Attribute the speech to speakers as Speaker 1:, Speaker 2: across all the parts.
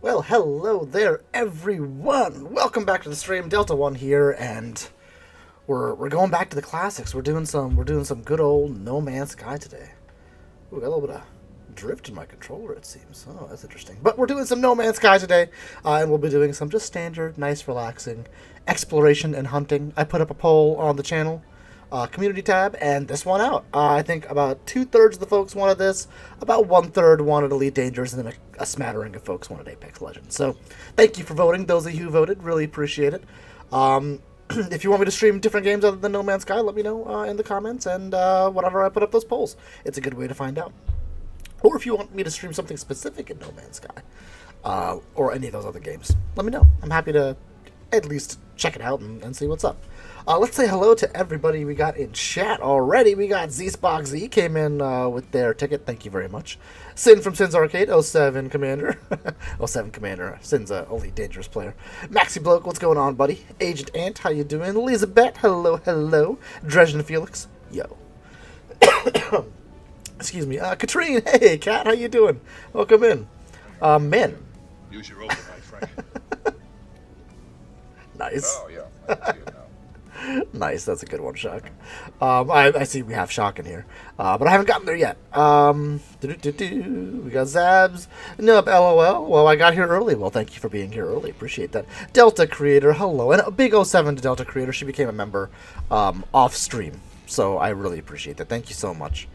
Speaker 1: Well, hello there, everyone. Welcome back to the stream. Delta One here, and we're going back to the classics. We're doing some good old No Man's Sky today. Ooh, got a little bit of drift in my controller, it seems. Oh, that's interesting. But we're doing some No Man's Sky today, and we'll be doing some just standard, nice, relaxing exploration and hunting. I put up a poll on the channel community tab, and this one out. I think about 2/3 of the folks wanted this, about 1/3 wanted Elite Dangerous, and then a smattering of folks wanted Apex Legends. So thank you for voting, those of you who voted. Really appreciate it. If you want me to stream different games other than No Man's Sky, let me know in the comments, and whatever I put up those polls. It's a good way to find out. Or if you want me to stream something specific in No Man's Sky, or any of those other games, let me know. I'm happy to at least check it out and see what's up. Let's say hello to everybody we got in chat already. We got Z-Spock Z came in with their ticket. Thank you very much. Sin from Sin's Arcade, 07 Commander. 07 Commander. Sin's a Elite Dangerous player. Maxi Bloke, what's going on, buddy? Agent Ant, how you doing? Elizabeth, hello, hello. Dredgen Felix, yo. Excuse me. Katrine, hey, Kat, how you doing? Welcome in. Min.
Speaker 2: Use your open, my friend.
Speaker 1: Nice.
Speaker 2: Oh, yeah. I see it now.
Speaker 1: Nice, that's a good one, Shock. I see we have Shock in here, but I haven't gotten there yet. We got Zabs. Nub, LOL. Well, I got here early. Well, thank you for being here early. Appreciate that. Delta Creator, hello. And a big 07 to Delta Creator. She became a member off stream, so I really appreciate that. Thank you so much.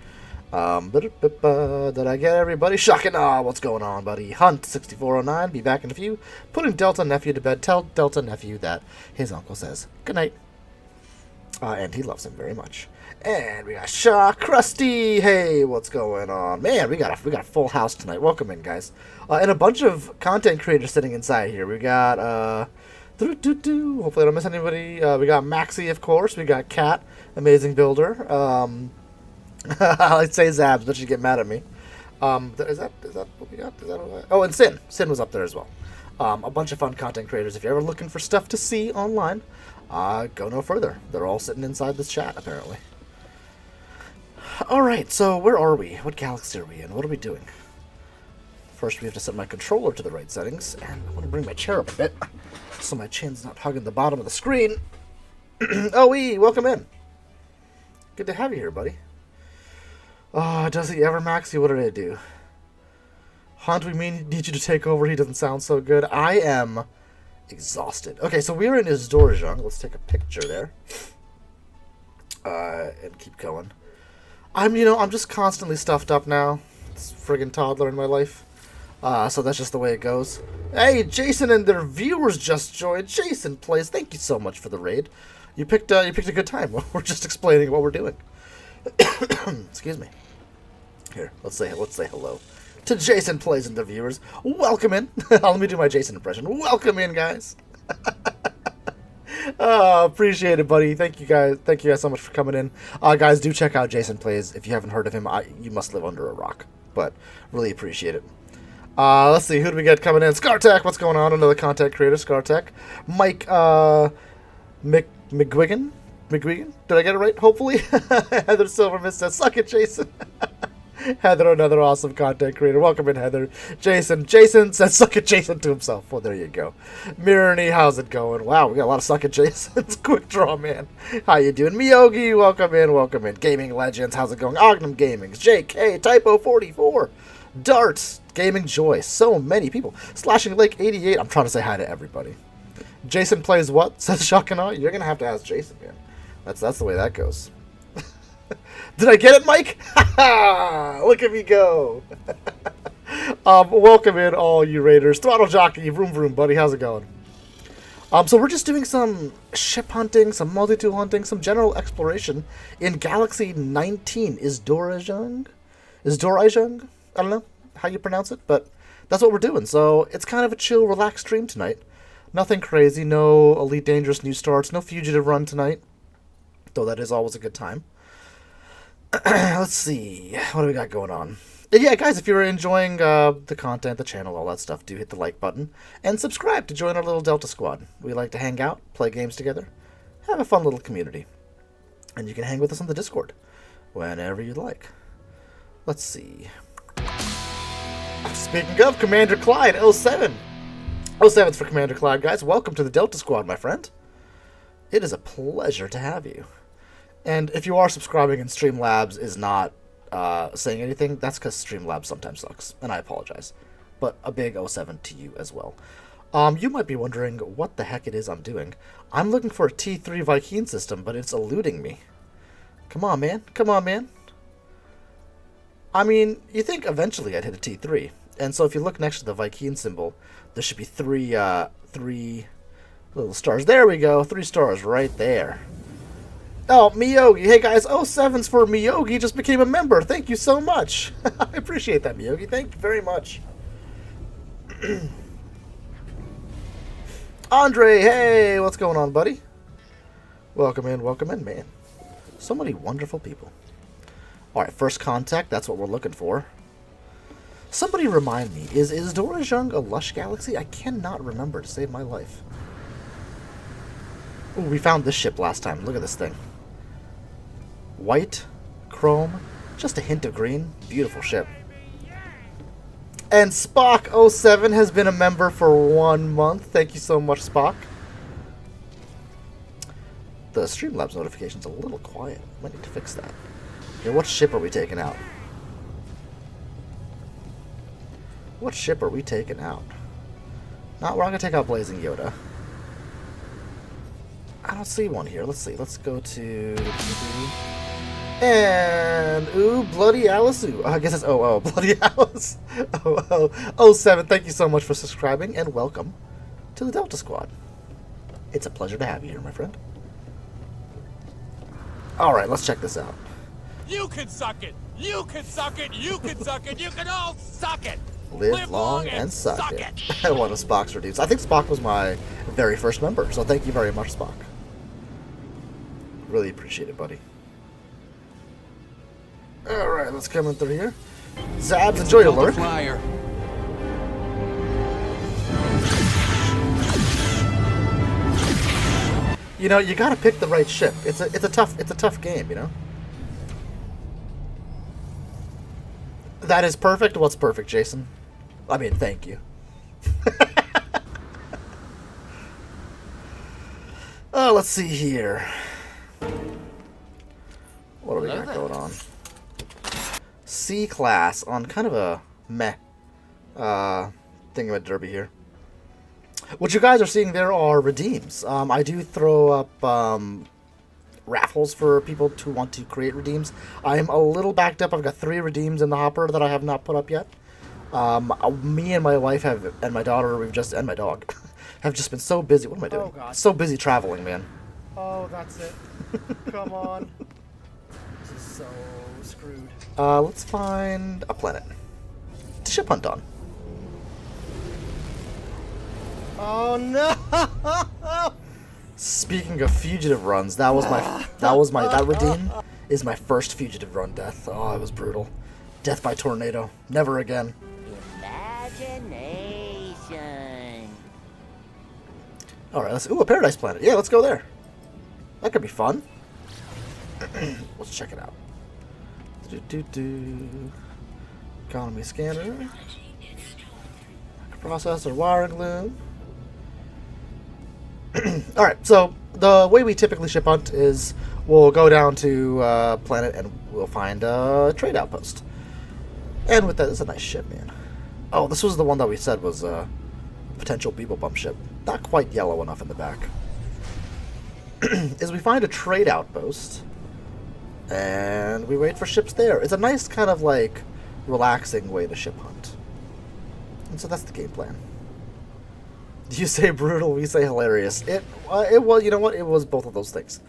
Speaker 1: Did I get everybody? Shocking. What's going on, buddy? Hunt 6409. Be back in a few. Putting Delta Nephew to bed. Tell Delta Nephew that his uncle says good night. And he loves him very much. And we got Shaw Krusty. Hey, what's going on? Man, we got a full house tonight. Welcome in, guys. And a bunch of content creators sitting inside here. We got hopefully I don't miss anybody. We got Maxi, of course. We got Kat, amazing builder. I'd say Zabs, but she'd get mad at me. Is that what we got? Oh, and Sin. Sin was up there as well. A bunch of fun content creators. If you're ever looking for stuff to see online, go no further. They're all sitting inside this chat, apparently. Alright, so where are we? What galaxy are we in? What are we doing? First, we have to set my controller to the right settings, and I want to bring my chair up a bit so my chin's not hugging the bottom of the screen. OE, welcome in. Good to have you here, buddy. Does he ever, Maxi? What did I do? Hunt, we need you to take over. He doesn't sound so good. I am exhausted. Okay, so we're in his Dorjung. Let's take a picture there. And keep going. I'm just constantly stuffed up now. It's friggin' toddler in my life. So that's just the way it goes. Hey, Jason and their viewers just joined. Jason plays. Thank you so much for the raid. You picked a good time. We're just explaining what we're doing. Excuse me. Here, let's say hello to Jason Plays and the viewers. Welcome in. Let me do my Jason impression. Welcome in, guys. Appreciate it, buddy. Thank you guys so much for coming in. Guys, do check out Jason Plays. If you haven't heard of him, you must live under a rock. But really appreciate it. Let's see, who do we get coming in? Scartech, what's going on? Another content creator, Scartech. Mike McGuigan? Did I get it right? Hopefully. Heather Silverman says, suck it, Jason. Heather, another awesome content creator. Welcome in, Heather. Jason says, suck it, Jason, to himself. Well, there you go. Mirny, how's it going? Wow, we got a lot of suck it, Jasons. Quick draw, man. How you doing? Miyogi, welcome in. Gaming Legends, how's it going? Ognum Gaming, JK, Typo44, Darts, Gaming Joy. So many people. Slashing Lake 88. I'm trying to say hi to everybody. Jason Plays what? Says Shakana. You're going to have to ask Jason, man. That's the way that goes. Did I get it, Mike? Look at me go. Welcome in, all you raiders. Throttle Jockey, vroom vroom, buddy. How's it going? So we're just doing some ship hunting, some multi-tool hunting, some general exploration in Galaxy 19. Is Dorajung? I don't know how you pronounce it, but that's what we're doing. So it's kind of a chill, relaxed stream tonight. Nothing crazy, no Elite Dangerous new starts, no Fugitive Run tonight. Though that is always a good time. Let's see. What do we got going on? Yeah, guys, if you're enjoying the content, the channel, all that stuff, do hit the like button. And subscribe to join our little Delta squad. We like to hang out, play games together, have a fun little community. And you can hang with us on the Discord whenever you'd like. Let's see. Speaking of, Commander Clyde, 07. Oh, 7's for Commander Cloud, guys. Welcome to the Delta Squad, my friend. It is a pleasure to have you. And if you are subscribing and Streamlabs is not saying anything, that's because Streamlabs sometimes sucks, and I apologize. But a big 07 to you as well. You might be wondering what the heck it is I'm doing. I'm looking for a T3 Vy'keen system, but it's eluding me. Come on, man. Come on, man. I mean, you think eventually I'd hit a T3. And so if you look next to the Vy'keen symbol, there should be three little stars. There we go. 3 stars right there. Oh, Miyogi. Hey, guys. 07's for Miyogi. Just became a member. Thank you so much. I appreciate that, Miyogi. Thank you very much. Andre, hey. What's going on, buddy? Welcome in, man. So many wonderful people. Alright, first contact. That's what we're looking for. Somebody remind me. Is Dorajung a lush galaxy? I cannot remember to save my life. Ooh, we found this ship last time. Look at this thing. White, chrome, just a hint of green. Beautiful ship. And Spock07 has been a member for 1 month. Thank you so much, Spock. The Streamlabs notification's a little quiet. Might need to fix that. Okay, what ship are we taking out? What ship are we taking out? We're not going to take out Blazing Yoda. I don't see one here. Let's see. Let's go to... And... Ooh, Bloody Alice. Ooh, I guess it's OO. Bloody Alice. OO. 07, thank you so much for subscribing, and welcome to the Delta Squad. It's a pleasure to have you here, my friend. Alright, let's check this out.
Speaker 3: You can suck it! You can suck it! You can suck it! You can all suck it!
Speaker 1: Live long and suck it. One of Spock's redeems. I think Spock was my very first member, so thank you very much, Spock. Really appreciate it, buddy. Alright, let's come in through here. Zabs, enjoy your lurk. You know, you gotta pick the right ship. It's a tough game, you know? That is perfect. What's perfect, Jason? I mean, thank you. Oh, let's see here. What do we got going on? C-class on kind of a meh thingamajigger here. What you guys are seeing there are redeems. I do throw up raffles for people who want to create redeems. I'm a little backed up. I've got 3 redeems in the hopper that I have not put up yet. Me and my wife and my daughter, and my dog, have just been so busy. What am I doing? Oh, God. So busy traveling, man.
Speaker 4: Oh, that's it. Come on. This is so screwed.
Speaker 1: Let's find a planet to ship hunt on.
Speaker 4: Oh no!
Speaker 1: Speaking of fugitive runs, that redeem is my first fugitive run death. Oh, it was brutal. Death by tornado. Never again.
Speaker 5: Imagination.
Speaker 1: Alright, a paradise planet. Yeah, let's go there. That could be fun. Let's check it out. Economy scanner. Processor, wiring loom. Alright, so the way we typically ship hunt is we'll go down to a planet and we'll find a trade outpost. And with that, it's a nice ship, man. Oh, this was the one that we said was a potential Beeble Bump ship. Not quite yellow enough in the back. Is we find a trade outpost and we wait for ships there. It's a nice kind of like relaxing way to ship hunt. And so that's the game plan. You say brutal, we say hilarious. It was, you know what? It was both of those things.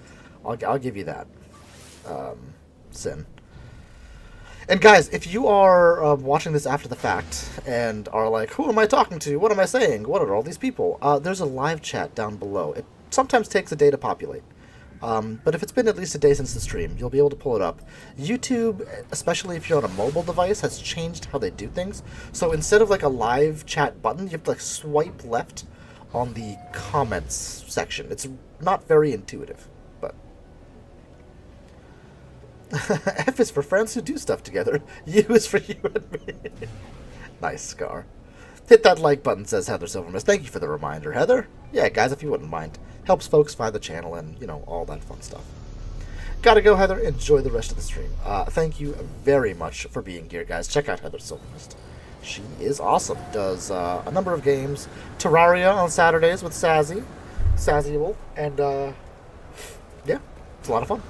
Speaker 1: I'll give you that. Sin. And guys, if you are watching this after the fact and are like, who am I talking to? What am I saying? What are all these people? There's a live chat down below. It sometimes takes a day to populate. But if it's been at least a day since the stream, you'll be able to pull it up. YouTube, especially if you're on a mobile device, has changed how they do things. So instead of like a live chat button, you have to like swipe left on the comments section. It's not very intuitive, but... F is for friends who do stuff together. U is for you and me. Nice, Scar. Hit that like button, says Heather Silvermist. Thank you for the reminder, Heather. Yeah, guys, if you wouldn't mind. Helps folks find the channel and, you know, all that fun stuff. Gotta go, Heather. Enjoy the rest of the stream. Thank you very much for being here, guys. Check out Heather Silvermist. She is awesome. Does a number of games. Terraria on Saturdays with Sazzy and yeah, it's a lot of fun.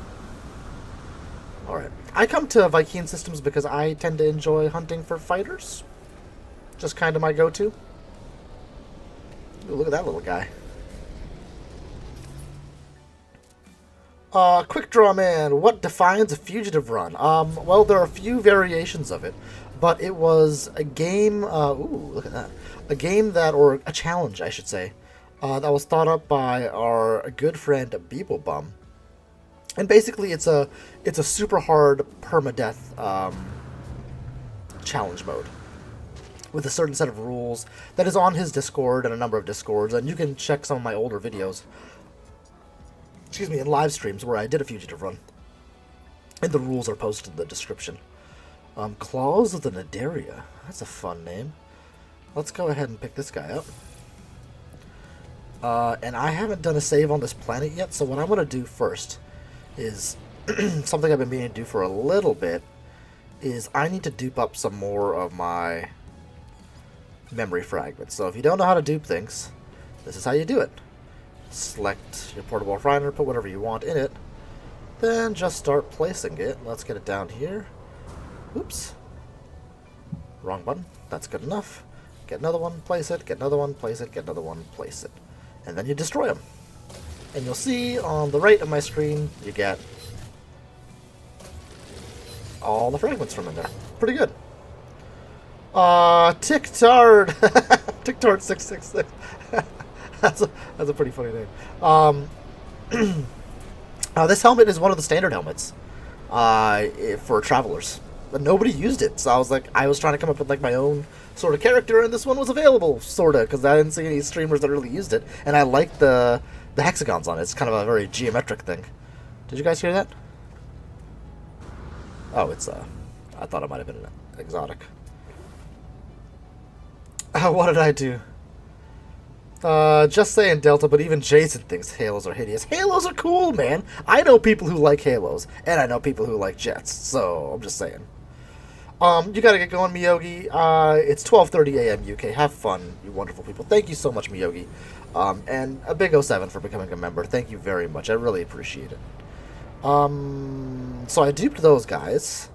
Speaker 1: Alright. I come to Viking Systems because I tend to enjoy hunting for fighters. Just kind of my go-to. Ooh, look at that little guy. Quick Draw Man, what defines a fugitive run? Well, there are a few variations of it, but it was a game, ooh, look at that. A game that, or a challenge, I should say, that was thought up by our good friend Beeblebum. And basically it's a super hard permadeath, challenge mode with a certain set of rules that is on his Discord and a number of Discords, and you can check some of my older videos, excuse me, in live streams where I did a fugitive run. And the rules are posted in the description. Claws of the Nadaria. That's a fun name. Let's go ahead and pick this guy up. And I haven't done a save on this planet yet, so what I'm going to do first is something I've been meaning to do for a little bit, is I need to dupe up some more of my memory fragments. So if you don't know how to dupe things, this is how you do it. Select your portable refiner, put whatever you want in it, then just start placing it. Let's get it down here. Oops. Wrong button. That's good enough. Get another one, place it, get another one, place it, get another one, place it. And then you destroy them. And you'll see on the right of my screen, you get all the fragments from in there. Pretty good. Ticktard. Ticktard666. That's a pretty funny name. This helmet is one of the standard helmets for travelers. But nobody used it, so I was trying to come up with like my own sort of character, and this one was available, sort of, because I didn't see any streamers that really used it, and I like the hexagons on it. It's kind of a very geometric thing. Did you guys hear that? Oh, it's I thought it might have been an exotic. What did I do? Just saying, Delta, but even Jason thinks Halos are hideous. Halos are cool, man. I know people who like Halos, and I know people who like jets, so I'm just saying. You gotta get going, Miyogi. It's 12:30 a.m. UK. Have fun, you wonderful people. Thank you so much, Miyogi. And a big 07 for becoming a member. Thank you very much. I really appreciate it. So I duped those guys.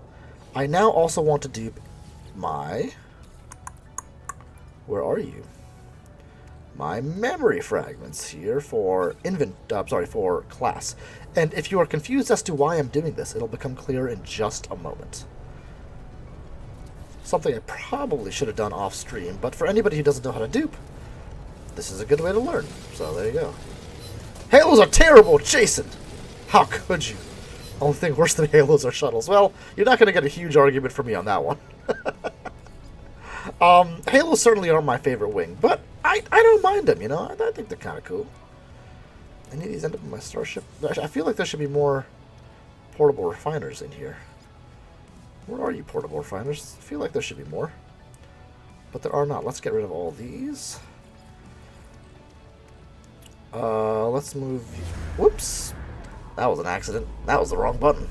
Speaker 1: I now also want to dupe my... Where are you? My memory fragments here for for class. And if you are confused as to why I'm doing this, it'll become clear in just a moment. Something I probably should have done off stream, but for anybody who doesn't know how to dupe, this is a good way to learn. So there you go. Halos are terrible, Jason! How could you? Only thing worse than Halos are shuttles. Well, you're not going to get a huge argument from me on that one. Halos certainly aren't my favorite wing, but I don't mind them, you know? I think they're kind of cool. Any of these end up in my starship? I feel like there should be more portable refiners in here. Where are you, portable refiners? I feel like there should be more. But there are not. Let's get rid of all these. Let's move... Whoops! That was an accident. That was the wrong button.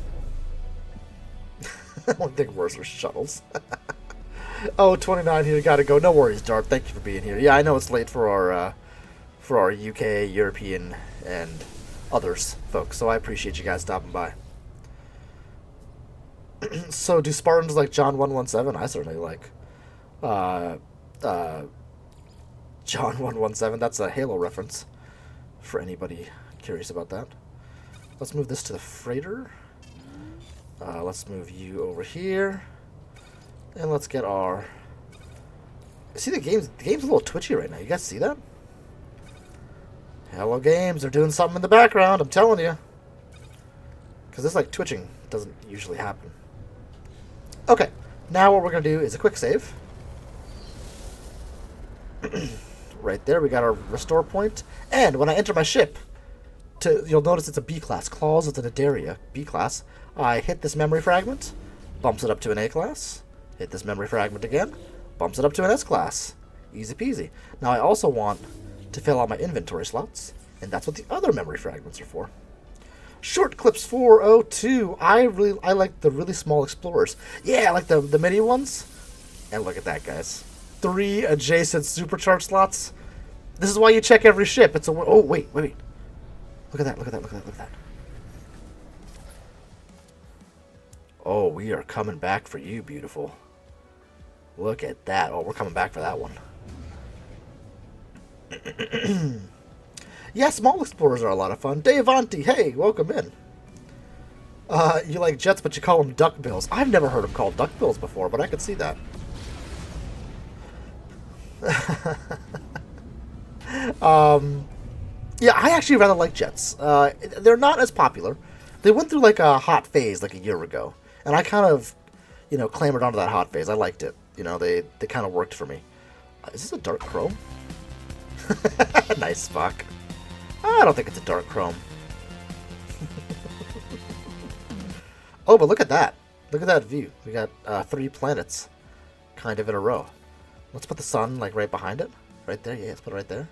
Speaker 1: I don't think worse are shuttles. Oh, 29 here, gotta go. No worries, Dart. Thank you for being here. Yeah, I know it's late for our UK, European, and others folks, so I appreciate you guys stopping by. So, do Spartans like John 117? I certainly like John 117. That's a Halo reference for anybody curious about that. Let's move this to the freighter. Let's move you over here. And let's get our... See, the game's a little twitchy right now. You guys see that? Hello, games. They're doing something in the background. I'm telling you. Because this, like, twitching doesn't usually happen. Okay. Now what we're going to do is a quick save. Right there. We got our restore point. And when I enter my ship, you'll notice it's a B class. Claws of the Nadaria. B class. I hit this memory fragment. Bumps it up to an A class. Hit this memory fragment again. Bumps it up to an S class. Easy peasy. Now I also want to fill out my inventory slots, and that's what the other memory fragments are for. Short clips 402. I like the really small explorers. Yeah, I like the mini ones. And look at that, guys. 3 adjacent supercharged slots. This is why you check every ship. It's a oh wait. Look at that. Look at that. Oh, we are coming back for you, beautiful. Look at that. Oh, we're coming back for that one. Yeah, small explorers are a lot of fun. Davanti, hey, welcome in. You like jets, but you call them duckbills. I've never heard them called duckbills before, but I could see that. Yeah, I actually rather like jets. They're not as popular. They went through like a hot phase like a year ago, and I kind of, clambered onto that hot phase. I liked it. They kind of worked for me. Is this a dark chrome? Nice, Spock. I don't think it's a dark chrome. Oh, but look at that. Look at that view. We got 3 planets kind of in a row. Let's put the sun like right behind it. Right there. Yeah, let's put it right there.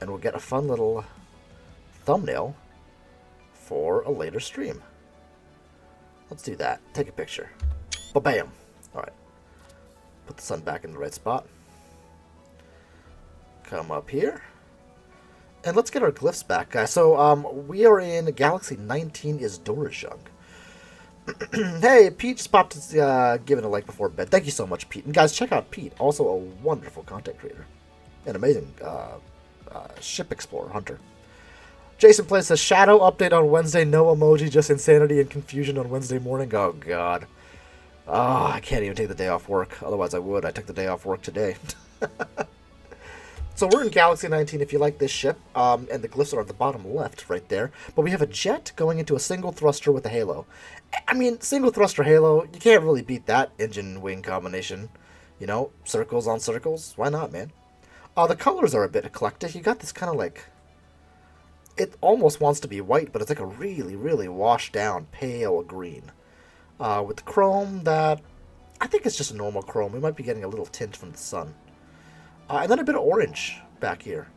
Speaker 1: And we'll get a fun little thumbnail for a later stream. Let's do that. Take a picture. Ba-bam. Alright. Put the sun back in the right spot. Come up here. And let's get our glyphs back, guys. So, we are in Galaxy 19 is Dorajung. Hey, Pete just popped giving a like before bed. Thank you so much, Pete. And guys, check out Pete. Also a wonderful content creator. An amazing ship explorer, hunter. Jason Plays says, Shadow update on Wednesday. No emoji, just insanity and confusion on Wednesday morning. Oh, God. Oh, I can't even take the day off work. Otherwise, I would. I took the day off work today. So we're in Galaxy 19 if you like this ship, and the glyphs are at the bottom left right there. But we have a jet going into a single thruster with a halo. I mean, single thruster halo, you can't really beat that engine-wing combination. Circles on circles. Why not, man? The colors are a bit eclectic. You got this kind of like... It almost wants to be white, but it's like a really, really washed-down, pale green. With the chrome that... I think it's just a normal chrome. We might be getting a little tint from the sun. And then a bit of orange back here,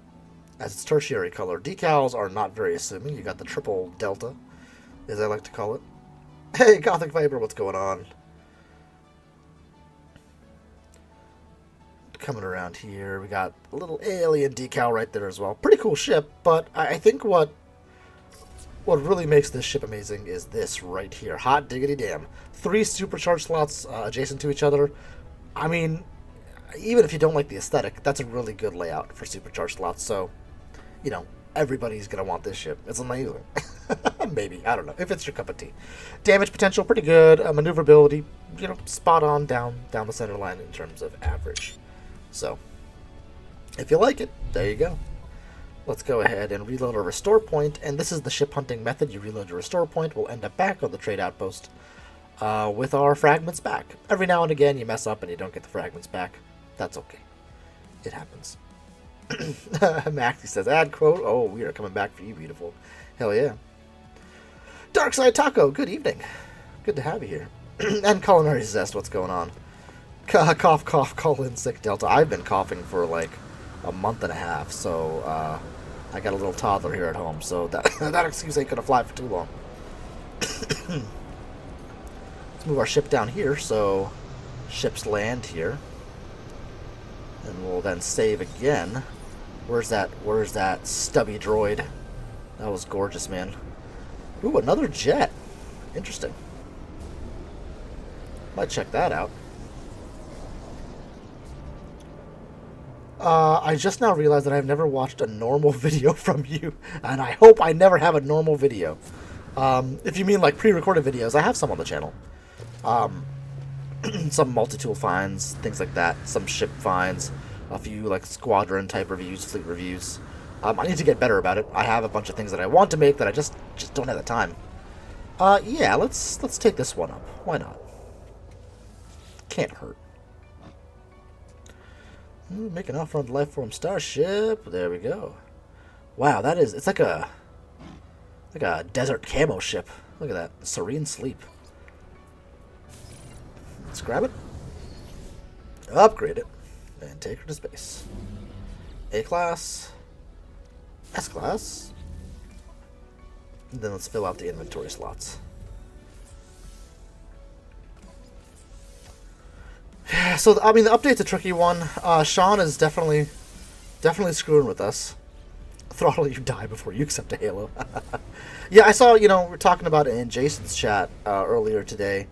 Speaker 1: as its tertiary color. Decals are not very assuming. You got the triple delta, as I like to call it. Hey, Gothic Viper, what's going on? Coming around here, we got a little alien decal right there as well. Pretty cool ship, but I think what really makes this ship amazing is this right here. Hot diggity damn. 3 supercharged slots adjacent to each other. I mean... Even if you don't like the aesthetic, that's a really good layout for supercharged slots. So, everybody's going to want this ship. It's amazing. Maybe. I don't know. If it's your cup of tea. Damage potential, pretty good. Maneuverability, spot on down the center line in terms of average. So, if you like it, there you go. Let's go ahead and reload our restore point. And this is the ship hunting method. You reload your restore point. We'll end up back on the trade outpost with our fragments back. Every now and again, you mess up and you don't get the fragments back. That's okay. It happens. Maxie says, add quote. Oh, we are coming back for you, beautiful. Hell yeah. Darkside Taco, good evening. Good to have you here. And Culinary Zest, what's going on? Cough, cough, call in sick Delta. I've been coughing for like a month and a half, so I got a little toddler here at home, so that excuse ain't gonna fly for too long. Let's move our ship down here, so ships land here. And we'll then save again. Where's that stubby droid? That was gorgeous, man. Ooh, another jet. Interesting. Might check that out. I just now realized that I've never watched a normal video from you. And I hope I never have a normal video. If you mean like pre-recorded videos, I have some on the channel. Some multi-tool finds, things like that. Some ship finds, a few like squadron type reviews, fleet reviews. I need to get better about it. I have a bunch of things that I want to make that I just don't have the time. Yeah, let's take this one up. Why not? Can't hurt. Make an offer on the Lifeform Starship. There we go. Wow, it's like a desert camo ship. Look at that. Serene Sleep. Let's grab it. Upgrade it. and take her to space. A-class, S-class, and then let's fill out the inventory slots. So, I mean, the update's a tricky one. Sean is definitely screwing with us. Throttle you die before you accept a Halo. Yeah, I saw, we're talking about it in Jason's chat earlier today.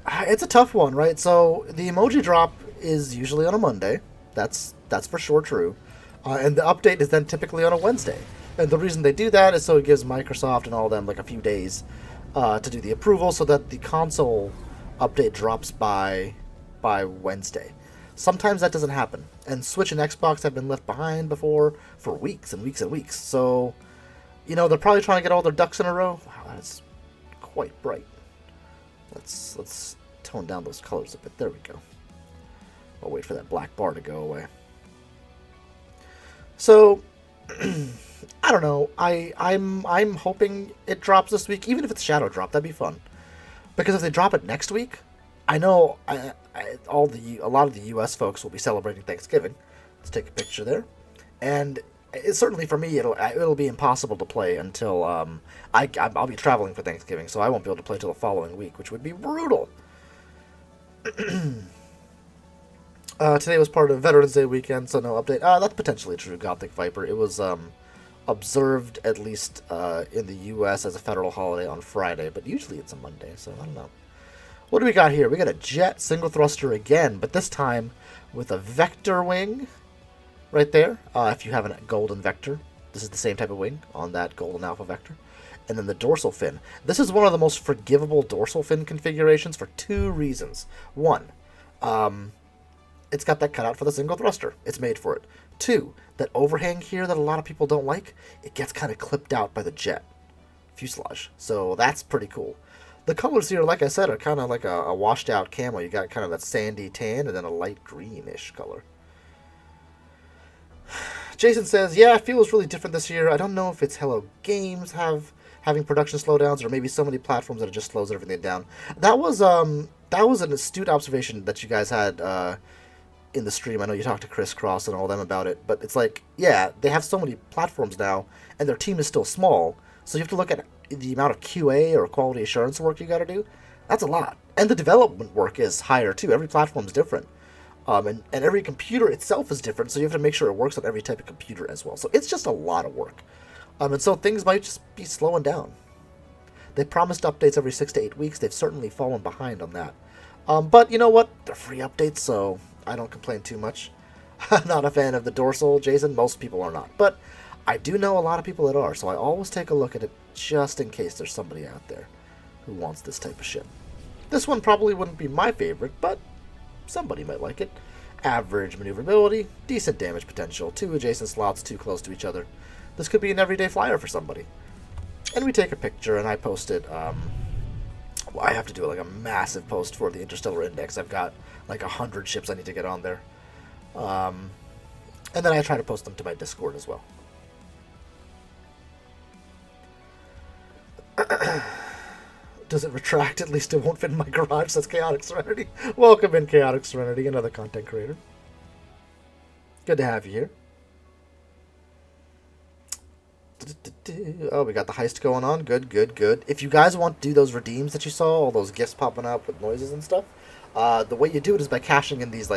Speaker 1: It's a tough one, right? So, the emoji drop is usually on a Monday. That's for sure true. And the update is then typically on a Wednesday. And the reason they do that is so it gives Microsoft and all them like a few days to do the approval so that the console update drops by Wednesday. Sometimes that doesn't happen. And Switch and Xbox have been left behind before for weeks and weeks and weeks. So, they're probably trying to get all their ducks in a row. Wow, that's quite bright. Let's tone down those colors a bit. There we go. I'll wait for that black bar to go away. So, I don't know. I'm hoping it drops this week, even if it's Shadow Drop. That'd be fun. Because if they drop it next week, I know a lot of the U.S. folks will be celebrating Thanksgiving. Let's take a picture there, and certainly for me it'll be impossible to play until I'll be traveling for Thanksgiving, so I won't be able to play till the following week, which would be brutal. Today was part of Veterans Day weekend, so no update. That's potentially true, Gothic Viper. It was observed, at least in the U.S., as a federal holiday on Friday, but usually it's a Monday, so I don't know. What do we got here? We got a jet single thruster again, but this time with a vector wing right there. If you have a golden vector, this is the same type of wing on that golden alpha vector. And then the dorsal fin. This is one of the most forgivable dorsal fin configurations for two reasons. One, it's got that cutout for the single thruster. It's made for it. Two, that overhang here that a lot of people don't like, it gets kind of clipped out by the jet fuselage. So that's pretty cool. The colors here, like I said, are kind of like a washed out camo. You got kind of that sandy tan and then a light greenish color. Jason says, yeah, it feels really different this year. I don't know if it's Hello Games having production slowdowns or maybe so many platforms that it just slows everything down. That was an astute observation that you guys had in the stream. I know you talked to Chris Cross and all them about it, but it's like, yeah, they have so many platforms now and their team is still small. So you have to look at the amount of QA or quality assurance work you got to do. That's a lot. And the development work is higher too. Every platform is different. And every computer itself is different, so you have to make sure it works on every type of computer as well. So it's just a lot of work. And so things might just be slowing down. They promised updates every 6 to 8 weeks. They've certainly fallen behind on that. But you know what? They're free updates, so I don't complain too much. I'm not a fan of the dorsal, Jason. Most people are not. But I do know a lot of people that are, so I always take a look at it just in case there's somebody out there who wants this type of shit. This one probably wouldn't be my favorite, but somebody might like it. Average maneuverability, decent damage potential, 2 adjacent slots too close to each other. This could be an everyday flyer for somebody. And we take a picture, and I post it. I have to do like a massive post for the Interstellar Index. I've got like 100 ships I need to get on there. And then I try to post them to my Discord as well. Does it retract? At least it won't fit in my garage. Says Chaotic Serenity. Welcome in, Chaotic Serenity, another content creator. Good to have you here. Oh, we got the heist going on. Good, good, good. If you guys want to do those redeems that you saw, all those gifts popping up with noises and stuff, the way you do it is by cashing in these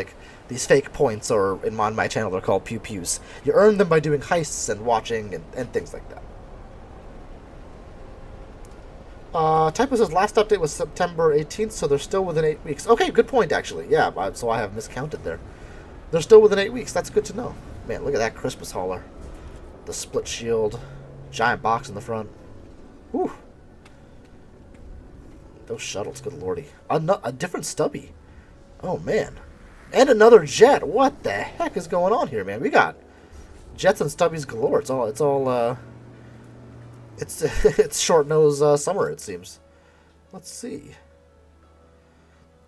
Speaker 1: fake points, or on my channel they're called pew pews. You earn them by doing heists and watching and things like that. Typo says last update was September 18th, so they're still within 8 weeks. Okay, good point, actually. Yeah, so I have miscounted there. They're still within 8 weeks. That's good to know. Man, look at that Christmas hauler. The split shield. Giant box in the front. Whew. Those shuttles, good lordy. A different stubby. Oh, man. And another jet. What the heck is going on here, man? We got jets and stubbies galore. It's short nose summer, it seems. Let's see.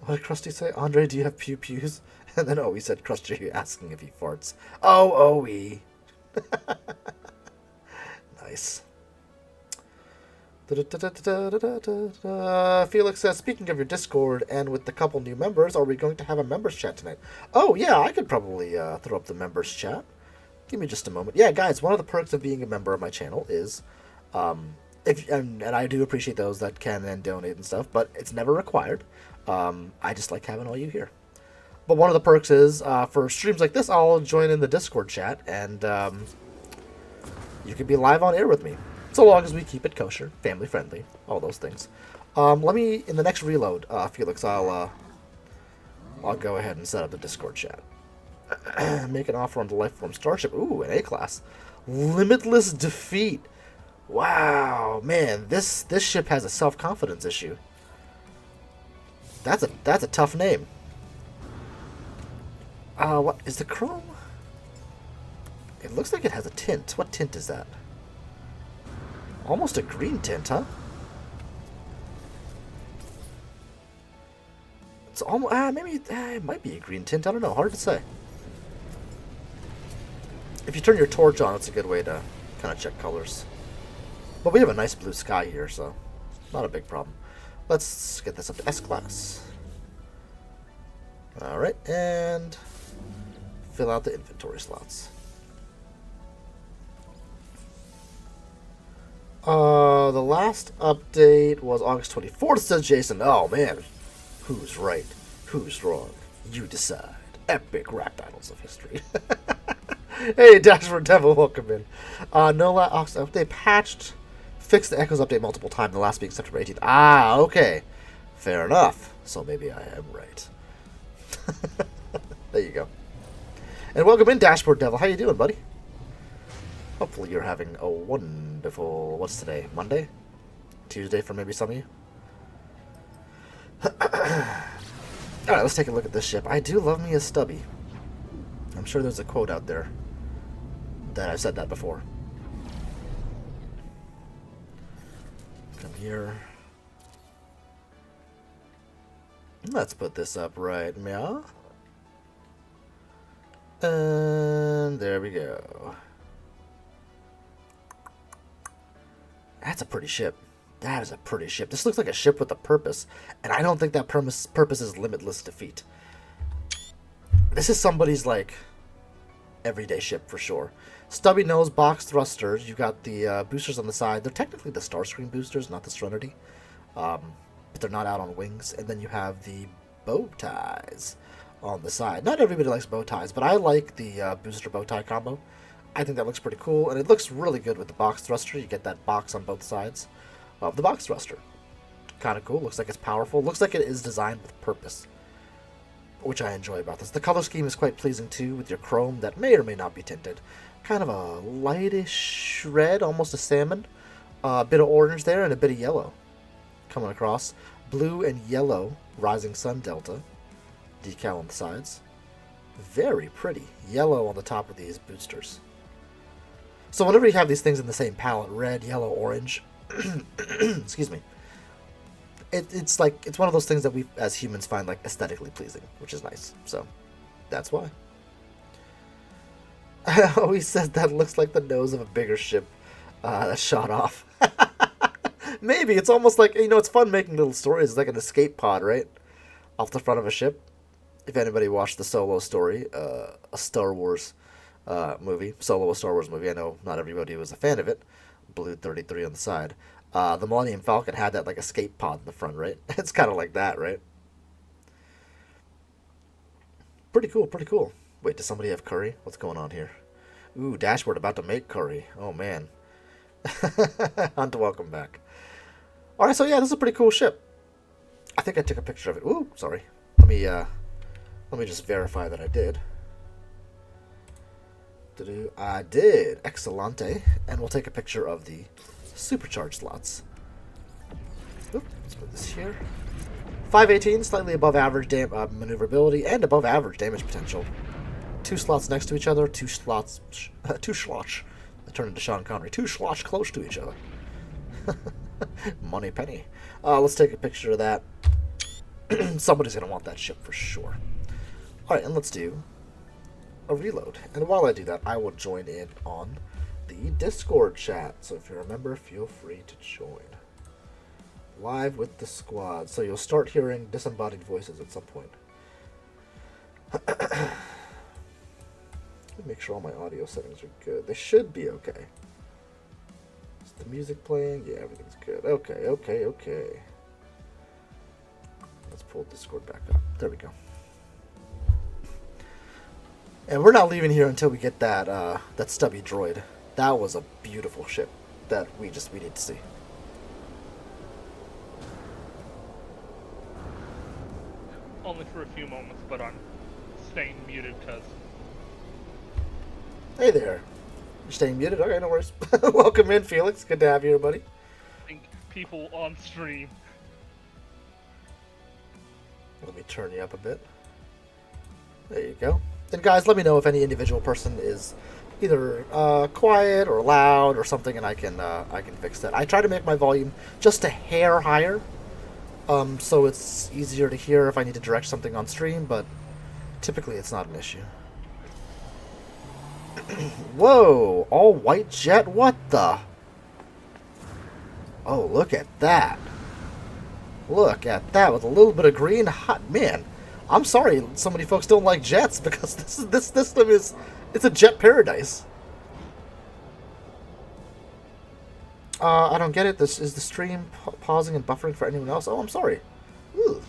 Speaker 1: What did Krusty say? Andre, do you have pew pews? And then Owie said, Krusty asking if he farts. Oh, Owie. Nice. Felix says, speaking of your Discord and with the couple new members, are we going to have a members chat tonight? Oh, yeah, I could probably throw up the members chat. Give me just a moment. Yeah, guys, one of the perks of being a member of my channel is, and I do appreciate those that can and donate and stuff, but it's never required. I just like having all you here. But one of the perks is, for streams like this, I'll join in the Discord chat, and you can be live on air with me. So long as we keep it kosher, family friendly, all those things. Let me, in the next reload, Felix, I'll go ahead and set up the Discord chat. Make an offer on the Lifeform Starship. Ooh, an A-class. Limitless Defeat. Wow, man, this ship has a self-confidence issue. That's a tough name. What is the chrome? It looks like it has a tint. What tint is that? Almost a green tint, huh? It's almost maybe it might be a green tint. I don't know. Hard to say. If you turn your torch on, it's a good way to kind of check colors. But we have a nice blue sky here, so not a big problem. Let's get this up to S-class. All right, and fill out the inventory slots. The last update was August 24th, says Jason. Oh, man. Who's right? Who's wrong? You decide. Epic rap battles of history. Hey, Dashboard Devil, welcome in. No last update patched. Fixed the Echoes update multiple times, the last being September 18th. Ah, okay. Fair enough. So maybe I am right. There you go. And welcome in, Dashboard Devil. How you doing, buddy? Hopefully you're having a wonderful... What's today? Monday? Tuesday for maybe some of you? Alright, let's take a look at this ship. I do love me a stubby. I'm sure there's a quote out there that I've said that before. Come here. Let's put this up right now. And there we go. That's a pretty ship. That is a pretty ship. This looks like a ship with a purpose. And I don't think that purpose is limitless defeat. This is somebody's, like, everyday ship for sure. Stubby nose box thrusters. You've got the boosters on the side. They're technically the Starscream boosters, not the Serenity. But they're not out on wings. And then you have the bow ties on the side. Not everybody likes bow ties, but I like the booster bow tie combo. I think that looks pretty cool, and it looks really good with the box thruster. You get that box on both sides of the box thruster. Kind of cool. Looks like it's powerful. Looks like it is designed with purpose, which I enjoy about this. The color scheme is quite pleasing, too, with your chrome that may or may not be tinted. Kind of a lightish red, almost a salmon. A bit of orange there, and a bit of yellow coming across. Blue and yellow Rising Sun Delta decal on the sides. Very pretty. Yellow on the top of these boosters. So whenever you have these things in the same palette, red, yellow, orange, excuse me, it's like, it's one of those things that we as humans find like aesthetically pleasing, which is nice. So that's why. I always said that looks like the nose of a bigger ship that shot off. Maybe it's almost like, you know, it's fun making little stories. It's like an escape pod, right? Off the front of a ship. If anybody watched the Solo story, a Star Wars movie, Solo, a Star Wars movie, I know not everybody was a fan of it. Blue 33 on the side. The Millennium Falcon had that like escape pod in the front, right? It's kind of like that, right? Pretty cool, pretty cool. Wait, does somebody have curry? What's going on here? Ooh, Dashboard about to make curry. Oh, man. Hunt, welcome back. Alright, so yeah, this is a pretty cool ship. I think I took a picture of it. Ooh, sorry. Let me just verify that I did. I did. Excellente. And we'll take a picture of the supercharged slots. Oop, let's put this here. 518, slightly above average maneuverability and above average damage potential. 2 slots next to each other, 2 slots, 2 slots. I turned into Sean Connery. 2 slots close to each other. Money penny. Let's take a picture of that. Somebody's going to want that ship for sure. Alright, and let's do a reload. And while I do that, I will join in on the Discord chat. So if you're a member, feel free to join. Live with the squad. So you'll start hearing disembodied voices at some point. Let me make sure all my audio settings are good. They should be okay. Is the music playing? Yeah, everything's good. Okay. Let's pull Discord back up. There we go. And we're not leaving here until we get that that stubby droid. That was a beautiful ship that we need to see.
Speaker 5: Only for a few moments, but I'm staying muted because
Speaker 1: Hey there. You're staying muted? Okay, no worries. Welcome in, Felix. Good to have you here, buddy.
Speaker 5: I think people on stream.
Speaker 1: Let me turn you up a bit. There you go. And guys, let me know if any individual person is either quiet or loud or something, and I can fix that. I try to make my volume just a hair higher, so it's easier to hear if I need to direct something on stream, but typically it's not an issue. Whoa! All white jet? What the? Oh, look at that. Look at that with a little bit of green. Hot man. I'm sorry so many folks don't like jets because this system it's a jet paradise. I don't get it. This is the stream pausing and buffering for anyone else. Oh, I'm sorry. Ooh.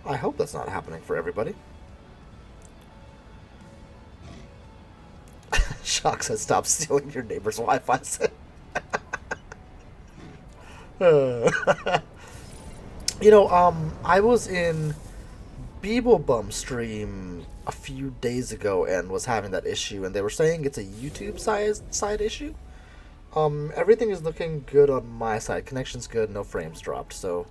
Speaker 1: I hope that's not happening for everybody. Shock says stop stealing your neighbor's Wi-Fi set. You know, I was in Beeblebum stream a few days ago and was having that issue, and they were saying it's a YouTube side issue. Everything is looking good on my side. Connection's good, no frames dropped, so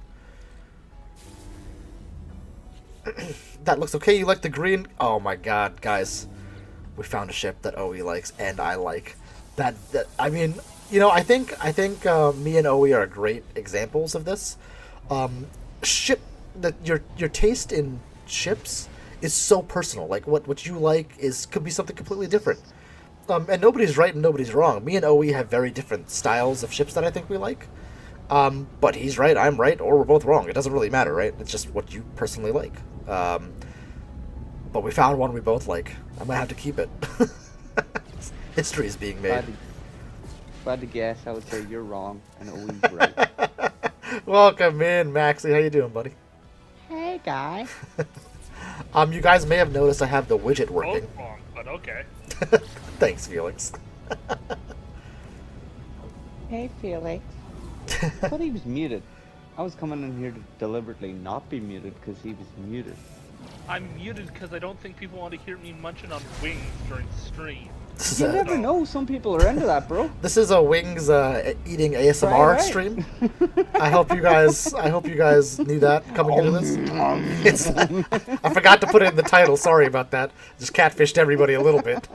Speaker 1: that looks okay. You like the green? Oh my god, guys. We found a ship that OE likes and I like. That I mean, you know, I think me and OE are great examples of this. Ship that your taste in ships is so personal. Like what you like could be something completely different. And nobody's right and nobody's wrong. Me and OE have very different styles of ships that I think we like. But he's right, I'm right, or we're both wrong. It doesn't really matter, right? It's just what you personally like. But we found one we both like. I might have to keep it. History is being made.
Speaker 6: If I had to guess, I would say you're wrong and OE's right.
Speaker 1: Welcome in, Maxie. How you doing, buddy?
Speaker 6: Hey, guy.
Speaker 1: You guys may have noticed I have the widget
Speaker 5: Both
Speaker 1: working.
Speaker 5: wrong, but okay.
Speaker 1: Thanks, Felix.
Speaker 6: Hey, Felix. I thought he was muted. I was coming in here to deliberately not be muted because he was muted.
Speaker 5: I'm muted because I don't think people want to hear me munching on wings during stream.
Speaker 1: This
Speaker 6: You
Speaker 1: is,
Speaker 6: never know. Some people are into that, bro.
Speaker 1: this is a Wings eating ASMR
Speaker 6: Right.
Speaker 1: stream. I hope you guys knew that coming into this. It's, I forgot to put it in the title. Sorry about that. Just catfished everybody a little bit.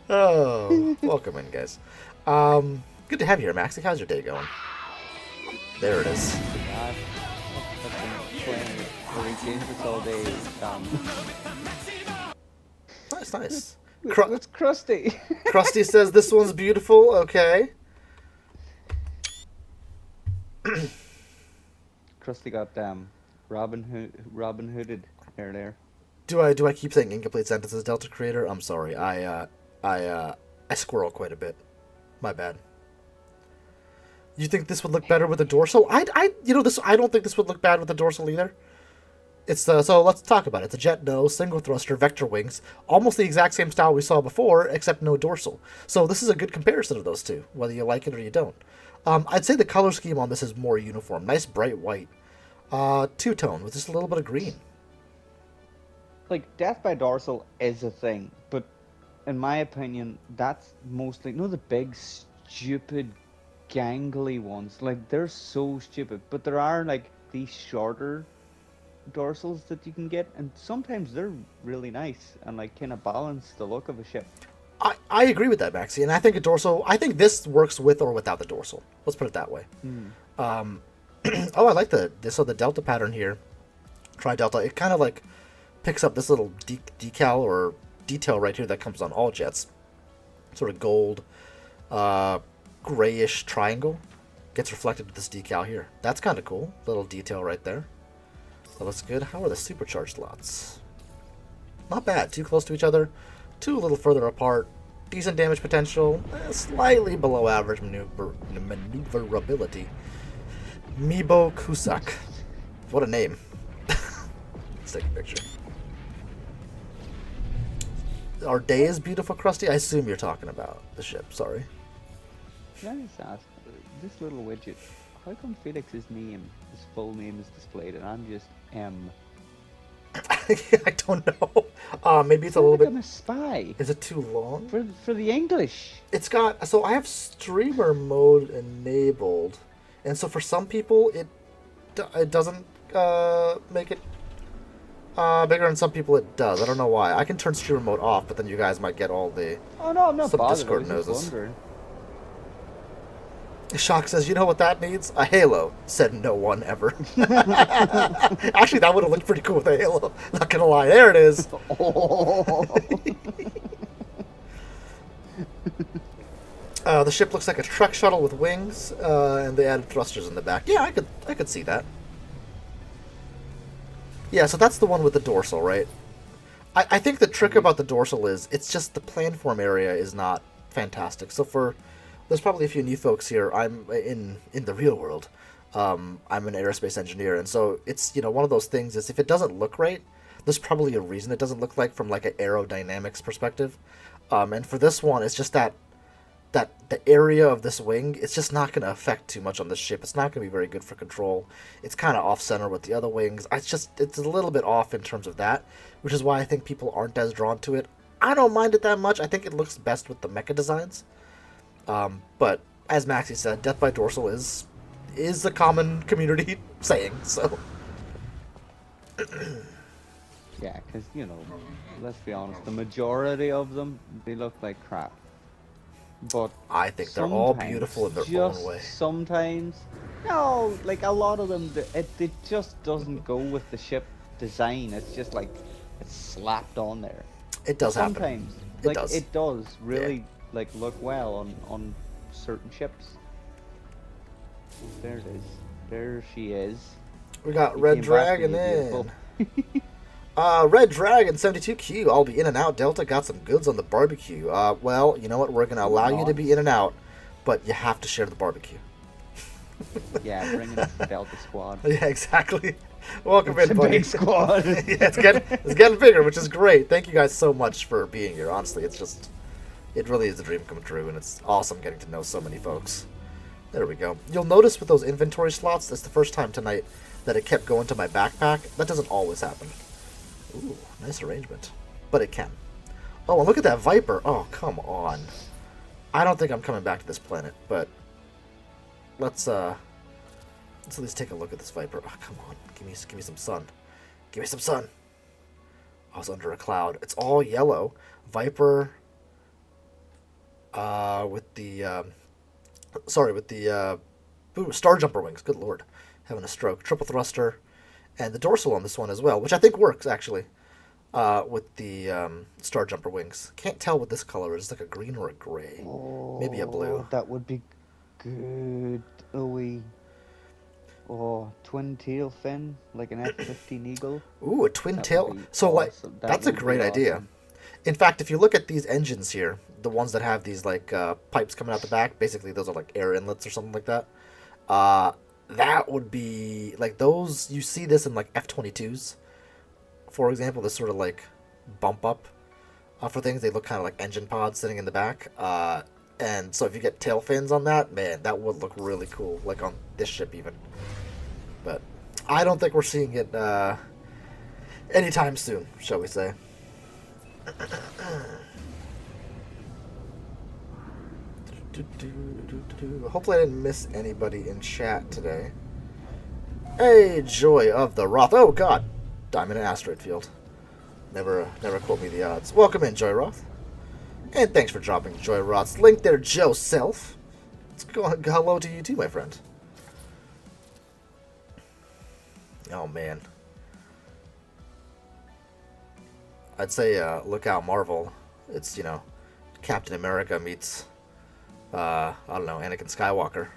Speaker 1: Oh, welcome in, guys. Good to have you here, Maxie. How's your day going? There it is.
Speaker 6: I've been playing really dangerous all day.
Speaker 1: Nice.
Speaker 6: It's crusty.
Speaker 1: Krusty says this one's beautiful. Okay.
Speaker 6: Krusty got Robin Hooded there.
Speaker 1: Do I keep saying incomplete sentences, Delta Creator? I'm sorry. I squirrel quite a bit. My bad. You think this would look better with a dorsal? I don't think this would look bad with a dorsal either. It's so let's talk about it. It's a jet nose, single thruster, vector wings, almost the exact same style we saw before, except no dorsal. So this is a good comparison of those two, whether you like it or you don't. I'd say the color scheme on this is more uniform. Nice bright white, two-tone with just a little bit of green.
Speaker 6: Like, death by dorsal is a thing, but in my opinion, that's mostly, the big, stupid, gangly ones. Like, they're so stupid, but there are, like, these shorter dorsals that you can get, and sometimes they're really nice and, like, kind of balance the look of a ship.
Speaker 1: I agree with that, Maxie, and I think I think this works with or without the dorsal. Let's put it that way. Oh, I like the delta pattern here. Tri-delta. It kind of like picks up this little decal or detail right here that comes on all jets. Sort of gold, grayish triangle gets reflected with this decal here. That's kind of cool. Little detail right there. That looks good. How are the supercharged slots? Not bad. Too close to each other. Too a little further apart. Decent damage potential. Slightly below average maneuverability. Mibo Kusak. What a name. Let's take a picture. Our day is beautiful, Krusty. I assume you're talking about the ship. Sorry.
Speaker 6: Can I just ask, this little widget, how come Felix's name, his full name is displayed and I'm just M?
Speaker 1: I don't know. Maybe it's a little bit.
Speaker 6: I'm a spy.
Speaker 1: Is it too long?
Speaker 6: For the English.
Speaker 1: It's got. So I have streamer mode enabled, and so for some people it doesn't make it bigger, and some people it does. I don't know why. I can turn streamer mode off, but then you guys might get all the.
Speaker 6: Oh no, I'm not
Speaker 1: some
Speaker 6: bothered.
Speaker 1: Discord
Speaker 6: I was just
Speaker 1: noses.
Speaker 6: wondering.
Speaker 1: Shock says, "You know what that needs? A halo." Said no one ever. Actually, that would have looked pretty cool with a halo. Not gonna lie. There it is. The ship looks like a truck shuttle with wings, and they added thrusters in the back. Yeah, I could see that. Yeah, so that's the one with the dorsal, right? I think the trick about the dorsal is it's just the planform area is not fantastic. So there's probably a few new folks here. I'm in the real world. I'm an aerospace engineer, and so it's one of those things is if it doesn't look right, there's probably a reason it doesn't look like from like an aerodynamics perspective. And for this one, it's just that the area of this wing, it's just not going to affect too much on the ship. It's not going to be very good for control. It's kind of off center with the other wings. It's a little bit off in terms of that, which is why I think people aren't as drawn to it. I don't mind it that much. I think it looks best with the mecha designs. But as Maxie said, death by dorsal is a common community saying. So
Speaker 6: Yeah, because let's be honest, the majority of them they look like crap. But
Speaker 1: I think they're all beautiful in their own way.
Speaker 6: Sometimes, no, like a lot of them, it just doesn't go with the ship design. It's just like it's slapped on there.
Speaker 1: It does happen.
Speaker 6: Sometimes, it does really like look well on certain ships. There it is. There she is.
Speaker 1: We got
Speaker 6: You
Speaker 1: Red
Speaker 6: came back
Speaker 1: Dragon
Speaker 6: for you,
Speaker 1: in.
Speaker 6: beautiful.
Speaker 1: Red Dragon 72Q. I'll be in and out. Delta got some goods on the barbecue. Well, you know what? We're gonna allow you to be in and out, but you have to share the barbecue.
Speaker 6: Yeah, bring in the Delta squad.
Speaker 1: Yeah, exactly. Welcome
Speaker 6: It's
Speaker 1: in,
Speaker 6: a
Speaker 1: buddy.
Speaker 6: big squad.
Speaker 1: Yeah, it's getting bigger, which is great. Thank you guys so much for being here. Honestly, it really is a dream come true, and it's awesome getting to know so many folks. There we go. You'll notice with those inventory slots, it's the first time tonight that it kept going to my backpack. That doesn't always happen. Ooh, nice arrangement. But it can. Oh, and look at that Viper. Oh, come on. I don't think I'm coming back to this planet, but let's at least take a look at this Viper. Oh, come on. Give me some sun. Give me some sun. I was under a cloud. It's all yellow. Viper with the Star Jumper wings. Good lord. Having a stroke. Triple thruster. And the dorsal on this one as well, which I think works, actually, with the Star Jumper wings. Can't tell what this color is. It's like a green or a gray. Maybe a blue.
Speaker 6: That would be good. Twin tail fin, like an F-15 Eagle.
Speaker 1: Ooh, a twin
Speaker 6: That
Speaker 1: tail.
Speaker 6: would be
Speaker 1: So, like,
Speaker 6: awesome.
Speaker 1: that's a
Speaker 6: would be
Speaker 1: great idea.
Speaker 6: awesome.
Speaker 1: In fact, if you look at these engines here, the ones that have these, like, pipes coming out the back, basically those are, like, air inlets or something like that. That would be, like, those, you see this in, like, F-22s, for example, this sort of, like, bump up for things. They look kind of like engine pods sitting in the back. And so if you get tail fins on that, man, that would look really cool, like on this ship even. But I don't think we're seeing it anytime soon, shall we say. Hopefully I didn't miss anybody in chat today. Hey, Joy of the Roth. Oh, God. I'm in an asteroid field. Never quote me the odds. Welcome in, Joy Roth. And thanks for dropping Joy Roth's link there, Joe Self. Let's go hello to you too, my friend. Oh, man. I'd say look out Marvel. It's, Captain America meets I don't know, Anakin Skywalker.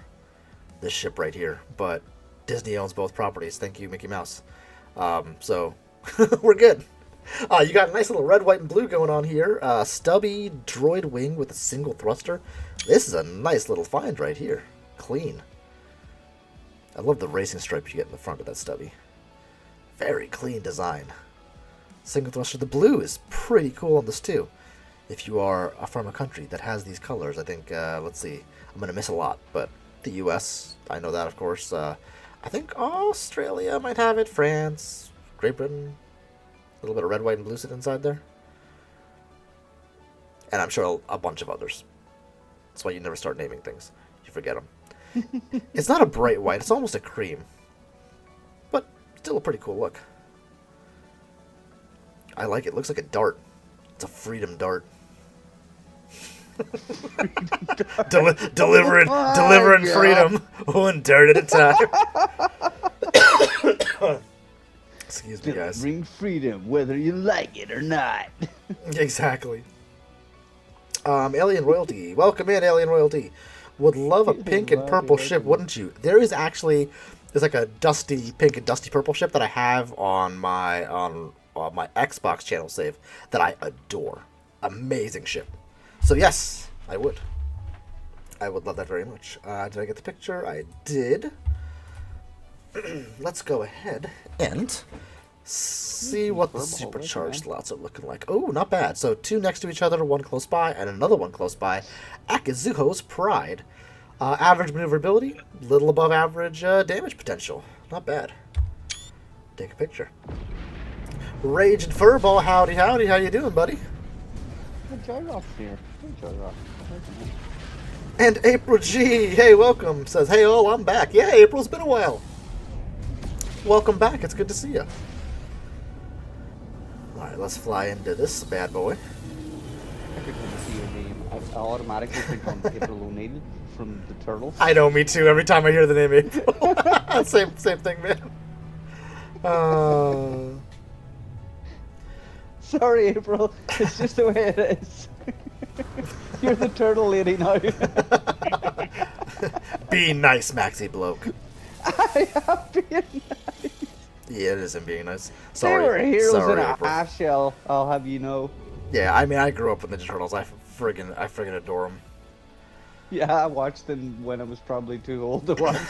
Speaker 1: This ship right here. But Disney owns both properties. Thank you, Mickey Mouse. So we're good. You got a nice little red, white, and blue going on here. Stubby droid wing with a single thruster. This is a nice little find right here. Clean. I love the racing stripe you get in the front of that stubby. Very clean design. Single thruster. The blue is pretty cool on this too. If you are from a country that has these colors, I think, let's see, I'm going to miss a lot, but the US, I know that, of course. I think Australia might have it, France, Great Britain, a little bit of red, white, and blue sit inside there. And I'm sure a bunch of others. That's why you never start naming things. You forget them. It's not a bright white, it's almost a cream. But still a pretty cool look. I like it. It looks like a dart. It's a freedom dart. delivering
Speaker 6: yeah.
Speaker 1: freedom one dart at a time. Excuse me, guys.
Speaker 6: Bring freedom, whether you like it or not.
Speaker 1: Exactly. Alien Royalty. Welcome in, Alien Royalty. Would love a pink and purple ship, wouldn't you? There's like a dusty pink and dusty purple ship that I have on my my Xbox channel save that I adore. Amazing ship. So yes, I would. I would love that very much. Did I get the picture? I did. Let's go ahead and see what the supercharged slots are looking like. Oh, not bad. So 2 next to each other, 1 close by, and another one close by. Akizuho's Pride. Average maneuverability, little above average damage potential. Not bad. Take a picture. Rage and Furball, howdy, howdy. How you doing, buddy?
Speaker 6: Enjoy off here. Enjoy off.
Speaker 1: And April G, hey, welcome. Says, hey, all, I'm back. Yeah, April, it's been a while. Welcome back. It's good to see you. All right, let's fly into this bad boy.
Speaker 6: Every time I see your name, I automatically think on April O'Neil from the Turtles.
Speaker 1: I know, me too. Every time I hear the name April. same thing, man.
Speaker 6: Sorry, April. It's just the way it is. You're the turtle lady now.
Speaker 1: Be nice, Maxi bloke.
Speaker 6: I am being nice.
Speaker 1: Yeah, it isn't being nice.
Speaker 6: They
Speaker 1: Sorry.
Speaker 6: were heroes
Speaker 1: Sorry,
Speaker 6: in a
Speaker 1: April.
Speaker 6: half shell, I'll have you know.
Speaker 1: Yeah, I mean, I grew up with Ninja Turtles. I friggin' adore them.
Speaker 6: Yeah, I watched them when I was probably too old to watch.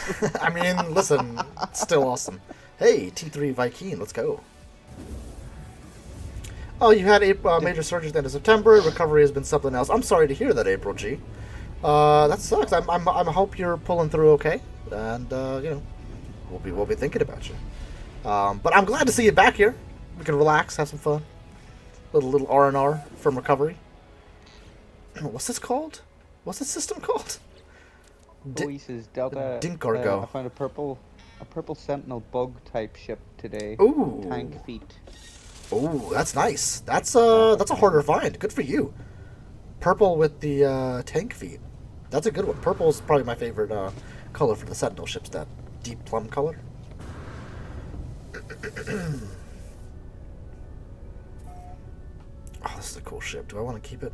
Speaker 1: I mean, listen, it's still awesome. Hey, T3 Viking, let's go. Oh, you had a major surgery at the end of September. Recovery has been something else. I'm sorry to hear that, April G. That sucks. I hope you're pulling through okay, and you know, we'll be thinking about you. But I'm glad to see you back here. We can relax, have some fun. Little R&R from recovery. What's this called? What's this system called?
Speaker 6: Oasis Delta.
Speaker 1: Dinkargo.
Speaker 6: I found a purple Sentinel bug type ship today.
Speaker 1: Ooh.
Speaker 6: Tank feet.
Speaker 1: Ooh, that's nice. That's a harder find. Good for you. Purple with the tank feet. That's a good one. Purple is probably my favorite color for the Sentinel ships. That deep plum color. Oh, this is a cool ship. Do I want to keep it?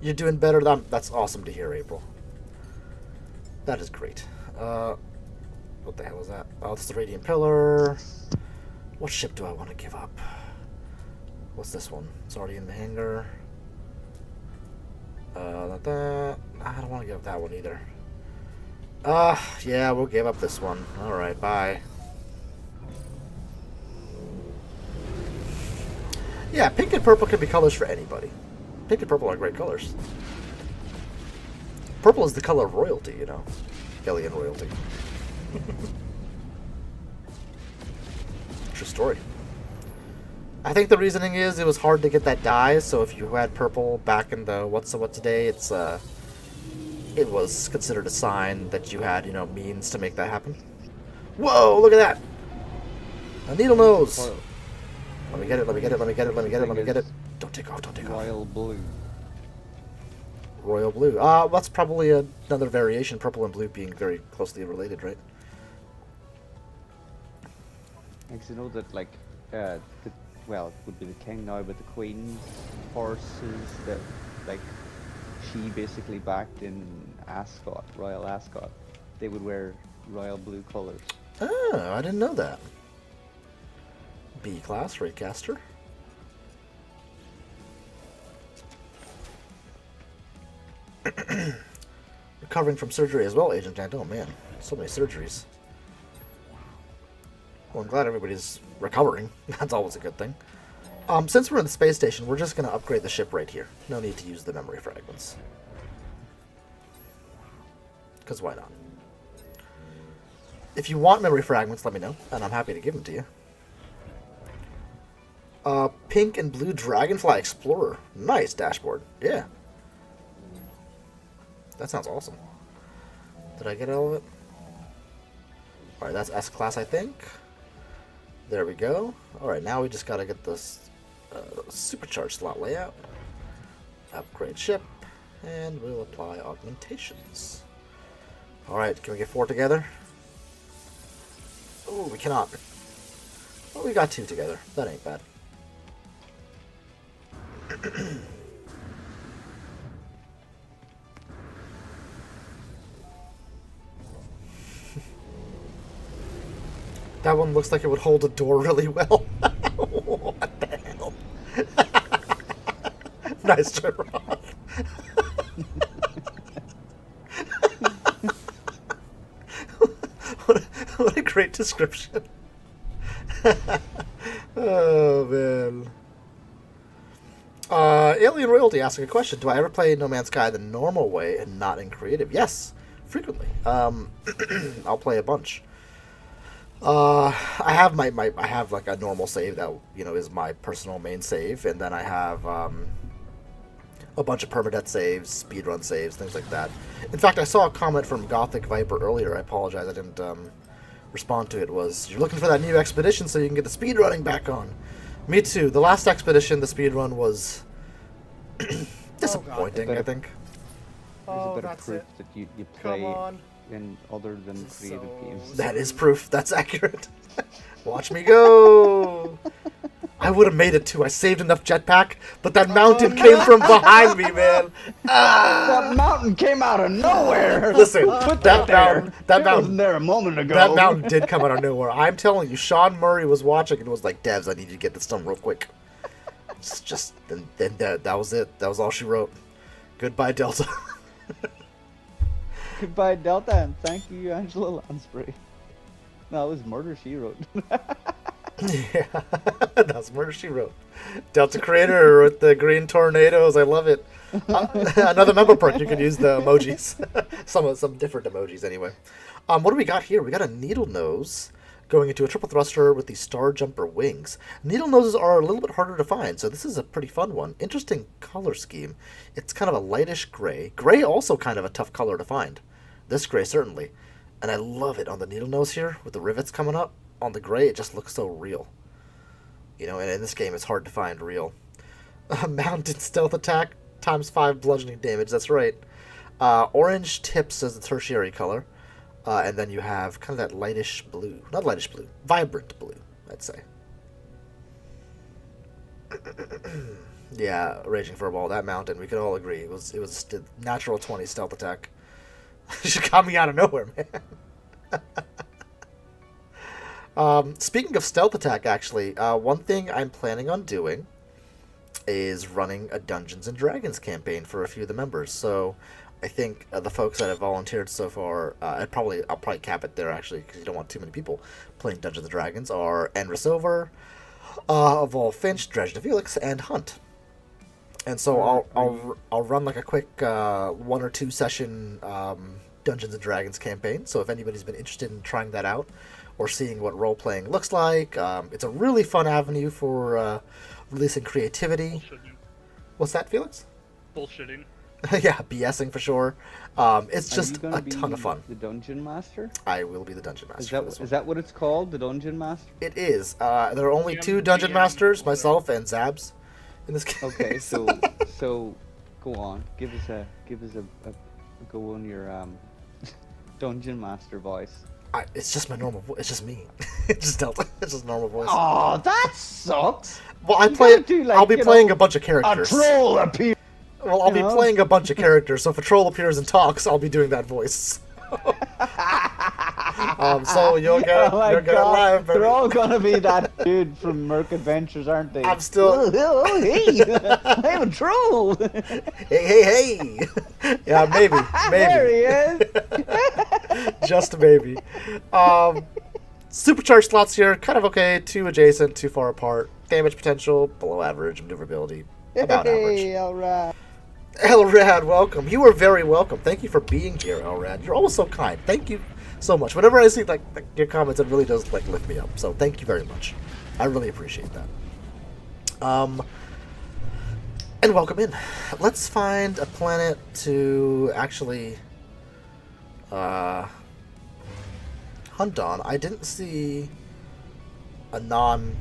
Speaker 1: You're doing better. That's awesome to hear, April. That is great. What the hell is that? Oh, it's the Radiant Pillar. What ship do I want to give up? What's this one? It's already in the hangar. Not that. I don't want to give up that one either. Yeah, we'll give up this one. Alright, bye. Yeah, pink and purple can be colors for anybody. Pink and purple are great colors. Purple is the color of royalty, you know. Alien royalty. True story. I think the reasoning is it was hard to get that dye, so if you had purple back in the what's the what today, it was considered a sign that you had, you know, means to make that happen. Whoa, look at that! A needle nose! Let me get it, let me get it, let me get it, let me get it, let me get it. Don't take off, don't take off.
Speaker 6: Royal blue.
Speaker 1: Royal blue. That's probably another variation, purple and blue being very closely related, right?
Speaker 6: Because you know that, like, well, it would be the king now, but the queen's horses that, like, tea basically backed in Ascot, Royal Ascot. They would wear royal blue colours.
Speaker 1: Oh, I didn't know that. B class Raycaster. Recovering from surgery as well, Agent Ant. Oh man, so many surgeries. Well, I'm glad everybody's recovering. That's always a good thing. Since we're in the space station, we're just going to upgrade the ship right here. No need to use the memory fragments. Because why not? If you want memory fragments, let me know, and I'm happy to give them to you. Pink and blue Dragonfly Explorer. Nice dashboard. Yeah. That sounds awesome. Did I get all of it? Alright, that's S-Class, I think. There we go. Alright, now we just gotta get this supercharged slot layout. Upgrade ship. And we'll apply augmentations. Alright, can we get 4 together? Oh, we cannot. Well, we got 2 together. That ain't bad. That one looks like it would hold a door really well. What the hell? Nice turn, Rob. What a great description. Oh, man. Alien Royalty asking a question. Do I ever play No Man's Sky the normal way and not in creative? Yes, frequently. I'll play a bunch. I have I have like a normal save that, you know, is my personal main save, and then I have a bunch of permadeath saves, speedrun saves, things like that. In fact, I saw a comment from Gothic Viper earlier. I apologize, I didn't respond to it. Was, you're looking for that new expedition so you can get the speedrunning back on. Me too. The last expedition, the speedrun was disappointing, I think.
Speaker 6: There's a
Speaker 4: Oh,
Speaker 6: bit of
Speaker 4: that's
Speaker 6: proof
Speaker 4: it.
Speaker 6: that you
Speaker 4: Come
Speaker 6: play
Speaker 4: on.
Speaker 6: in other than
Speaker 4: This is
Speaker 6: creative
Speaker 4: so
Speaker 6: games.
Speaker 1: That is proof. That's accurate. Watch me go. I would have made it too. I saved enough jetpack, but that mountain came from behind me, man.
Speaker 6: That mountain came out of nowhere.
Speaker 1: Listen,
Speaker 6: Put
Speaker 1: that
Speaker 6: there.
Speaker 1: mountain, that
Speaker 6: It wasn't
Speaker 1: mountain,
Speaker 6: there a moment ago.
Speaker 1: that mountain did come out of nowhere. I'm telling you, Sean Murray was watching and was like, "Devs, I need you to get this done real quick." It's just then that was it. That was all she wrote. Goodbye, Delta.
Speaker 6: Goodbye, Delta, and thank you, Angela Lansbury. No, it was Murder, She Wrote.
Speaker 1: Yeah, that's Murder, She Wrote. Delta Creator with the green tornadoes. I love it. Another member perk. You can use the emojis. some different emojis anyway. What do we got here? We got a needle nose going into a triple thruster with the Star Jumper wings. Needle noses are a little bit harder to find, so this is a pretty fun one. Interesting color scheme. It's kind of a lightish gray. Gray also kind of a tough color to find. This gray certainly. And I love it on the needle nose here with the rivets coming up. On the gray, it just looks so real. You know, and in this game, it's hard to find real. Mounted stealth attack times 5 bludgeoning damage. That's right. Orange tips as the tertiary color. And then you have kind of that lightish blue. Not lightish blue. Vibrant blue, I'd say. Yeah, Raging Furball, that mountain, we could all agree. It was a natural 20 stealth attack. She got me out of nowhere, man. Speaking of stealth attack, actually, one thing I'm planning on doing is running a Dungeons and Dragons campaign for a few of the members. So I think the folks that have volunteered so far, I'll probably cap it there actually because you don't want too many people playing Dungeons and Dragons. Are Enris Over, Vol Finch, Dredge de Felix, and Hunt. And so I'll run like a quick 1 or 2 session Dungeons and Dragons campaign. So if anybody's been interested in trying that out or seeing what role playing looks like, it's a really fun avenue for releasing creativity.
Speaker 5: Bullshitting.
Speaker 1: What's that, Felix?
Speaker 5: Bullshitting.
Speaker 1: Yeah, BSing for sure. It's
Speaker 6: Are
Speaker 1: just
Speaker 6: you gonna
Speaker 1: a ton of fun.
Speaker 6: The Dungeon Master?
Speaker 1: I will be the Dungeon Master.
Speaker 6: Is
Speaker 1: for
Speaker 6: that
Speaker 1: this one.
Speaker 6: is that what it's called? The Dungeon Master?
Speaker 1: It is. There are only
Speaker 5: DM,
Speaker 1: 2 Dungeon
Speaker 5: DM,
Speaker 1: Masters, myself and Zabs, in this case.
Speaker 6: Okay, so go on. Give us a go on your Dungeon Master voice.
Speaker 1: It's just my normal voice. It's just me. It's just Delta. It's just normal voice.
Speaker 6: Oh, that sucks.
Speaker 1: Well, I
Speaker 6: You
Speaker 1: play.
Speaker 6: gotta do, like,
Speaker 1: I'll be
Speaker 6: you
Speaker 1: playing
Speaker 6: know,
Speaker 1: a bunch of
Speaker 6: A
Speaker 1: characters.
Speaker 6: troll appears.
Speaker 1: Well, I'll be
Speaker 6: know?
Speaker 1: playing a bunch of characters, so if a troll appears and talks, I'll be doing that voice. So you'll get,
Speaker 6: Oh my
Speaker 1: you'll get it
Speaker 6: god,
Speaker 1: live, baby.
Speaker 6: they're all gonna be that dude from Merc Adventures, aren't they?
Speaker 1: I'm still-
Speaker 6: Oh, hey, I'm a troll.
Speaker 1: Hey. Yeah, maybe.
Speaker 6: There he is.
Speaker 1: Just maybe. Supercharged slots here, kind of okay. 2 adjacent, 2 far apart. Damage potential, below average. Maneuverability, about average.
Speaker 6: Hey, all right.
Speaker 1: Elrad, welcome. You are very welcome. Thank you for being here, Elrad. You're always so kind. Thank you so much. Whenever I see like your comments, it really does like lift me up. So thank you very much. I really appreciate that. And welcome in. Let's find a planet to actually hunt on. I didn't see a non-bad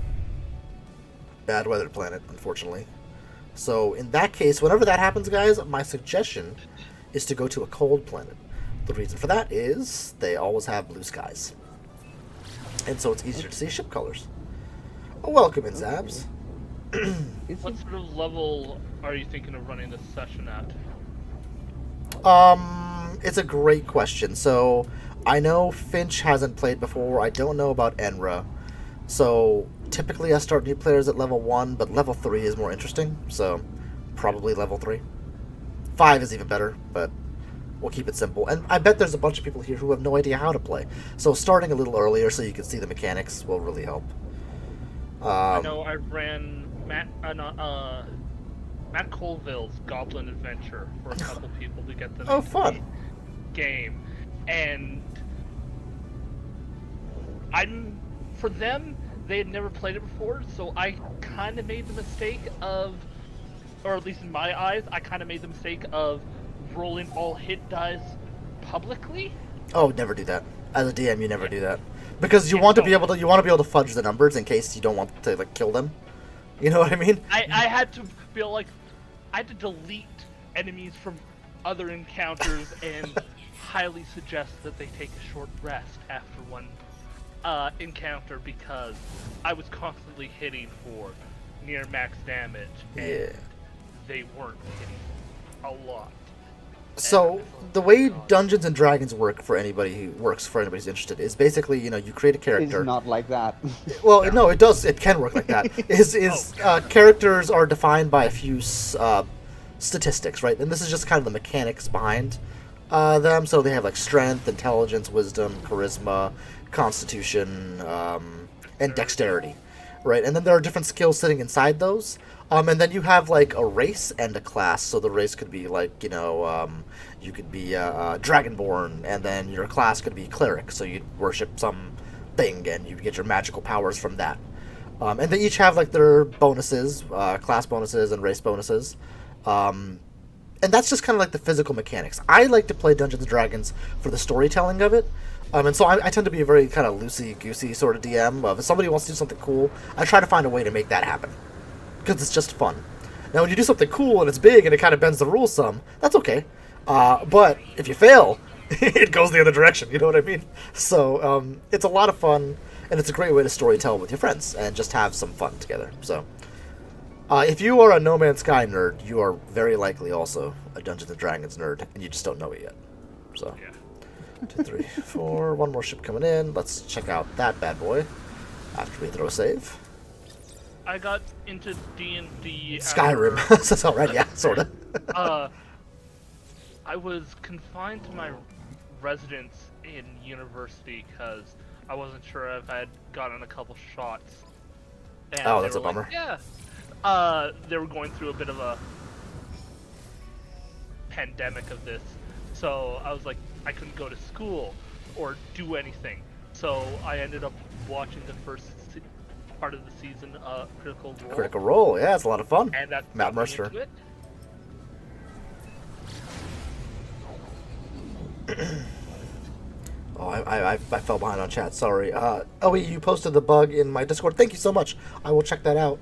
Speaker 1: weather planet, unfortunately. So in that case, whenever that happens, guys, my suggestion is to go to a cold planet. The reason for that is they always have blue skies. And so it's easier to see ship colors. Welcome in, Zabs.
Speaker 5: What sort of level are you thinking of running this session at?
Speaker 1: It's a great question. So I know Finch hasn't played before. I don't know about Enra. So typically I start new players at level 1, but level 3 is more interesting. So probably level 3. 5 is even better, but we'll keep it simple. And I bet there's a bunch of people here who have no idea how to play. So starting a little earlier so you can see the mechanics will really help.
Speaker 5: I know I ran Matt Colville's Goblin Adventure for a couple people to get them
Speaker 1: Oh,
Speaker 5: into
Speaker 1: fun.
Speaker 5: the game, and for them, they had never played it before, so I kind of made the mistake of, or at least in my eyes, I kind of made the mistake of rolling all hit dice publicly.
Speaker 1: Oh, never do that. As a DM, you never do that because you want to be able to fudge the numbers in case you don't want to like kill them. You know what I mean?
Speaker 5: I had to feel like I had to delete enemies from other encounters and highly suggest that they take a short rest after one encounter because I was constantly hitting for near max damage and
Speaker 1: Yeah.
Speaker 5: they weren't hitting a lot.
Speaker 1: So the way Dungeons and Dragons works for anybody who's interested is basically, you create a
Speaker 6: It's
Speaker 1: character.
Speaker 6: not like that.
Speaker 1: Well, no, it does. It can work like that. Characters are defined by a few statistics, right? And this is just kind of the mechanics behind them. So they have like strength, intelligence, wisdom, charisma, constitution, and dexterity, right? And then there are different skills sitting inside those. And then you have like a race and a class. So the race could be like, you could be Dragonborn, and then your class could be cleric. So you'd worship some thing, and you get your magical powers from that. And they each have like their bonuses, class bonuses and race bonuses. And that's just kind of like the physical mechanics. I like to play Dungeons & Dragons for the storytelling of it. And so I tend to be a very kind of loosey-goosey sort of DM. If somebody wants to do something cool, I try to find a way to make that happen. Because it's just fun. Now, when you do something cool and it's big and it kind of bends the rules some, that's okay. But if you fail, it goes the other direction. You know what I mean? So it's a lot of fun, and it's a great way to storytell with your friends and just have some fun together. So if you are a No Man's Sky nerd, you are very likely also a Dungeons and Dragons nerd, and you just don't know it yet. So,
Speaker 5: Yeah.
Speaker 1: 2, 3, 4. One more ship coming in. Let's check out that bad boy after we throw a save.
Speaker 5: I got into D&D
Speaker 1: Skyrim. That's all right, yeah, sort of.
Speaker 5: I was confined to my residence in university because I wasn't sure if I had gotten a couple shots. And
Speaker 1: Oh,
Speaker 5: they
Speaker 1: that's a
Speaker 5: were like,
Speaker 1: bummer.
Speaker 5: yeah. They were going through a bit of a pandemic of this, so I was like, I couldn't go to school or do anything. So I ended up watching the first part of the season, Critical Role.
Speaker 1: Critical Role, yeah, it's a lot of fun.
Speaker 5: And that's
Speaker 1: Matt
Speaker 5: got me
Speaker 1: Mercer.
Speaker 5: into it.
Speaker 1: Oh, I fell behind on chat. Sorry. Oh, you posted the bug in my Discord. Thank you so much. I will check that out.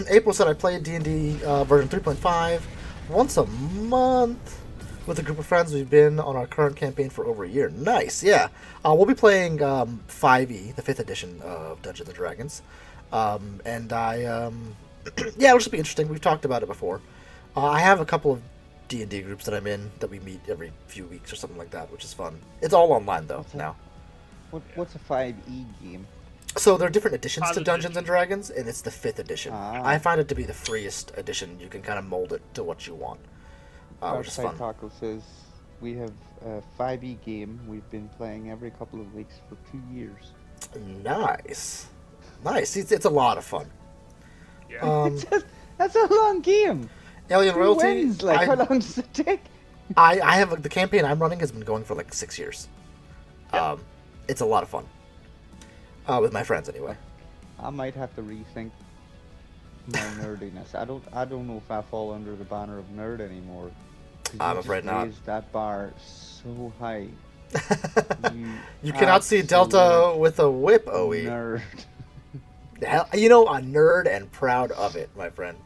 Speaker 1: April said I played D&D version 3.5 once a month with a group of friends. We've been on our current campaign for over a year. Nice. Yeah. We'll be playing 5e, the 5th edition of Dungeons and Dragons. And I yeah, it'll just be interesting. We've talked about it before. I have a couple of D&D groups that I'm in that we meet every few weeks or something like that, which is fun. It's all online though now.
Speaker 6: What's a 5e game?
Speaker 1: So there are different editions to
Speaker 5: Positive.
Speaker 1: Dungeons and Dragons, and it's the 5th edition.
Speaker 6: Ah.
Speaker 1: I find it to be the freest edition. You can kind of mold it to what you want, which is
Speaker 6: Outside
Speaker 1: fun.
Speaker 6: Taco says we have a 5e game we've been playing every couple of weeks for 2 years.
Speaker 1: Nice. It's a lot of fun.
Speaker 5: Yeah.
Speaker 6: That's a long game.
Speaker 1: Alien
Speaker 6: Who
Speaker 1: Royalty.
Speaker 6: wins? Like, how long does it take?
Speaker 1: I have the campaign I'm running has been going for like 6 years. It's a lot of fun. With my friends anyway.
Speaker 6: I might have to rethink my nerdiness. I don't know if I fall under the banner of nerd anymore. 'Cause you
Speaker 1: I'm
Speaker 6: just
Speaker 1: afraid not.
Speaker 6: raised that bar so high.
Speaker 1: You cannot see Delta
Speaker 6: absolute
Speaker 1: with a whip, OE.
Speaker 6: nerd.
Speaker 1: Hell, you know, a nerd and proud of it, my friend.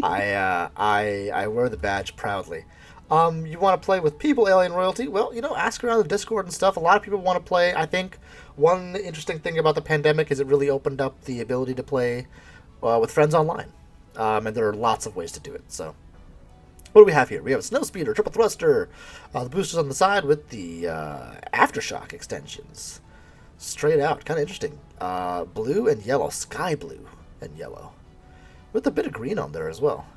Speaker 1: I wear the badge proudly. You want to play with people, Alien Royalty? Well, you know, ask around the Discord and stuff. A lot of people want to play. I think one interesting thing about the pandemic is it really opened up the ability to play with friends online. And there are lots of ways to do it. So, what do we have here? We have a snow speeder, triple thruster, the boosters on the side with the aftershock extensions. Straight out, kind of interesting. Blue and yellow, sky blue and yellow, with a bit of green on there as well.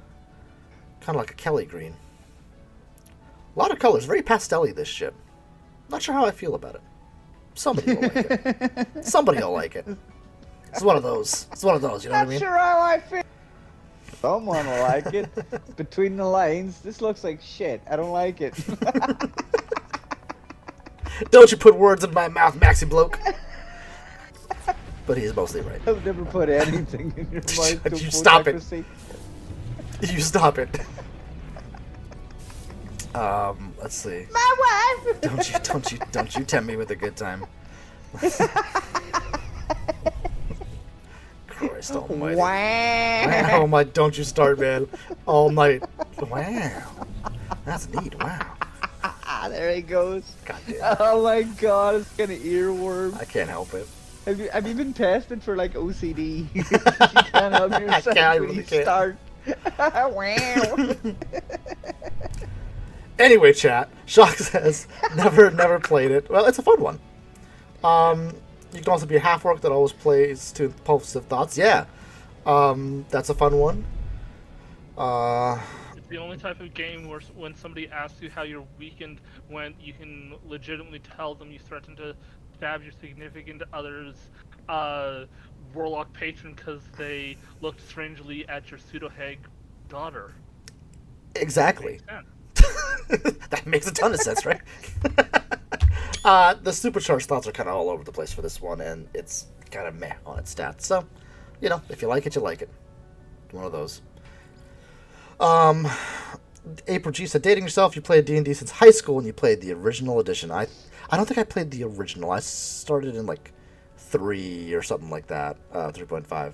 Speaker 1: Kind of like a Kelly green. A lot of colors, very pastel-y this ship. Not sure how I feel about it. Somebody will like it. Somebody will like it. It's one of those. You know what I
Speaker 6: Not
Speaker 1: mean?
Speaker 6: sure how I feel. Someone will like it. Between the lines, this looks like shit. I don't like it.
Speaker 1: Don't you put words in my mouth, Maxi Bloke. But he's mostly right.
Speaker 6: I've never put anything in your mouth. to
Speaker 1: You stop it.
Speaker 6: accuracy.
Speaker 1: You stop it. Let's see.
Speaker 6: My wife.
Speaker 1: Don't you tempt me with a good time. Christ almighty.
Speaker 6: Wow.
Speaker 1: Oh my, don't you start, man. All night. Wow. That's neat, wow.
Speaker 6: There he goes.
Speaker 1: God damn.
Speaker 6: Oh my god, it's kind of earworm.
Speaker 1: I can't help it.
Speaker 6: Have you been tested for like OCD? you can't help yourself
Speaker 1: I
Speaker 6: when
Speaker 1: really
Speaker 6: you
Speaker 1: can't.
Speaker 6: start. Wow.
Speaker 1: Anyway, chat. Shock says, never played it. Well, it's a fun one. You can also be a half-orc that always plays to impulsive thoughts. Yeah. That's a fun one.
Speaker 5: It's the only type of game where when somebody asks you how your weekend went, you can legitimately tell them you threatened to stab your significant other's warlock patron because they looked strangely at your pseudo-hag daughter.
Speaker 1: Exactly.
Speaker 5: Makes sense.
Speaker 1: That makes a ton of sense, right? The supercharged thoughts are kind of all over the place for this one, and it's kind of meh on its stats. So, you know, if you like it, you like it. One of those. April G said, dating yourself, you played D&D since high school, and you played the original edition. I don't think I played the original. I started in, like, 3 or something like that. 3.5.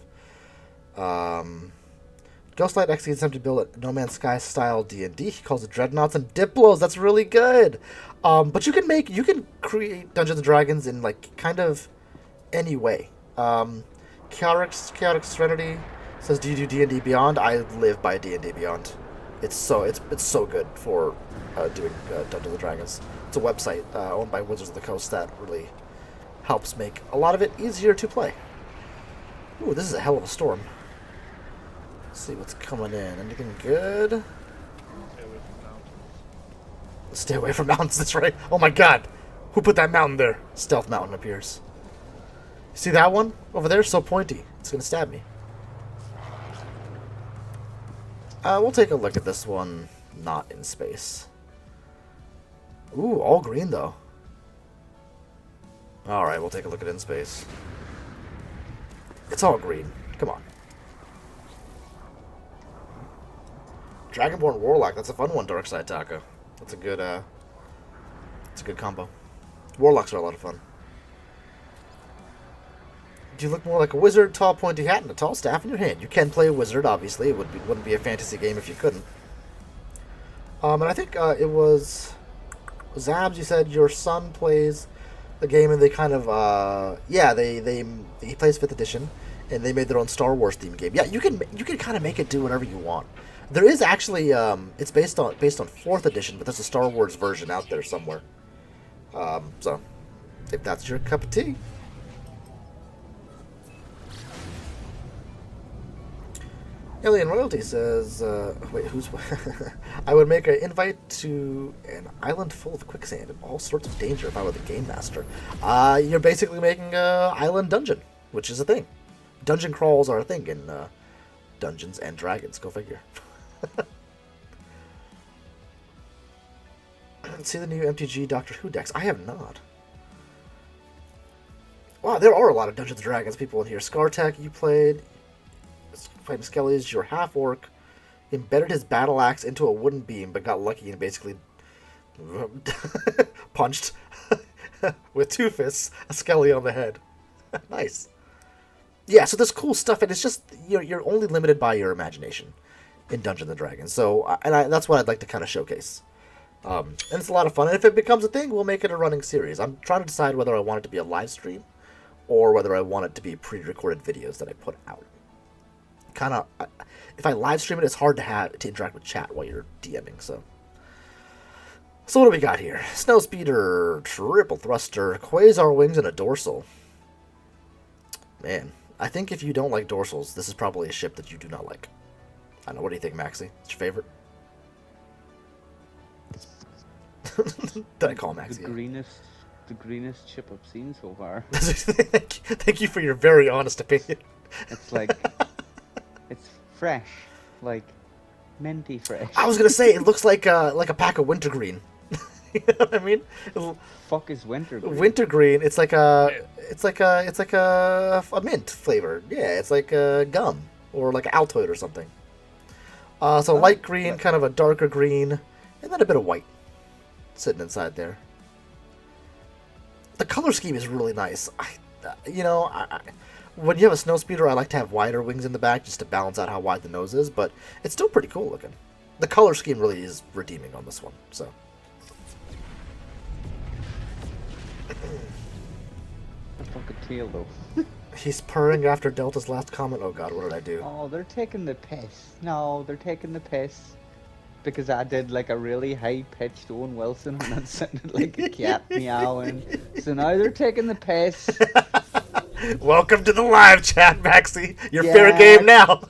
Speaker 1: Ghostlight executes empty build at No Man's Sky style D&D. He calls it Dreadnoughts and Diplos. That's really good. But you can create Dungeons and Dragons in like kind of any way. Chaotic Serenity says, do you do D&D Beyond? I live by D&D Beyond. It's so good for doing Dungeons and Dragons. It's a website owned by Wizards of the Coast that really helps make a lot of it easier to play. Ooh, this is a hell of a storm. Let's see what's coming in. Anything good?
Speaker 5: Stay away from mountains.
Speaker 1: Stay away from mountains, that's right. Oh my god. Who put that mountain there? Stealth Mountain appears. See that one? Over there? So pointy. It's gonna stab me. We'll take a look at this one not in space. Ooh, all green though. Alright, we'll take a look at in space. It's all green. Come on. Dragonborn Warlock, that's a fun one, Darkside Taco. That's a good combo. Warlocks are a lot of fun. Do you look more like a wizard? Tall pointy hat and a tall staff in your hand. You can play a wizard, obviously. It wouldn't be a fantasy game if you couldn't. And I think it was Zabs, you said your son plays a game and they kind of he plays 5th edition and they made their own Star Wars themed game. Yeah, you can kind of make it do whatever you want. There is actually it's based on 4th edition, but there's a Star Wars version out there somewhere. So if that's your cup of tea. Alien Royalty says, wait, who's... I would make an invite to an island full of quicksand and all sorts of danger if I were the game master. You're basically making an island dungeon, which is a thing. Dungeon crawls are a thing in Dungeons and Dragons, go figure. See the new MTG Doctor Who decks? I have not. Wow, there are a lot of Dungeons and Dragons people in here. Scartech, you played... Fighting Skelly's your half-orc embedded his battle axe into a wooden beam, but got lucky and basically punched with 2 fists a Skelly on the head. Nice. Yeah, so there's cool stuff, and it's just you're only limited by your imagination in Dungeons and Dragons. So, that's what I'd like to kind of showcase. And it's a lot of fun. And if it becomes a thing, we'll make it a running series. I'm trying to decide whether I want it to be a live stream or whether I want it to be pre-recorded videos that I put out. If I live stream it, it's hard to interact with chat while you're DMing. So what do we got here? Snowspeeder, triple thruster, quasar wings, and a dorsal. Man, I think if you don't like dorsals, this is probably a ship that you do not like. I don't know. What do you think, Maxie? It's your favorite? Did I call Maxie?
Speaker 6: The greenest ship I've seen so far.
Speaker 1: Thank you for your very honest opinion.
Speaker 6: It's like. It's fresh, like minty fresh.
Speaker 1: I was gonna say it looks like a pack of wintergreen. You know what I mean?
Speaker 6: Fuck is wintergreen?
Speaker 1: Wintergreen. It's like a mint flavor. Yeah, it's like a gum or like Altoid or something. So light green, kind of a darker green, and then a bit of white sitting inside there. The color scheme is really nice. When you have a snowspeeder, I like to have wider wings in the back just to balance out how wide the nose is, but it's still pretty cool looking. The color scheme really is redeeming on this one, so.
Speaker 6: A fucking tail, though.
Speaker 1: He's purring after Delta's last comment. Oh god, what did I do?
Speaker 6: Oh, they're taking the piss. No, they're taking the piss. Because I did like a really high-pitched Owen Wilson and it sounded like a cat meowing. So now they're taking the piss.
Speaker 1: Welcome to the live chat, Maxie. You're fair game now.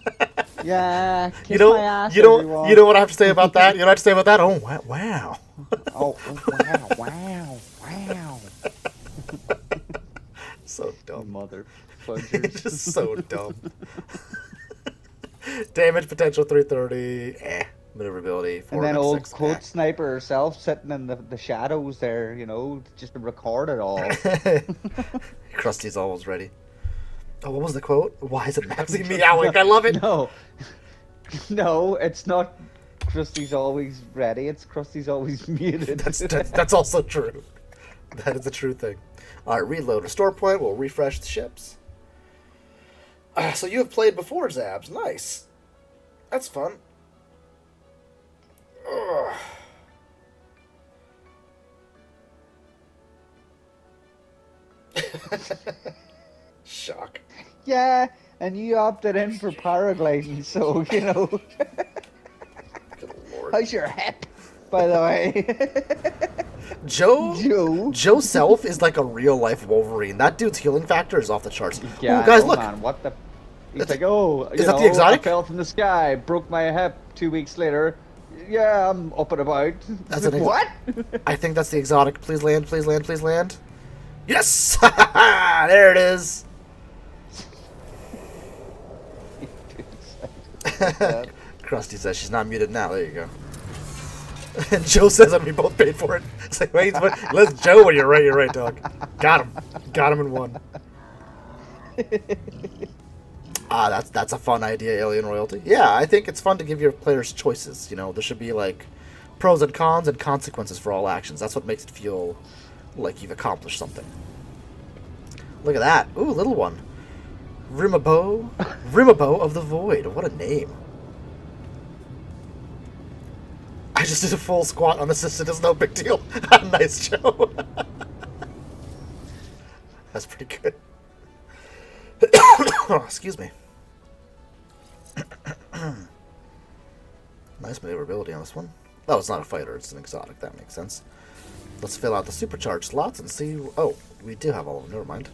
Speaker 6: Yeah, kiss
Speaker 1: you know,
Speaker 6: my ass,
Speaker 1: you know,
Speaker 6: everyone.
Speaker 1: you know what I have to say about that? You know what I have to say about that? Oh wow.
Speaker 6: Oh wow.
Speaker 1: So dumb.
Speaker 6: Mother
Speaker 1: It's just so dumb. Damage potential 330. Maneuverability 4.
Speaker 6: And then old quote sniper herself sitting in the shadows there, just to record it all.
Speaker 1: Krusty's always ready. Oh, what was the quote? Why is it Maxie meowing? I love it.
Speaker 6: No, it's not. Krusty's always ready. It's Krusty's always muted.
Speaker 1: That's also true. That is a true thing. All right, reload. Restore point. We'll refresh the ships. So you have played before, Zabs. Nice. That's fun. Ugh. Shock.
Speaker 6: Yeah, and you opted in for paragliding, so
Speaker 1: Good lord.
Speaker 6: How's your hip, by the way?
Speaker 1: Joe Self is like a real life Wolverine. That dude's healing factor is off the charts.
Speaker 6: Yeah,
Speaker 1: ooh, guys,
Speaker 6: oh
Speaker 1: look.
Speaker 6: man, what the? He's
Speaker 1: Is
Speaker 6: like, oh,
Speaker 1: that the exotic?
Speaker 6: I fell from the sky, broke my hip 2 weeks later. Yeah, I'm up and about.
Speaker 1: That's an
Speaker 6: what?
Speaker 1: I think that's the exotic. Please land, please land, please land. Yes! There it is. Krusty says she's not muted now. There you go. And Joe says that we both paid for it. It's like, wait, let's Joe when you're right, dog. Got him in one. That's a fun idea, Alien Royalty. Yeah, I think it's fun to give your players choices. There should be like pros and cons and consequences for all actions. That's what makes it feel like you've accomplished something. Look at that. Ooh, little one. Rimabo of the Void. What a name. I just did a full squat unassisted. It's no big deal. Nice, Joe. That's pretty good. Oh, excuse me. Nice maneuverability on this one. Oh, it's not a fighter, it's an exotic, that makes sense. Let's fill out the supercharged slots and see... Oh, we do have all of them, never mind.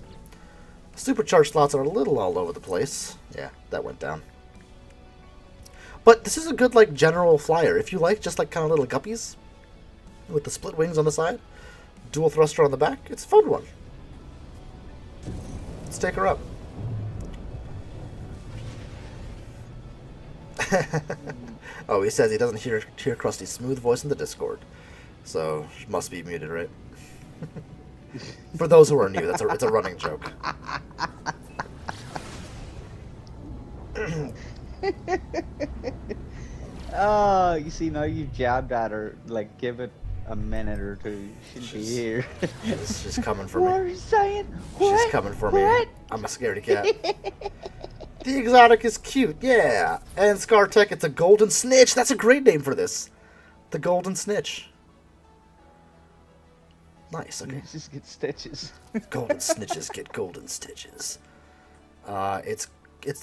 Speaker 1: Supercharged slots are a little all over the place. Yeah, that went down. But this is a good, like, general flyer. If you like just, like, kind of little guppies with the split wings on the side, dual thruster on the back, it's a fun one. Let's take her up. Oh, he says he doesn't hear Krusty's smooth voice in the Discord. So, she must be muted, right? For those who are new, it's a running joke.
Speaker 6: Oh, you see, now you've jabbed at her. Like, give it a minute or two. She'll be here.
Speaker 1: She's coming for
Speaker 6: What are
Speaker 1: me.
Speaker 6: you saying?
Speaker 1: She's
Speaker 6: What?
Speaker 1: coming for me.
Speaker 6: What?
Speaker 1: I'm a scaredy cat. The exotic is cute, yeah. And Scartech, it's a golden snitch. That's a great name for this. The golden snitch. Nice, okay.
Speaker 6: Just get stitches.
Speaker 1: Golden snitches get golden stitches. It's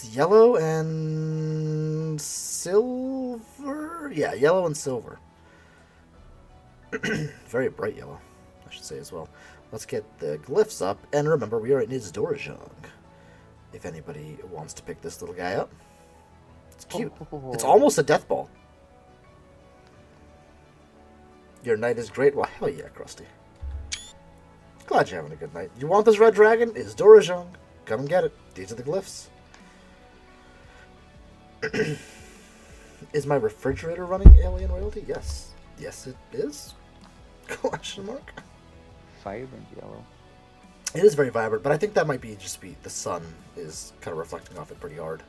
Speaker 1: yellow and silver? Yeah, yellow and silver. Very bright yellow, I should say as well. Let's get the glyphs up. And remember, we are in Izdorajang. If anybody wants to pick this little guy up. It's cute. It's almost a death ball. Your night is great? Well, hell yeah, Krusty. Glad you're having a good night. You want this red dragon? Izdorajang. Come and get it. These are the glyphs. Is my refrigerator running Alien Royalty? Yes. Yes, it is. Question mark.
Speaker 6: Vibrant yellow.
Speaker 1: It is very vibrant, but I think that might be the sun is kind of reflecting off it pretty hard.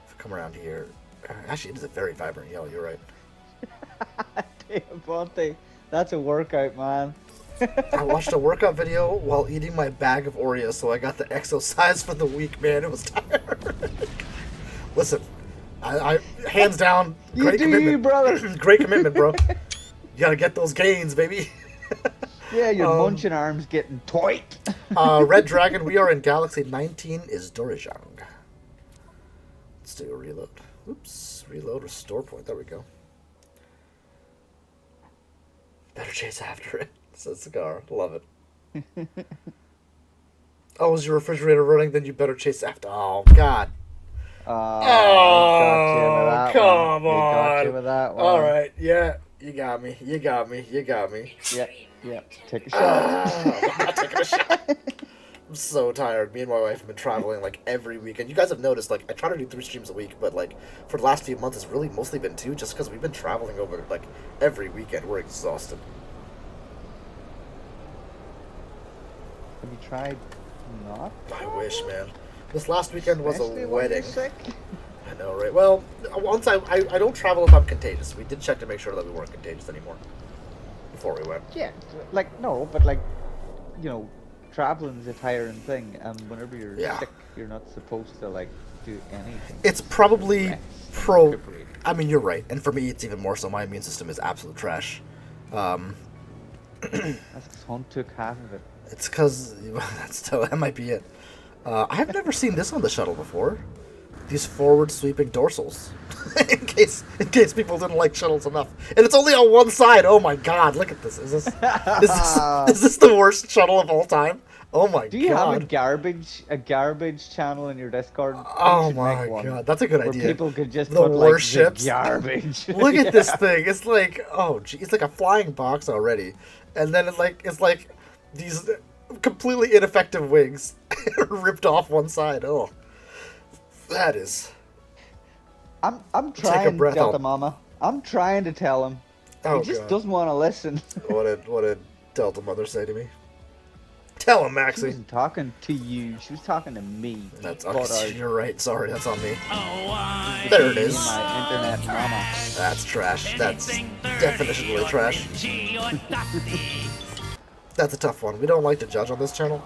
Speaker 1: If I come around here, actually, it is a very vibrant yellow. You're right.
Speaker 6: Damn, Bonte, that's a workout, man.
Speaker 1: I watched a workout video while eating my bag of Oreos, so I got the exo size for the week. Man, it was tired. Listen, I hands down, great commitment,
Speaker 6: brother.
Speaker 1: Great commitment, bro. You gotta get those gains, baby.
Speaker 6: Yeah, your munching arms getting tight.
Speaker 1: Red Dragon, we are in Galaxy 19 Izdorajang. Let's do a reload. Oops, reload, restore point. There we go. Better chase after it, says Cigar. Love it. Oh, is your refrigerator running? Then you better chase after. Oh, God.
Speaker 6: Oh,
Speaker 1: come
Speaker 6: got you
Speaker 1: on.
Speaker 6: with that one.
Speaker 1: All right, yeah, you got me. You got me. You got me.
Speaker 6: Yeah. Take a shot.
Speaker 1: I'm not taking a shot. I'm so tired. Me and my wife have been traveling like every weekend. You guys have noticed, like, I try to do 3 streams a week, but like for the last few months, it's really mostly been 2, just because we've been traveling over like every weekend. We're exhausted.
Speaker 6: Have you tried not?
Speaker 1: I wish, man. This last weekend was
Speaker 6: Especially
Speaker 1: a
Speaker 6: when you're
Speaker 1: wedding.
Speaker 6: sick?
Speaker 1: I know, right? Well, once I don't travel if I'm contagious. We did check to make sure that we weren't contagious anymore before we went.
Speaker 6: Yeah, like, no, but like, you know, traveling is a tiring thing, and whenever you're sick, you're not supposed to, like, do anything.
Speaker 1: It's probably
Speaker 6: Rest and recuperate.
Speaker 1: I mean, you're right. And for me, it's even more so. My immune system is absolute trash.
Speaker 6: That's 'cause Hunt took half of it.
Speaker 1: It's because that might be it. I have never seen this on the shuttle before. These forward sweeping dorsals, in case people didn't like shuttles enough, and it's only on one side. Oh my God! Look at this. Is this the worst shuttle of all time? Oh my God!
Speaker 6: Do you have a garbage channel in your Discord? You
Speaker 1: Oh
Speaker 6: should
Speaker 1: my
Speaker 6: make one
Speaker 1: God! That's a good
Speaker 6: where
Speaker 1: idea.
Speaker 6: people could just
Speaker 1: The
Speaker 6: put
Speaker 1: worst
Speaker 6: like
Speaker 1: ships.
Speaker 6: the garbage.
Speaker 1: Look at this thing. It's like, oh gee, it's like a flying box already, and then it's like these completely ineffective wings ripped off one side. Oh, that is.
Speaker 6: I'm
Speaker 1: Take a
Speaker 6: trying,
Speaker 1: breath,
Speaker 6: Delta
Speaker 1: I'll-
Speaker 6: Mama. I'm trying to tell him.
Speaker 1: Oh
Speaker 6: He just
Speaker 1: God.
Speaker 6: doesn't want to listen.
Speaker 1: What did Delta Mother say to me? Tell him,
Speaker 6: She
Speaker 1: Maxie.
Speaker 6: wasn't talking to you. She was talking to me.
Speaker 1: That's
Speaker 6: But,
Speaker 1: you're right. Sorry, that's on me.
Speaker 3: Oh,
Speaker 1: There it is.
Speaker 6: my internet mama.
Speaker 1: That's trash. That's definitionally trash. That's a tough one. We don't like to judge on this channel,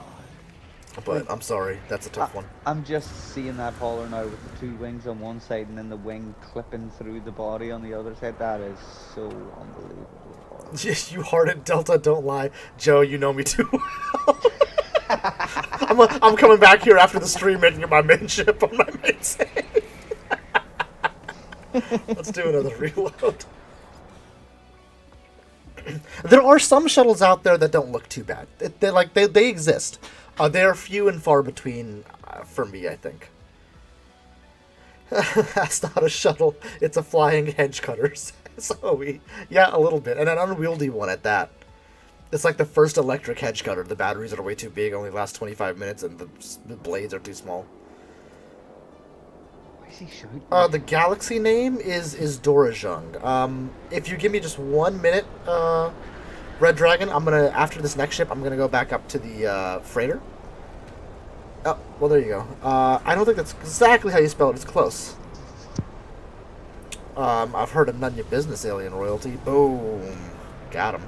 Speaker 1: but I'm sorry. That's a tough one.
Speaker 6: I'm just seeing that hauler now with the 2 wings on one side and then the wing clipping through the body on the other side. That is so unbelievably hard.
Speaker 1: You hearted Delta, don't lie. Joe, you know me too well. I'm coming back here after the stream making it my main ship on my main save. Let's do another reload. There are some shuttles out there that don't look too bad. They exist. They're few and far between for me, I think. That's not a shuttle. It's a flying hedge cutter. So yeah, a little bit, and an unwieldy one at that. It's like the first electric hedge cutter. The batteries are way too big, only last 25 minutes, and the blades are too small.
Speaker 6: Why is he shooting?
Speaker 1: The galaxy name is Dorajung. If you give me just 1 minute, Red Dragon, after this next ship, I'm gonna go back up to the freighter. Oh, well, there you go. I don't think that's exactly how you spell it. It's close. I've heard of none of your business, alien royalty. Boom. Got him.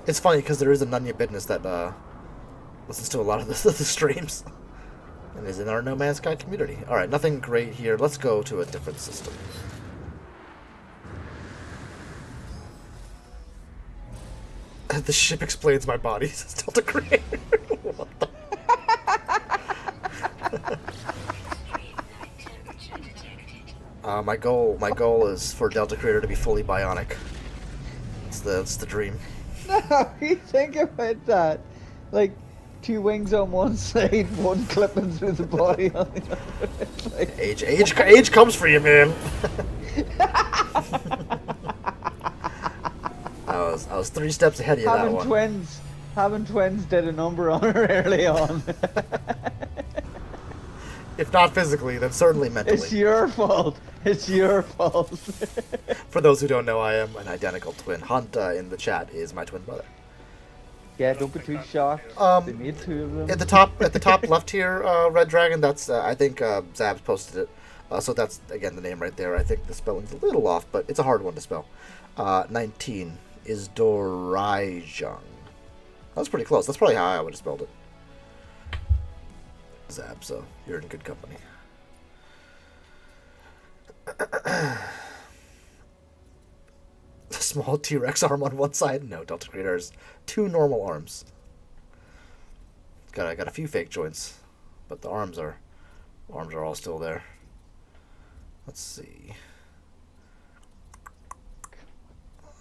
Speaker 1: It's funny because there is a None Your Business that listens to a lot of the streams and is in our No Man's Sky community. Alright, nothing great here. Let's go to a different system. The ship explains my body, says Delta Creator. What the? My goal is for Delta Creator to be fully bionic. It's the dream.
Speaker 6: No, you think about that. Like, 2 wings on one side, 1 clipping through the body on the other. It's like...
Speaker 1: Age comes for you, man. I was 3 steps ahead of you that one.
Speaker 6: Having twins did a number on her early on.
Speaker 1: If not physically, then certainly mentally.
Speaker 6: It's your fault. It's your fault.
Speaker 1: For those who don't know, I am an identical twin. Hunt in the chat is my twin brother.
Speaker 6: Yeah, don't be too shocked. They made 2 of them.
Speaker 1: At the top left here, Red Dragon. That's I think Zabs posted it. So that's again the name right there. I think the spelling's a little off, but it's a hard one to spell. 19 is Doraijung. That's pretty close. That's probably how I would have spelled it. Zab, so you're in good company. Small T-Rex arm on one side. No, Delta Creator has 2 normal arms. Got a few fake joints, but the arms are all still there. Let's see.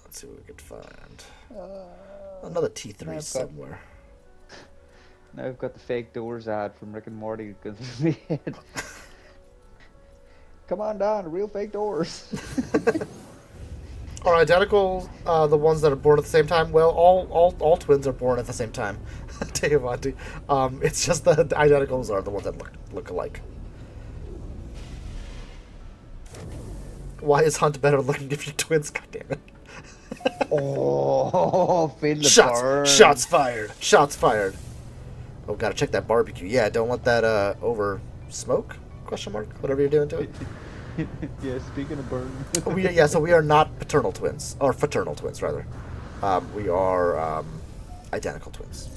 Speaker 1: Let's see what we could find. Another T3 somewhere.
Speaker 6: Now I've got the fake doors ad from Rick and Morty going through my head. Come on down, real fake doors.
Speaker 1: Are identical the ones that are born at the same time? Well, all twins are born at the same time. Teovanti. It's just the identicals are the ones that look alike. Why is Hunt better looking if you're twins? God damn it.
Speaker 6: Oh, feel the burn.
Speaker 1: Shots fired. Shots fired. Oh, gotta check that barbecue. Yeah, don't let that over smoke? Question mark. Whatever you're doing to it.
Speaker 6: Yeah, speaking of burn.
Speaker 1: So we are not paternal twins, or fraternal twins rather. We are identical twins.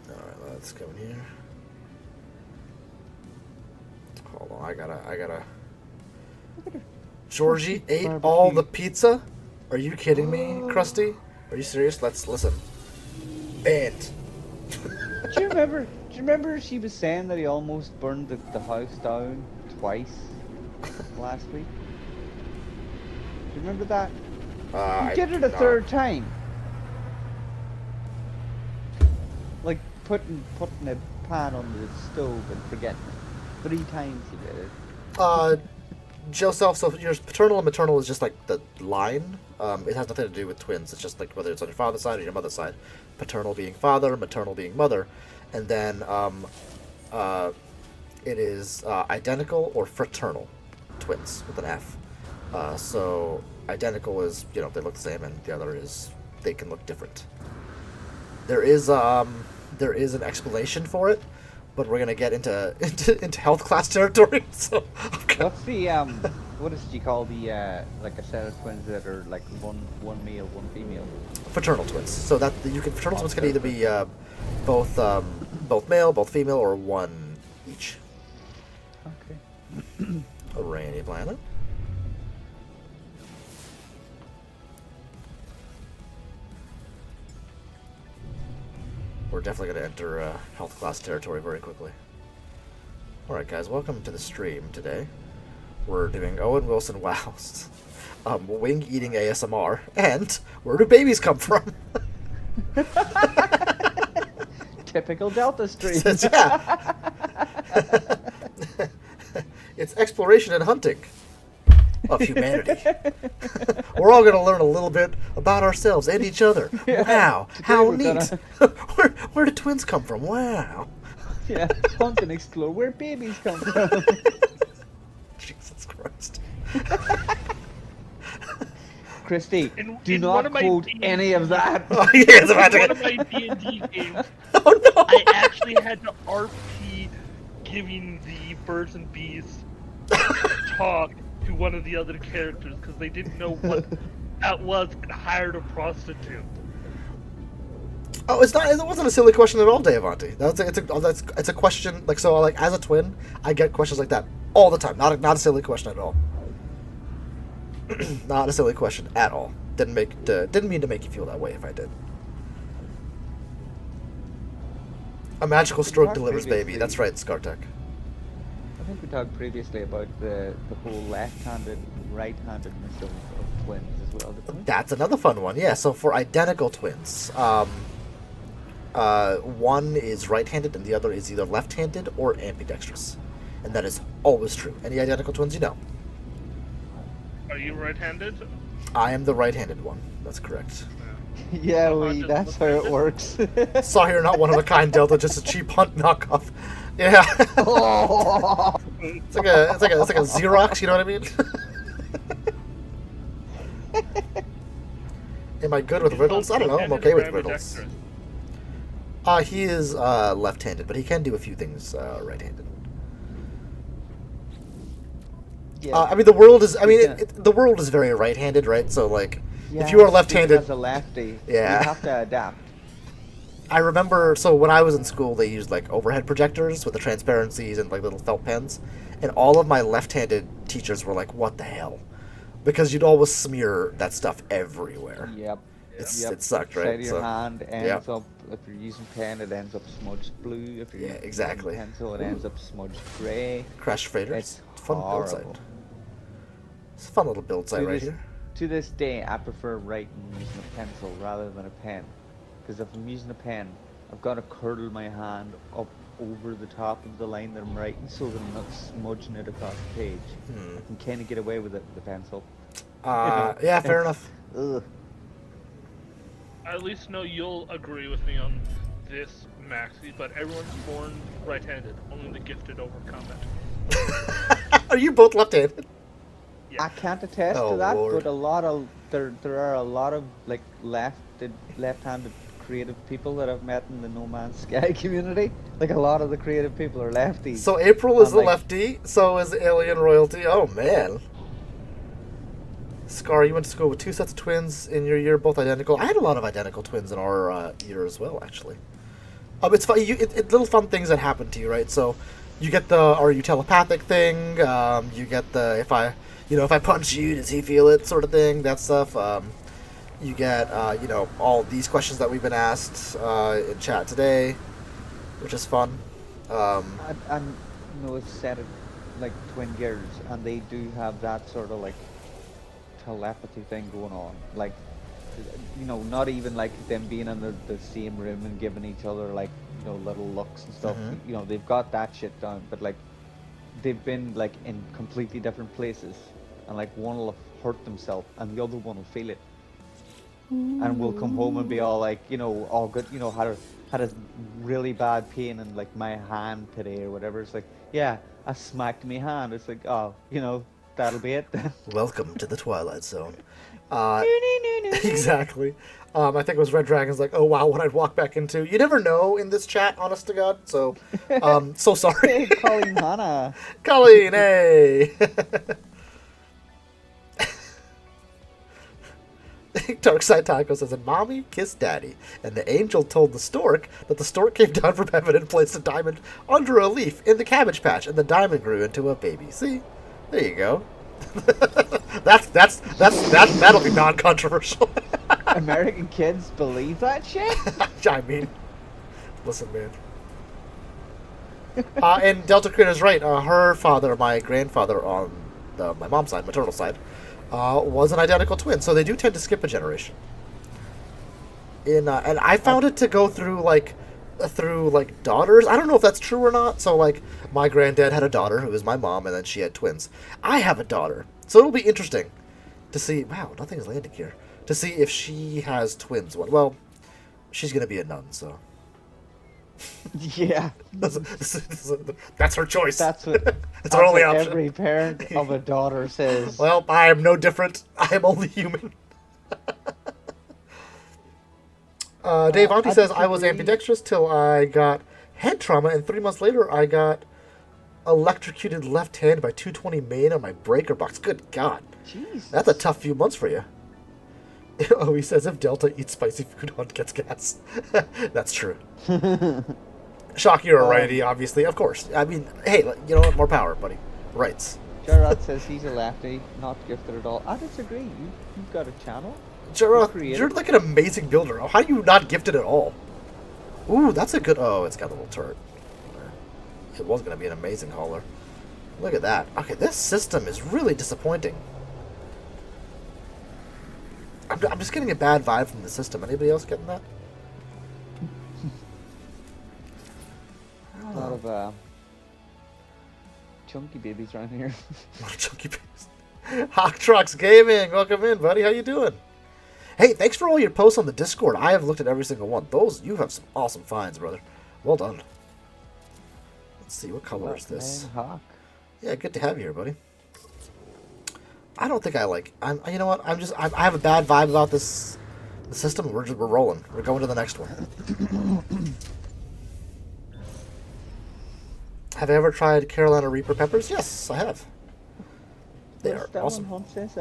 Speaker 1: All right, let's go in here. Hold on, I gotta. Georgie ate all the pizza? Are you kidding me, Krusty? Are you serious? Let's listen. Banned.
Speaker 6: Do you remember she was saying that he almost burned the house down twice last week? Do you remember that? He did it a 3rd time. Like putting a pan on the stove and forgetting it. 3 times he did it.
Speaker 1: Joseph, so your paternal and maternal is just like the line. It has nothing to do with twins. It's just like whether it's on your father's side or your mother's side. Paternal being father, maternal being mother. And then it is identical or fraternal twins with an F. So identical is, they look the same, and the other is they can look different. There is an explanation for it, but we're gonna get into health class territory. So
Speaker 6: what's the what is she called the like a set of twins that are like one male, one female?
Speaker 1: Fraternal twins. So that fraternal twins can either be both male, both female, or one each.
Speaker 6: Okay.
Speaker 1: A rainy planet. definitely going to enter health class territory very quickly. Alright guys, welcome to the stream today. We're doing Owen Wilson wows, wing eating ASMR, and where do babies come from?
Speaker 6: Typical Delta stream.
Speaker 1: Yeah. It's exploration and hunting of humanity. We're all going to learn a little bit about ourselves and each other. Wow, how
Speaker 6: we're
Speaker 1: neat. Where do twins come from? Wow.
Speaker 6: Yeah, hunt and explore where babies come from.
Speaker 1: Jesus Christ.
Speaker 6: Christy, do
Speaker 5: in
Speaker 6: not
Speaker 5: one of my
Speaker 6: quote
Speaker 5: D&D
Speaker 6: any of that.
Speaker 1: Oh, yeah, it's about
Speaker 5: one
Speaker 1: to
Speaker 5: of my D&D games,
Speaker 1: Oh, no.
Speaker 5: I actually had to RP giving the birds and bees talk to one of the other characters because they didn't know what that was and hired a prostitute.
Speaker 1: Oh, it's not. It wasn't a silly question at all, Dave Auntie. It's a question like so. Like as a twin, I get questions like that all the time. Not a silly question at all. Not a silly question at all. Didn't mean to make you feel that way if I did. A magical stroke
Speaker 6: talked
Speaker 1: delivers baby.
Speaker 6: previously-
Speaker 1: That's right, Skartek.
Speaker 6: I think we talked previously about the whole left-handed, right-handedness of twins as well. Didn't we?
Speaker 1: That's another fun one. Yeah. So for identical twins, one is right-handed and the other is either left-handed or ambidextrous, and that is always true. Any identical twins you know?
Speaker 5: Are you right-handed?
Speaker 1: I am the right-handed one. That's correct.
Speaker 6: Yeah,
Speaker 5: Hunt
Speaker 6: that's
Speaker 5: is
Speaker 6: how it
Speaker 5: left-handed?
Speaker 6: works.
Speaker 1: Saw here, not one of a kind Delta, just a cheap hunt knockoff. Yeah.
Speaker 6: Oh.
Speaker 1: It's like a Xerox, you know what I mean? Am I good with riddles? I don't know. I'm okay with riddles. He is left-handed, but he can do a few things right-handed.
Speaker 6: Yeah.
Speaker 1: I mean, the world is. I mean,
Speaker 6: Yeah.
Speaker 1: the world is very right-handed, right? So, like,
Speaker 6: Yeah,
Speaker 1: if you are left-handed,
Speaker 6: as a lefty,
Speaker 1: Yeah.
Speaker 6: you have to adapt.
Speaker 1: I remember. So when I was in school, they used like overhead projectors with the transparencies and like little felt pens, and all of my left-handed teachers were like, "What the hell?" Because you'd always smear that stuff everywhere.
Speaker 6: Yep.
Speaker 1: It sucked,
Speaker 6: Side
Speaker 1: right?
Speaker 6: of your
Speaker 1: So-
Speaker 6: hand ends
Speaker 1: Yep.
Speaker 6: up, if you're using pen, it ends up smudged blue. If you're
Speaker 1: Yeah,
Speaker 6: using
Speaker 1: exactly.
Speaker 6: pencil, it ends up smudged grey.
Speaker 1: Crash Faders.
Speaker 6: It's
Speaker 1: Fun build site.
Speaker 6: horrible.
Speaker 1: It's a fun little build site
Speaker 6: To
Speaker 1: right
Speaker 6: this-
Speaker 1: here.
Speaker 6: To this day, I prefer writing using a pencil rather than a pen. Because if I'm using a pen, I've got to curl my hand up over the top of the line that I'm writing so that I'm not smudging it across the page.
Speaker 1: Hmm.
Speaker 6: I can kind of get away with it with a pencil.
Speaker 1: Yeah, fair enough.
Speaker 6: Ugh.
Speaker 5: I at least know you'll agree with me on this, Maxie, but everyone's born right-handed. Only the gifted overcome it.
Speaker 1: Are you both left-handed?
Speaker 5: Yeah.
Speaker 6: I can't attest
Speaker 1: Oh,
Speaker 6: to that,
Speaker 1: Lord.
Speaker 6: but there are a lot of like left-handed creative people that I've met in the No Man's Sky community. Like a lot of the creative people are lefties.
Speaker 1: So April is
Speaker 6: I'm
Speaker 1: the
Speaker 6: like-
Speaker 1: lefty, so is Alien Royalty. Oh, man. Scar, you went to school with two sets of twins in your year, both identical. I had a lot of identical twins in our year as well, actually. It's fun. Little fun things that happen to you, right? So you get the "Are you telepathic?" thing. You get the if I punch you, does he feel it? Sort of thing. That stuff. You get all these questions that we've been asked in chat today, which is fun.
Speaker 6: I know it's set of like twin girls, and they do have that sort of like telepathy thing going on. Like, not even like them being in the same room and giving each other like little looks and stuff.
Speaker 1: Mhm.
Speaker 6: They've got that shit down, but like they've been like in completely different places, and like one will have hurt themselves, and the other one will feel it, and will come home and be all like, all good, had a really bad pain in like my hand today or whatever. It's like, yeah, I smacked my hand. It's like, oh, that'll be it then.
Speaker 1: Welcome to the Twilight Zone. Exactly. I think it was Red Dragon's like, oh wow, what I'd walk back into. You never know in this chat, honest to God. So, so sorry.
Speaker 6: Colleen Hannah.
Speaker 1: Colleen, hey! Darkside Taco says, and Mommy kissed Daddy, and the angel told the stork that the stork came down from heaven and placed a diamond under a leaf in the cabbage patch, and the diamond grew into a baby. See? There you go. That'll be non-controversial.
Speaker 6: American kids believe that shit?
Speaker 1: I mean, Listen, man. And Delta Creator's right. Her father, my grandfather on my mom's side, maternal side, was an identical twin. So they do tend to skip a generation. And I found it to go through daughters. I don't know if that's true or not. So like my granddad had a daughter who was my mom, and then she had twins. I have a daughter, so it'll be interesting to see. Wow, nothing's landing here. To see if she has twins. Well, she's gonna be a nun, so.
Speaker 6: Yeah.
Speaker 1: That's her choice.
Speaker 6: That's what.
Speaker 1: It's
Speaker 6: that's
Speaker 1: her only
Speaker 6: what
Speaker 1: option.
Speaker 6: every parent of a daughter says.
Speaker 1: Well, I am no different. I am only human. Dave Auntie says, I was
Speaker 6: disagree.
Speaker 1: ambidextrous till I got head trauma, and 3 months later I got electrocuted left hand by 220 main on my breaker box. Good God.
Speaker 6: Jeez.
Speaker 1: That's a tough few months for you. Oh, he says, if Delta eats spicy food, Hunt gets gas. That's true. Shock, you're a righty, obviously. Of course. I mean, hey, you know what? More power, buddy. Rights.
Speaker 6: Gerard says he's a lefty, not gifted at all. I disagree. You've got a channel.
Speaker 1: Gerard,
Speaker 6: creative.
Speaker 1: you're like an amazing builder. How are you not gifted at all? Ooh, that's a good... Oh, it's got a little turret. It was going to be an amazing hauler. Look at that. Okay, this system is really disappointing. I'm just getting a bad vibe from the system. Anybody else getting that?
Speaker 6: A lot of chunky babies around here.
Speaker 1: A lot of chunky babies. Hawk Trucks Gaming, welcome in, buddy. How you doing? Hey, thanks for all your posts on the Discord. I have looked at every single one. You have some awesome finds, brother. Well done. Let's see, what color is this?
Speaker 6: Hawk.
Speaker 1: Yeah, good to have you here, buddy. I don't think you know what? I have a bad vibe about the system. We're rolling. We're going to the next one. Have I ever tried Carolina Reaper peppers? Yes, I have. They are awesome.
Speaker 6: Hunt says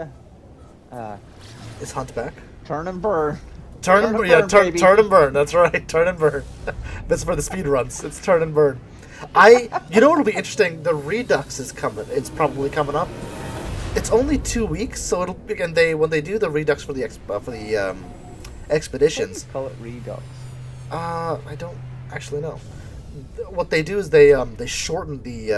Speaker 1: Is Hunt back?
Speaker 6: turn and burn.
Speaker 1: Turn and burn,
Speaker 6: baby.
Speaker 1: turn and burn. That's right, turn and burn. That's for the speed runs. It's turn and burn. You know what'll be interesting? The Redux is coming. It's probably coming up. It's only 2 weeks, so it'll be, and when they do the Redux for the expeditions.
Speaker 6: Call it Redux.
Speaker 1: I don't actually know. What they do is they shorten the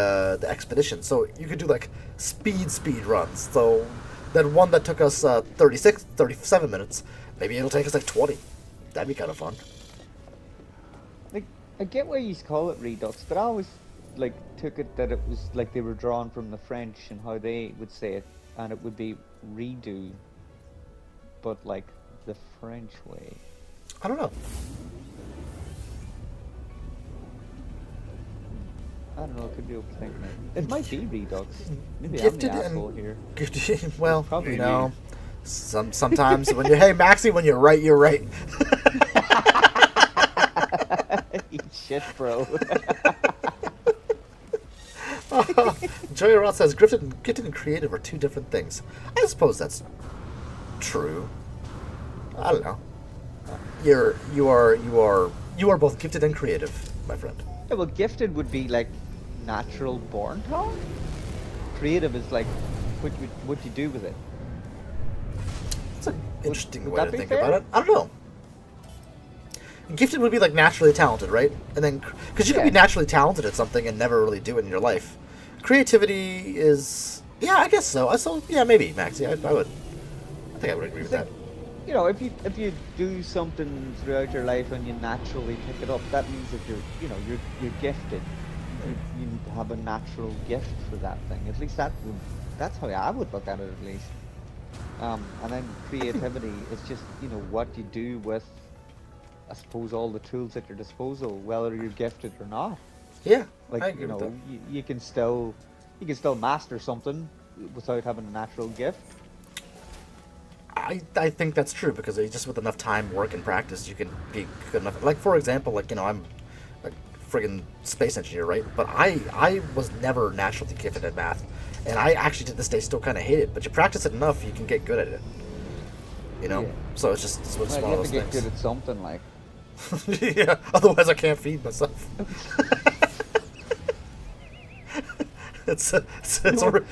Speaker 1: expedition, so you could do like speed runs. So that one that took us 37 minutes, maybe it'll take us like 20. That'd be kind of fun.
Speaker 6: Like, I get why you call it Redux, but I always took it that it was like they were drawn from the French and how they would say it, and it would be redo, but like the French way.
Speaker 1: I don't know.
Speaker 6: I don't know, it could be a thing. It might be Redux. Maybe
Speaker 1: Gifted
Speaker 6: I'm the
Speaker 1: and
Speaker 6: asshole here.
Speaker 1: Gifted. Well,
Speaker 6: Probably
Speaker 1: you know, sometimes when hey Maxie, when you're right, you're right.
Speaker 6: Eat shit, bro.
Speaker 1: Joey Roth says gifted and creative are two different things. I suppose that's true. I don't know. You are both gifted and creative, my friend.
Speaker 6: Yeah, well, gifted would be like natural born talent. Creative is like what you do with it.
Speaker 1: That's an interesting
Speaker 6: would
Speaker 1: way
Speaker 6: that
Speaker 1: to
Speaker 6: be
Speaker 1: think
Speaker 6: fair?
Speaker 1: about it. I don't know. Gifted would be like naturally talented, right? And then because you can be
Speaker 6: Yeah.
Speaker 1: naturally talented at something and never really do it in your life. Creativity is, yeah, I guess so. Yeah, maybe Maxie. I think I would agree with that.
Speaker 6: You know, if you do something throughout your life and you naturally pick it up, that means that you're gifted. You need to have a natural gift for that thing. At least that's how I would look at it, at least. And then creativity is just what you do with, I suppose, all the tools at your disposal, whether you're gifted or not.
Speaker 1: Yeah,
Speaker 6: Like
Speaker 1: I agree with that.
Speaker 6: you can still master something without having a natural gift.
Speaker 1: I think that's true because just with enough time, work, and practice, you can be good enough. Like for example, I'm a friggin' space engineer, right? But I was never naturally gifted at math, and I actually to this day still kind of hate it. But you practice it enough, you can get good at it.
Speaker 6: Yeah.
Speaker 1: So it's just one
Speaker 6: Well,
Speaker 1: of
Speaker 6: you have
Speaker 1: those
Speaker 6: to get
Speaker 1: things.
Speaker 6: good at something, like.
Speaker 1: Yeah, otherwise I can't feed myself. it's a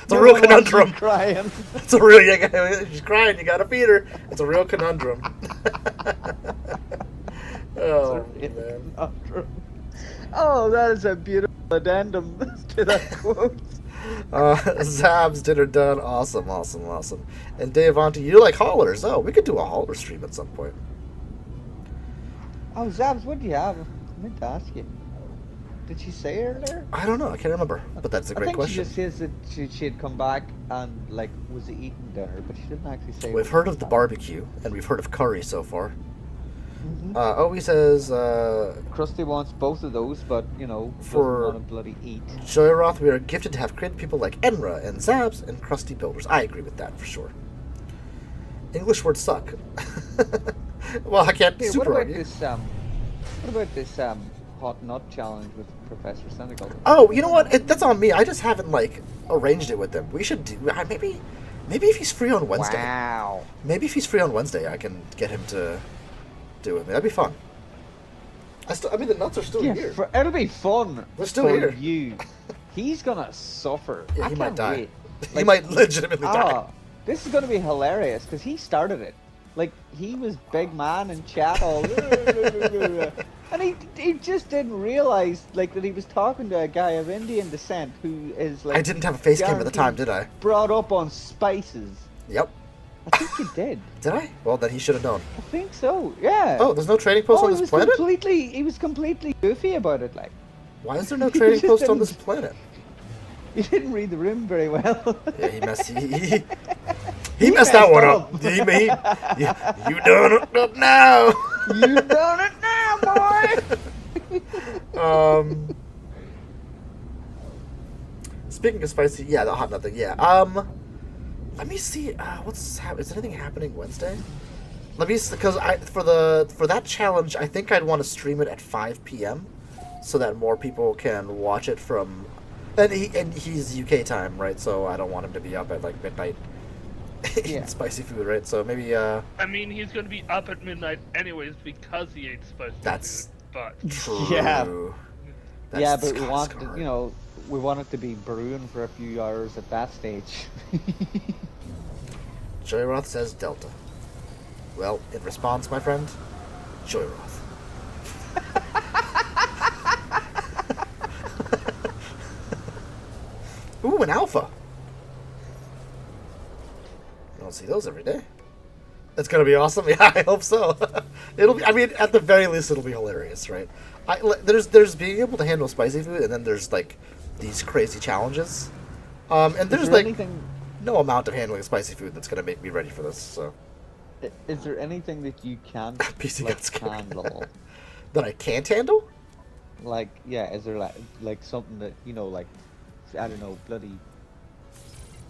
Speaker 1: real conundrum.
Speaker 6: Crying.
Speaker 1: It's a real. She's crying. You gotta feed her. It's a real conundrum. Oh,
Speaker 6: in the
Speaker 1: man.
Speaker 6: conundrum. Oh, that is a beautiful addendum to that quote.
Speaker 1: Zab's dinner done. Awesome, awesome, awesome. And Dave Auntie, you like haulers. Oh, we could do a hauler stream at some point.
Speaker 6: Oh, Zabs, what do you have? I meant to ask you. Did she say earlier?
Speaker 1: I don't know. I can't remember. But that's a
Speaker 6: I
Speaker 1: great
Speaker 6: think
Speaker 1: question.
Speaker 6: she just says that she had come back and like was eating dinner, but she didn't actually say.
Speaker 1: We've
Speaker 6: what
Speaker 1: heard
Speaker 6: she
Speaker 1: of the
Speaker 6: had.
Speaker 1: barbecue, and we've heard of curry so far.
Speaker 6: Mhm.
Speaker 1: He says,
Speaker 6: Krusty wants both of those, but you know,
Speaker 1: For-
Speaker 6: doesn't want to bloody eat.
Speaker 1: Joyroth, we are gifted to have created people like Enra and Zabs and Krusty Builders. I agree with that for sure. English words suck. Well, I can't
Speaker 6: Here, what
Speaker 1: super
Speaker 6: about
Speaker 1: argue.
Speaker 6: this? What about this hot nut challenge with Professor Senegal?
Speaker 1: Oh, you know what? That's on me. I just haven't like arranged it with him. We should do maybe if he's free on Wednesday.
Speaker 6: Wow.
Speaker 1: Maybe if he's free on Wednesday, I can get him to do it. That'd be fun. I mean, the nuts are still
Speaker 6: Yeah,
Speaker 1: here.
Speaker 6: it'll be fun.
Speaker 1: They're still
Speaker 6: for
Speaker 1: here.
Speaker 6: you. He's gonna suffer.
Speaker 1: Yeah,
Speaker 6: I
Speaker 1: he might
Speaker 6: can't
Speaker 1: die.
Speaker 6: wait.
Speaker 1: He
Speaker 6: Like,
Speaker 1: might legitimately die.
Speaker 6: This is gonna be hilarious because he started it. Like he was big man in chat all, and he just didn't realize like that he was talking to a guy of Indian descent who is like.
Speaker 1: I didn't have a face cam at the time,
Speaker 6: guaranteed
Speaker 1: did I?
Speaker 6: Brought up on spices.
Speaker 1: Yep.
Speaker 6: I think you did.
Speaker 1: Did I? Well, then he should have known.
Speaker 6: I think so. Yeah.
Speaker 1: Oh, there's no trading post on
Speaker 6: he
Speaker 1: this
Speaker 6: was
Speaker 1: planet?
Speaker 6: he was completely goofy about it. Like
Speaker 1: Why is there no
Speaker 6: He
Speaker 1: trading
Speaker 6: just
Speaker 1: post on
Speaker 6: didn't-
Speaker 1: this planet?
Speaker 6: he didn't read the room very well.
Speaker 1: Yeah, he messed. He messed that one up.
Speaker 6: up.
Speaker 1: You done it up now.
Speaker 6: You done it now, boy.
Speaker 1: Speaking of spicy, yeah, the hot nut thing. Yeah. Let me see. Is anything happening Wednesday? Let me because for that challenge, I think I'd want to stream it at 5 p.m. so that more people can watch it from. And he's UK time, right? So I don't want him to be up at like midnight eating
Speaker 6: Yeah.
Speaker 1: spicy food, right? So maybe
Speaker 5: I mean, he's going to be up at midnight anyways because he ate spicy
Speaker 1: That's-
Speaker 5: food. But
Speaker 1: true.
Speaker 6: Yeah.
Speaker 1: That's
Speaker 6: Yeah, but we
Speaker 1: Scott's
Speaker 6: want
Speaker 1: card.
Speaker 6: we want it to be brewing for a few hours at that stage.
Speaker 1: Joyroth says Delta. Well, in response, my friend, Joyroth. Ooh, an alpha. You don't see those every day. It's gonna be awesome. Yeah, I hope so. It'll be. I mean, at the very least, it'll be hilarious, right? There's being able to handle spicy food, and then there's like these crazy challenges. And there's
Speaker 6: Is there
Speaker 1: like
Speaker 6: anything
Speaker 1: no amount of handling spicy food that's gonna make me ready for this. So
Speaker 6: is there anything that you can't
Speaker 1: PC
Speaker 6: like,
Speaker 1: got scared.
Speaker 6: handle?
Speaker 1: that I can't handle.
Speaker 6: Like yeah, is there like something that like I don't know, bloody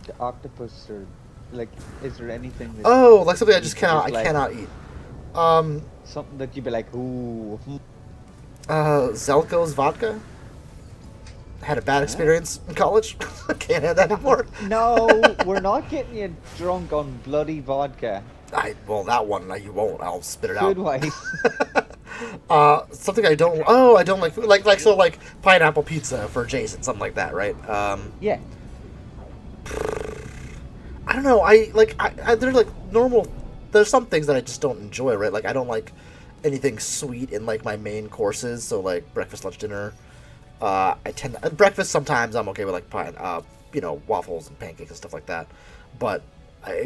Speaker 6: the octopus or like is there anything that
Speaker 1: Oh, like something I
Speaker 6: you
Speaker 1: just
Speaker 6: could
Speaker 1: cannot. I
Speaker 6: like,
Speaker 1: cannot eat.
Speaker 6: something that you'd be like, ooh,
Speaker 1: Zelko's vodka. Had a bad experience in college. Can't have that anymore.
Speaker 6: no, we're not getting you drunk on bloody vodka.
Speaker 1: Well, that one you won't. I'll spit it
Speaker 6: Food
Speaker 1: out.
Speaker 6: wise.
Speaker 1: Something I don't. Oh, I don't like food. Like pineapple pizza for Jason, something like that, right?
Speaker 6: Yeah.
Speaker 1: I don't know. They're like normal. There's some things that I just don't enjoy, right? Like I don't like anything sweet in like my main courses. So like breakfast, lunch, dinner. I tend to, breakfast sometimes I'm okay with like waffles and pancakes and stuff like that. But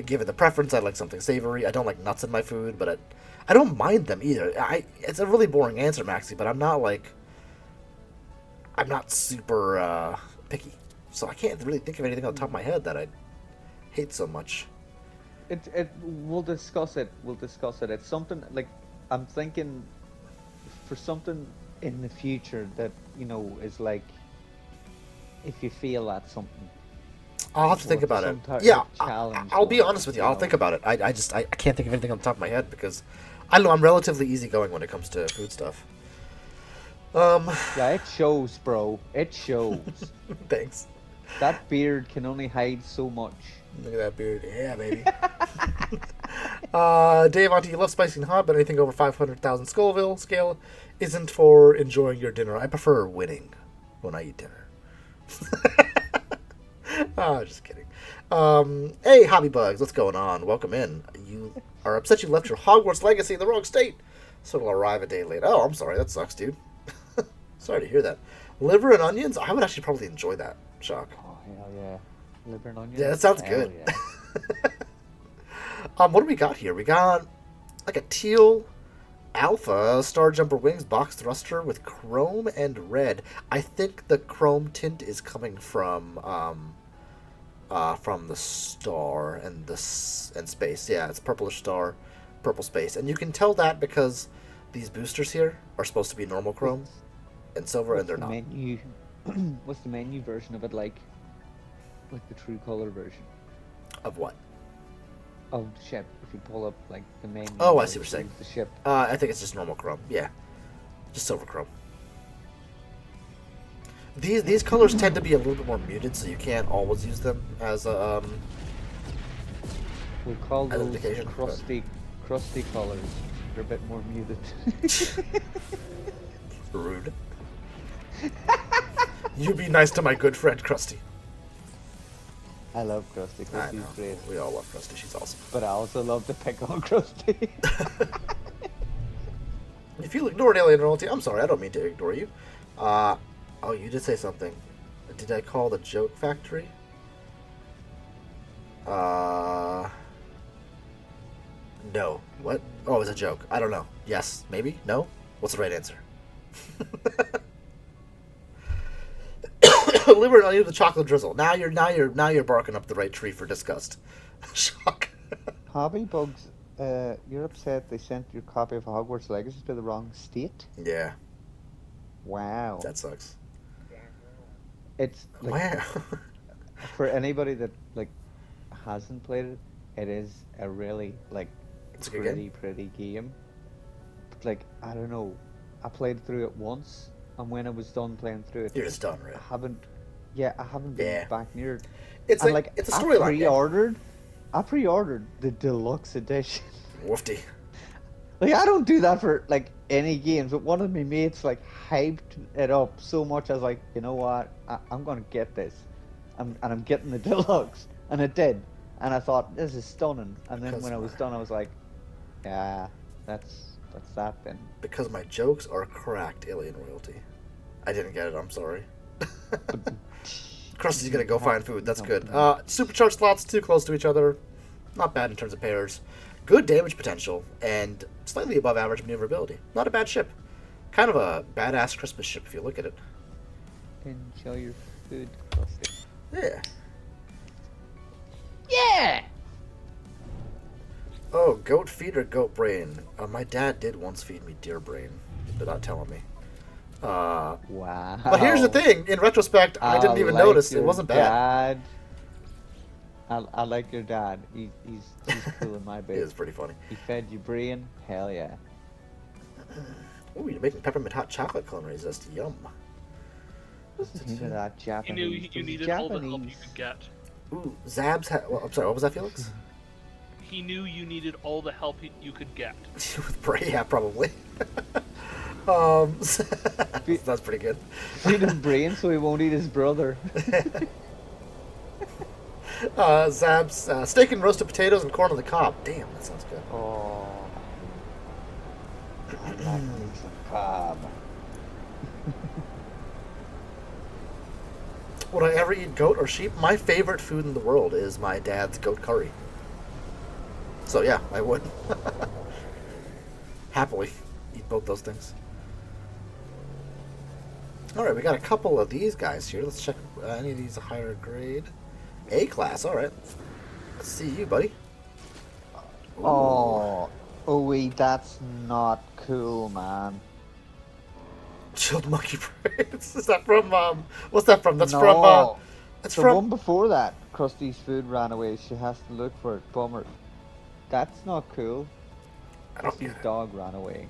Speaker 1: given the preference, I like something savory. I don't like nuts in my food, but I don't mind them either. It's a really boring answer, Maxie, but I'm not super picky. So I can't really think of anything on the top of my head that I hate so much.
Speaker 6: We'll discuss it. It's something like I'm thinking for something in the future that is like if you feel that's something.
Speaker 1: I'll have to think
Speaker 6: Or
Speaker 1: about it.
Speaker 6: some type
Speaker 1: Yeah,
Speaker 6: of challenge
Speaker 1: I'll be
Speaker 6: one,
Speaker 1: honest with you. I'll
Speaker 6: know.
Speaker 1: think about it. I can't think of anything on the top of my head because I don't know. I'm relatively easygoing when it comes to food stuff.
Speaker 6: Yeah, it shows, bro. It shows.
Speaker 1: Thanks.
Speaker 6: That beard can only hide so much.
Speaker 1: Look at that beard. Yeah, baby. Dave Auntie, you love spicy and hot, but anything over 500,000 Scoville scale isn't for enjoying your dinner. I prefer winning when I eat dinner. Oh, just kidding. Hey, Hobby Bugs, what's going on? Welcome in. You are upset you left your Hogwarts legacy in the wrong state. So it'll arrive a day late. Oh, I'm sorry. That sucks, dude. Sorry to hear that. Liver and onions? I would actually probably enjoy that. Shock.
Speaker 6: Oh hell yeah, liver and onions.
Speaker 1: Yeah, that sounds
Speaker 6: Hell
Speaker 1: good.
Speaker 6: yeah.
Speaker 1: What do we got here? We got like a teal alpha star jumper wings box thruster with chrome and red. I think the chrome tint is coming from the star and and space. Yeah, it's purplish star, purple space, and you can tell that because these boosters here are supposed to be normal chrome and silver, and they're not.
Speaker 6: Menu, what's the menu version of it like? Like the true color version
Speaker 1: Of what?
Speaker 6: of the ship. If you pull up like the menu.
Speaker 1: Oh, I see what you're saying.
Speaker 6: The ship.
Speaker 1: I think it's just normal chrome. Yeah, just silver chrome. These colors tend to be a little bit more muted, so you can't always use them as a
Speaker 6: We'll call
Speaker 1: as an
Speaker 6: those
Speaker 1: indication, but-
Speaker 6: crusty colors. They're a bit more muted.
Speaker 1: rude. You be nice to my good friend Krusty.
Speaker 6: I love Krusty.
Speaker 1: I
Speaker 6: Krusty's
Speaker 1: know.
Speaker 6: great.
Speaker 1: We all love Krusty. She's awesome.
Speaker 6: But I also love to pick on Krusty.
Speaker 1: If you ignored Alien Royalty, I'm sorry. I don't mean to ignore you. Oh, you did say something. Did I call the Joke Factory? No. What? Oh, it was a joke. I don't know. Yes. Maybe? No? What's the right answer? Liver and onion with the chocolate drizzle. Now you're barking up the right tree for disgust. Shock.
Speaker 6: Hobby Bugs, you're upset they sent your copy of Hogwarts Legacy to the wrong state?
Speaker 1: Yeah,
Speaker 6: Wow.
Speaker 1: that sucks.
Speaker 6: It's like,
Speaker 1: Wow.
Speaker 6: for anybody that like hasn't played it, it is a really like
Speaker 1: It's a good game.
Speaker 6: pretty game. But like I don't know, I played through it once, and when I was done playing through it,
Speaker 1: You're just done, right?
Speaker 6: I haven't been
Speaker 1: Yeah.
Speaker 6: back near it.
Speaker 1: It's
Speaker 6: And,
Speaker 1: like it's a
Speaker 6: I
Speaker 1: storyline.
Speaker 6: I pre-ordered the deluxe edition.
Speaker 1: Woofty.
Speaker 6: Like I don't do that for like any games, but one of my mates like hyped it up so much. I was like, you know what? I'm gonna get this, and I'm getting the deluxe, and it did. And I thought this is stunning. And then
Speaker 1: Because
Speaker 6: when I was done, I was like, yeah, that's that then.
Speaker 1: Because my jokes are cracked, Alien Royalty. I didn't get it. I'm sorry. Krusty's gonna go find food. That's good. Supercharged slots too close to each other. Not bad in terms of pairs. Good damage potential and slightly above average maneuverability. Not a bad ship. Kind of a badass Christmas ship if you look at it.
Speaker 6: Enjoy your food, Krusty.
Speaker 1: Yeah.
Speaker 6: Yeah.
Speaker 1: Oh, goat feed or goat brain? My dad did once feed me deer brain without telling me.
Speaker 6: Wow.
Speaker 1: But here's the thing. In retrospect, I didn't even notice. It
Speaker 6: your
Speaker 1: wasn't bad.
Speaker 6: Dad. I like your dad. He's cool in my
Speaker 1: It
Speaker 6: book.
Speaker 1: is pretty funny.
Speaker 6: He fed you brain. Hell yeah.
Speaker 1: Ooh, you're making peppermint hot chocolate clone resist. Yum.
Speaker 6: Into that
Speaker 5: You
Speaker 6: Japanese.
Speaker 5: knew you
Speaker 6: those
Speaker 5: needed all the help you
Speaker 6: Japanese-
Speaker 5: could get.
Speaker 1: Ooh, Zab's. Well, I'm sorry. What was that, Felix?
Speaker 5: He knew you needed all the help you could get.
Speaker 1: With Bray, yeah, probably. That's pretty good.
Speaker 6: Feed him brain so he won't eat his brother.
Speaker 1: Zab's steak and roasted potatoes and corn on the cob. Damn, that sounds good.
Speaker 6: Oh. I like me some cob.
Speaker 1: Would I ever eat goat or sheep? My favorite food in the world is my dad's goat curry. So yeah, I would. Happily eat both those things. Alright, we got a couple of these guys here. Let's check any of these a higher grade. A class, alright. Let's see you, buddy.
Speaker 6: Oh. Oh wait, that's not cool, man.
Speaker 1: Chilled monkey braids. Is that from, what's that from? That's
Speaker 6: No.
Speaker 1: from, that's
Speaker 6: The
Speaker 1: from...
Speaker 6: one before that, Krusty's food ran away. She has to look for it. Bummer. That's not cool.
Speaker 1: I don't
Speaker 6: Krusty's
Speaker 1: get it.
Speaker 6: dog ran away.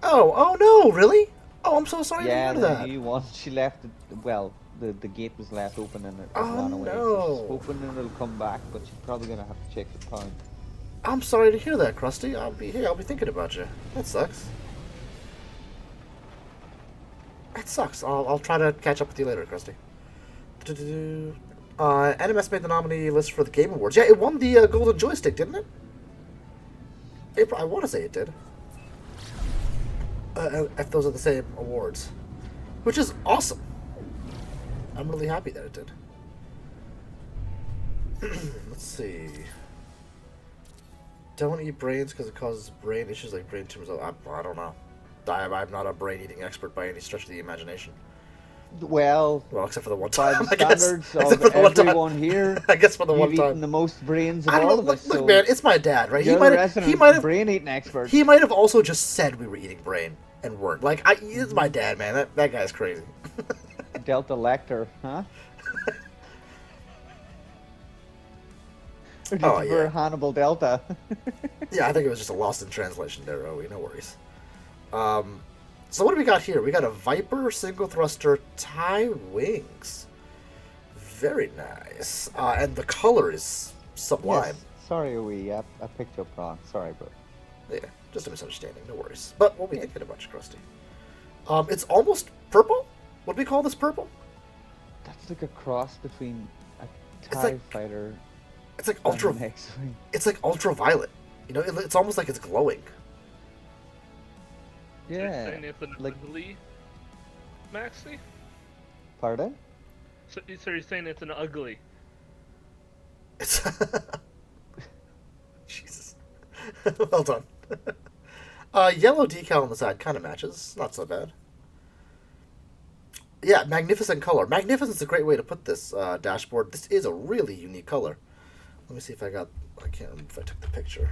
Speaker 1: Oh no, really? Oh, I'm so sorry
Speaker 6: Yeah,
Speaker 1: to hear
Speaker 6: the
Speaker 1: that.
Speaker 6: new one. She left it. Well, the gate was left open and it
Speaker 1: Oh,
Speaker 6: ran away. So
Speaker 1: no.
Speaker 6: she's hoping it'll come back, but she's probably gonna have to check the pound.
Speaker 1: I'm sorry to hear that, Krusty. I'll be thinking about you. That sucks. That sucks. I'll try to catch up with you later, Krusty. NMS made the nominee list for the Game Awards. Yeah, it won the Golden Joystick, didn't it? I want to say it did. If those are the same awards, which is awesome. I'm really happy that it did. Let's see. Don't eat brains because it causes brain issues like brain tumors. I don't know. I'm not a brain eating expert by any stretch of the imagination.
Speaker 6: Well,
Speaker 1: Except for the one
Speaker 6: by
Speaker 1: time.
Speaker 6: the
Speaker 1: I guess.
Speaker 6: standards
Speaker 1: Except
Speaker 6: of
Speaker 1: for the one time.
Speaker 6: everyone here,
Speaker 1: I guess for the
Speaker 6: you've
Speaker 1: one
Speaker 6: eaten
Speaker 1: time.
Speaker 6: the most brains of
Speaker 1: I don't
Speaker 6: all
Speaker 1: know.
Speaker 6: of
Speaker 1: Look,
Speaker 6: us. So
Speaker 1: man, it's my dad, right?
Speaker 6: you're the resident brain eating expert.
Speaker 1: He might have also just said we were eating brain and weren't. Like, it's my dad, man. That guy's crazy.
Speaker 6: Delta Lecter, huh? Or did
Speaker 1: Oh,
Speaker 6: you prefer
Speaker 1: yeah.
Speaker 6: Hannibal Delta?
Speaker 1: Yeah, I think it was just a lost in translation there, Owie. No worries. So what do we got here? We got a Viper single thruster tie wings. Very nice. And the color is sublime.
Speaker 6: Yes. Sorry, I picked you up wrong. Sorry, bro.
Speaker 1: Yeah, just a misunderstanding. No worries. But what we thinking about you, Krusty? It's almost purple. What do we call this purple?
Speaker 6: That's like a cross between a
Speaker 1: It's
Speaker 6: TIE
Speaker 1: like-
Speaker 6: fighter
Speaker 1: It's like
Speaker 6: and
Speaker 1: ultra.
Speaker 6: an X-wing.
Speaker 1: It's like ultraviolet. You know, it's almost like it's glowing.
Speaker 5: You're
Speaker 6: Yeah.
Speaker 5: saying it's an
Speaker 6: like-
Speaker 5: ugly, Maxie?
Speaker 6: Pardon?
Speaker 5: So you're saying it's an ugly?
Speaker 1: It's Jesus. Well done. Yellow decal on the side kind of matches. Not so bad. Yeah, magnificent color. Magnificent's a great way to put this dashboard. This is a really unique color. Let me see if I can't remember if I took the picture.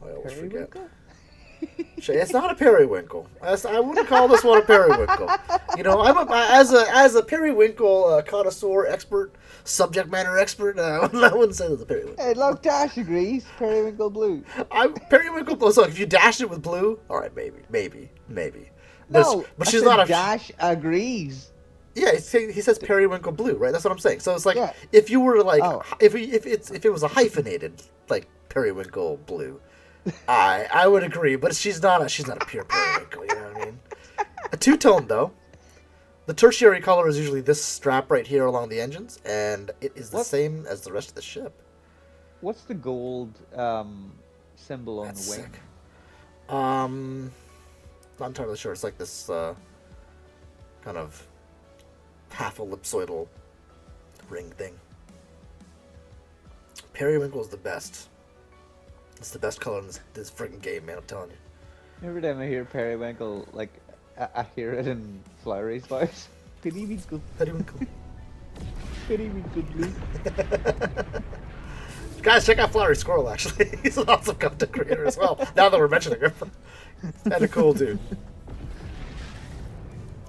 Speaker 1: I always forget.
Speaker 6: Periwinkle?
Speaker 1: It's not a periwinkle. I wouldn't call this one a periwinkle. You know, as a periwinkle connoisseur, expert, subject matter expert. I wouldn't say it's a periwinkle.
Speaker 6: Hey, look, Dash agrees. Periwinkle blue.
Speaker 1: Periwinkle. So if you dash it with blue, all right, maybe.
Speaker 6: No,
Speaker 1: but
Speaker 6: I
Speaker 1: she's
Speaker 6: said
Speaker 1: not a.
Speaker 6: Dash agrees.
Speaker 1: Yeah, he says periwinkle blue, right? That's what I'm saying. So it's like
Speaker 6: Yeah.
Speaker 1: if you were to like
Speaker 6: Oh.
Speaker 1: if it was a hyphenated like periwinkle blue, I would agree. But she's not a pure periwinkle. You know what I mean? A two-tone though. The tertiary color is usually this strap right here along the engines, and it is the
Speaker 6: What?
Speaker 1: same as the rest of the ship.
Speaker 6: What's the gold symbol on
Speaker 1: That's
Speaker 6: the wing?
Speaker 1: sick. Not entirely sure. It's like this kind of half ellipsoidal ring thing. Periwinkle is the best. It's the best color in this freaking game, man. I'm telling you.
Speaker 6: Every time I hear periwinkle, like I hear it in Flowery's voice. Periwinkle,
Speaker 1: Periwinkle.
Speaker 6: periwinkle blue.
Speaker 1: Guys, check out Flowery Squirrel. Actually, he's an awesome content creator as well. Now that we're mentioning him, and a cool dude.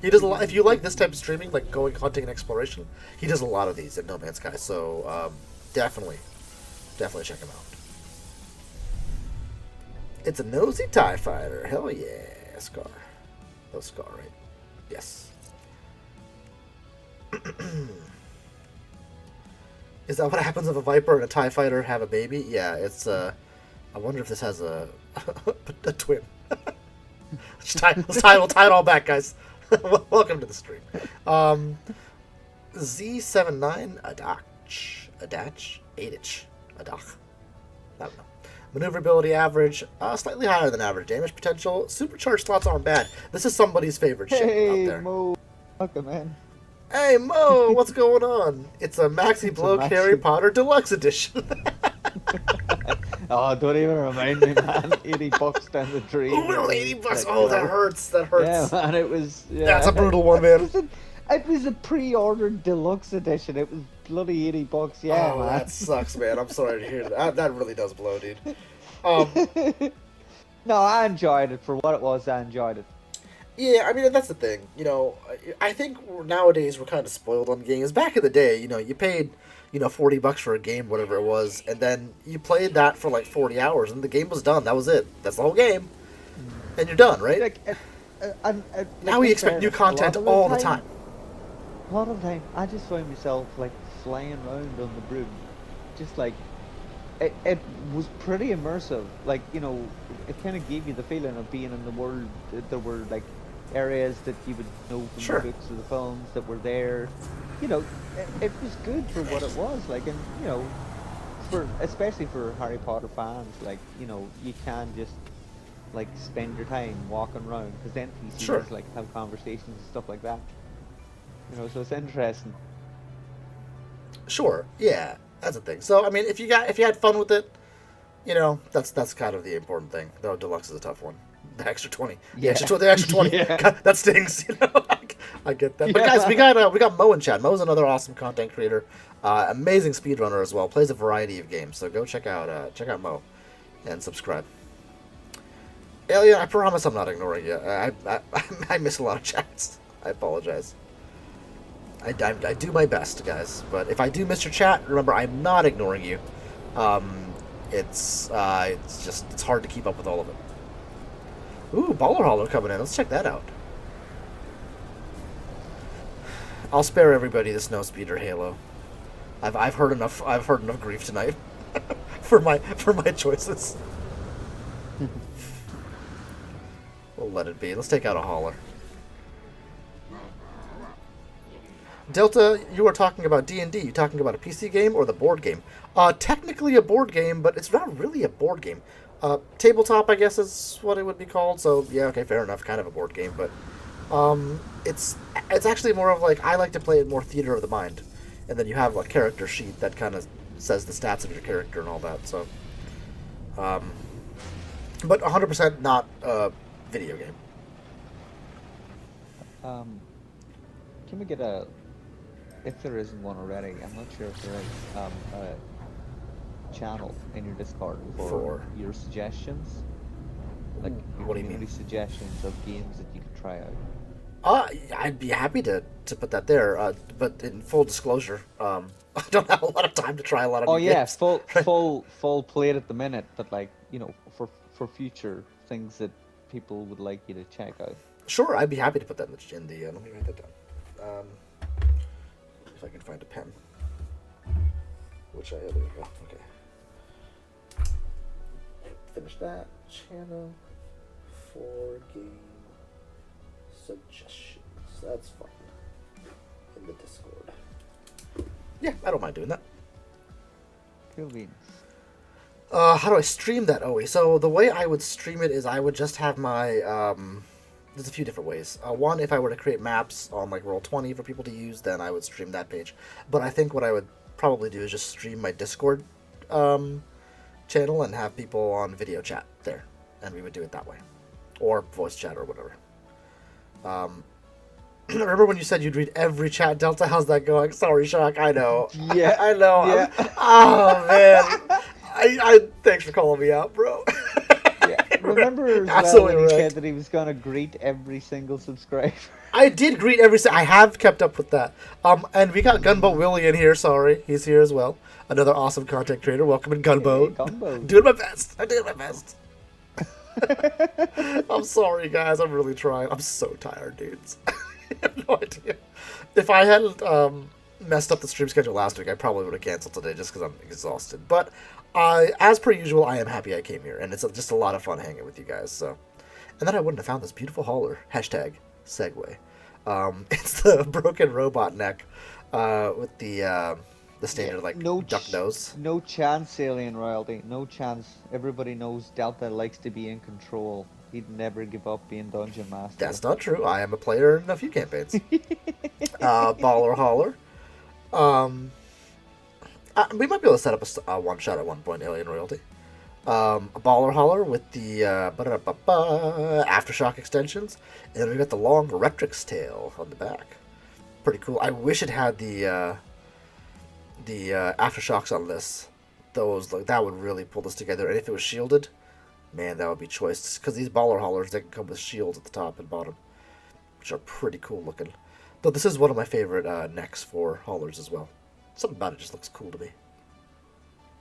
Speaker 1: He does a lot. If you like this type of streaming, like going hunting and exploration, he does a lot of these at No Man's Sky. So definitely check him out. It's a nosy TIE fighter. Hell yeah, Scar. Oh, Scar, right? Yes. Is that what happens if a Viper and a TIE fighter have a baby? Yeah, it's I wonder if this has a twin. We'll tie it all back, guys. Welcome to the stream. Z79 Adach 8-inch Adach. I don't know. Maneuverability average, slightly higher than average. Damage potential, supercharged slots aren't bad. This is somebody's favorite ship out
Speaker 6: Hey,
Speaker 1: there.
Speaker 6: Mo. Welcome, man.
Speaker 1: Hey Mo, what's going on? It's a Maxi Blow
Speaker 6: Maxi-
Speaker 1: Harry Potter Deluxe Edition.
Speaker 6: Oh, don't even remind me, man. 80 bucks down the drain.
Speaker 1: Ooh, $80.
Speaker 6: Like,
Speaker 1: Oh, that
Speaker 6: no.
Speaker 1: hurts. That
Speaker 6: Yeah,
Speaker 1: hurts.
Speaker 6: man, it was. Yeah.
Speaker 1: That's a brutal one, man.
Speaker 6: It was a pre-ordered deluxe edition. It was bloody 80 bucks. Yeah,
Speaker 1: Oh,
Speaker 6: man.
Speaker 1: that sucks, man. I'm sorry to hear that. That really does blow, dude.
Speaker 6: No, I enjoyed it for what it was. I enjoyed it.
Speaker 1: Yeah, I mean, that's the thing. You know, I think nowadays we're kind of spoiled on games. Back in the day, you know, you paid, $40 for a game, whatever it was, and then you played that for like 40 hours, and the game was done. That was it. That's the whole game. And you're done, right?
Speaker 6: Like,
Speaker 1: Now we expect new content all the time.
Speaker 6: A lot of the time, I just find myself like flying around on the broom, just like it was pretty immersive. Like it kind of gave you the feeling of being in the world. There were like areas that you would know from
Speaker 1: Sure.
Speaker 6: the books or the films that were there. It was good for what it was. Like, and for especially for Harry Potter fans, like you can just like spend your time walking around because NPCs
Speaker 1: Sure.
Speaker 6: like have conversations and stuff like that. So it's interesting.
Speaker 1: Sure, yeah, that's the thing. So I mean, if you had fun with it, that's kind of the important thing. Though deluxe is a tough one. The extra 20, the extra 20,
Speaker 6: Yeah.
Speaker 1: God, that stings. I get that. But guys, we got Mo in chat. Mo's another awesome content creator, amazing speedrunner as well. Plays a variety of games. So go check out Mo, and subscribe. Alien, I promise I'm not ignoring you. I miss a lot of chats. I apologize. I do my best, guys. But if I do miss your chat, remember I'm not ignoring you. It's hard to keep up with all of it. Ooh, Baller Hauler coming in. Let's check that out. I'll spare everybody the Snow Speeder Halo. I've heard enough. I've heard enough grief tonight for my choices. We'll let it be. Let's take out a hauler. Delta, you were talking about D&D. You talking about a PC game or the board game? Technically a board game, but it's not really a board game. Tabletop, I guess, is what it would be called. So yeah, okay, fair enough. Kind of a board game, but it's actually more of like I like to play it more theater of the mind, and then you have a character sheet that kind of says the stats of your character and all that. So, but 100% not a video game.
Speaker 6: Can we get a? If there isn't one already, I'm not sure if there is a channel in your Discord for your suggestions, like your
Speaker 1: What do you mean?
Speaker 6: community suggestions of games that you could try out.
Speaker 1: I'd be happy to put that there. But in full disclosure, I don't have a lot of time to try a lot of
Speaker 6: Oh
Speaker 1: new
Speaker 6: yeah,
Speaker 1: games.
Speaker 6: full plate at the minute, but like for future things that people would like you to check out.
Speaker 1: Sure, I'd be happy to put that in the let me write that down. If I can find a pen. There we go. Okay. Finish that. Channel for game suggestions. That's fine. In the Discord. Yeah, I don't mind doing that.
Speaker 6: Cool beans.
Speaker 1: How do I stream that, Owie? So the way I would stream it is I would just have my there's a few different ways. One, if I were to create maps on like Roll20 for people to use, then I would stream that page. But I think what I would probably do is just stream my Discord channel and have people on video chat there, and we would do it that way, or voice chat or whatever. Remember when you said you'd read every chat, Delta? How's that going? Sorry, Shock. I know.
Speaker 6: Yeah,
Speaker 1: I know.
Speaker 6: yeah.
Speaker 1: Oh man. I thanks for calling me out, bro.
Speaker 6: Yeah. Remember as well
Speaker 1: Absolutely
Speaker 6: when he
Speaker 1: right.
Speaker 6: said that he was gonna greet every single subscriber.
Speaker 1: I did greet I have kept up with that. And we got Gunboat Willie in here. Sorry, he's here as well. Another awesome content creator. Welcome in, Gunboat.
Speaker 6: Hey, Gunboat.
Speaker 1: Doing my best. I'm doing my best. I'm sorry, guys. I'm really trying. I'm so tired, dudes. I have no idea. If I hadn't messed up the stream schedule last week, I probably would have canceled today just because I'm exhausted. But as per usual, I am happy I came here, and it's just a lot of fun hanging with you guys. So, and then I wouldn't have found this beautiful hauler. Hashtag segue. It's the broken robot neck with the standard duck nose.
Speaker 6: No chance, Alien Royalty. No chance. Everybody knows Delta likes to be in control. He'd never give up being Dungeon Master.
Speaker 1: That's not true. I am a player in a few campaigns. Baller hauler. We might be able to set up a one shot at one point, Alien Royalty. A baller hauler with the aftershock extensions, and then we got the long Rectrix tail on the back. Pretty cool. I wish it had the aftershocks on this. That would really pull this together. And if it was shielded, man, that would be choice. Because these baller haulers, they can come with shields at the top and bottom, which are pretty cool looking. Though this is one of my favorite necks for haulers as well. Something about it just looks cool to me.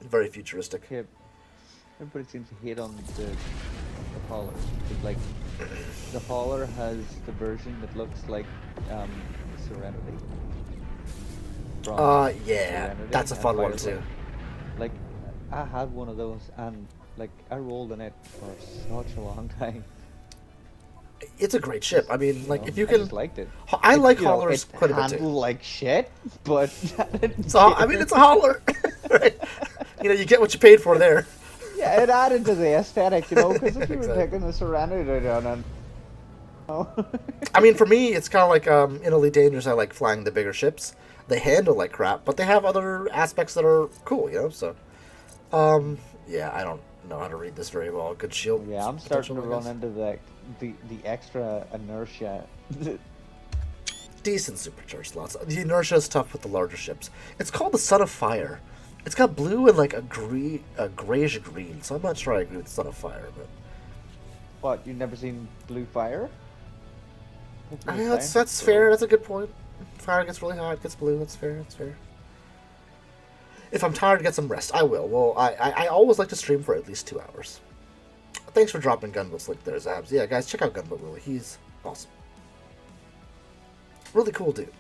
Speaker 1: Very futuristic.
Speaker 6: Yeah. Everybody seems to hate on the hauler. But, like, the hauler has the version that looks like Serenity. From
Speaker 1: Yeah,
Speaker 6: Serenity
Speaker 1: that's a
Speaker 6: and
Speaker 1: fun one
Speaker 6: Firefly.
Speaker 1: too.
Speaker 6: Like, I had one of those, and like I rolled in it for such a long time.
Speaker 1: It's a great ship. I mean, like, if you
Speaker 6: I
Speaker 1: can,
Speaker 6: just liked it.
Speaker 1: I like
Speaker 6: You know,
Speaker 1: haulers
Speaker 6: it
Speaker 1: quite a bit
Speaker 6: handled
Speaker 1: too.
Speaker 6: like shit, but
Speaker 1: So I mean, it's a hauler. Right? You get what you paid for there.
Speaker 6: Yeah, it added to the aesthetic, because if you were
Speaker 1: Exactly.
Speaker 6: taking the Serenity down and... Oh.
Speaker 1: I mean, for me, it's kind of like in Elite Dangerous, I like flying the bigger ships. They handle like crap, but they have other aspects that are cool, So, yeah, I don't know how to read this very well. Good shield.
Speaker 6: Yeah, I'm starting to
Speaker 1: potential, I
Speaker 6: run
Speaker 1: guess.
Speaker 6: into the extra inertia.
Speaker 1: Decent supercharged slots. The inertia is tough with the larger ships. It's called the Son of Fire. It's got blue and like a grayish green, so I'm not sure I agree with Son of Fire, but
Speaker 6: What, you've never seen Blue Fire?
Speaker 1: I mean, that's fair. That's a good point. Fire gets really hot, gets blue. That's fair. That's fair. If I'm tired, get some rest. I will. Well, I always like to stream for at least 2 hours. Thanks for dropping Gunboat's link there, Zabs. Yeah, guys, check out Gunboat Willie. He's awesome. Really cool dude.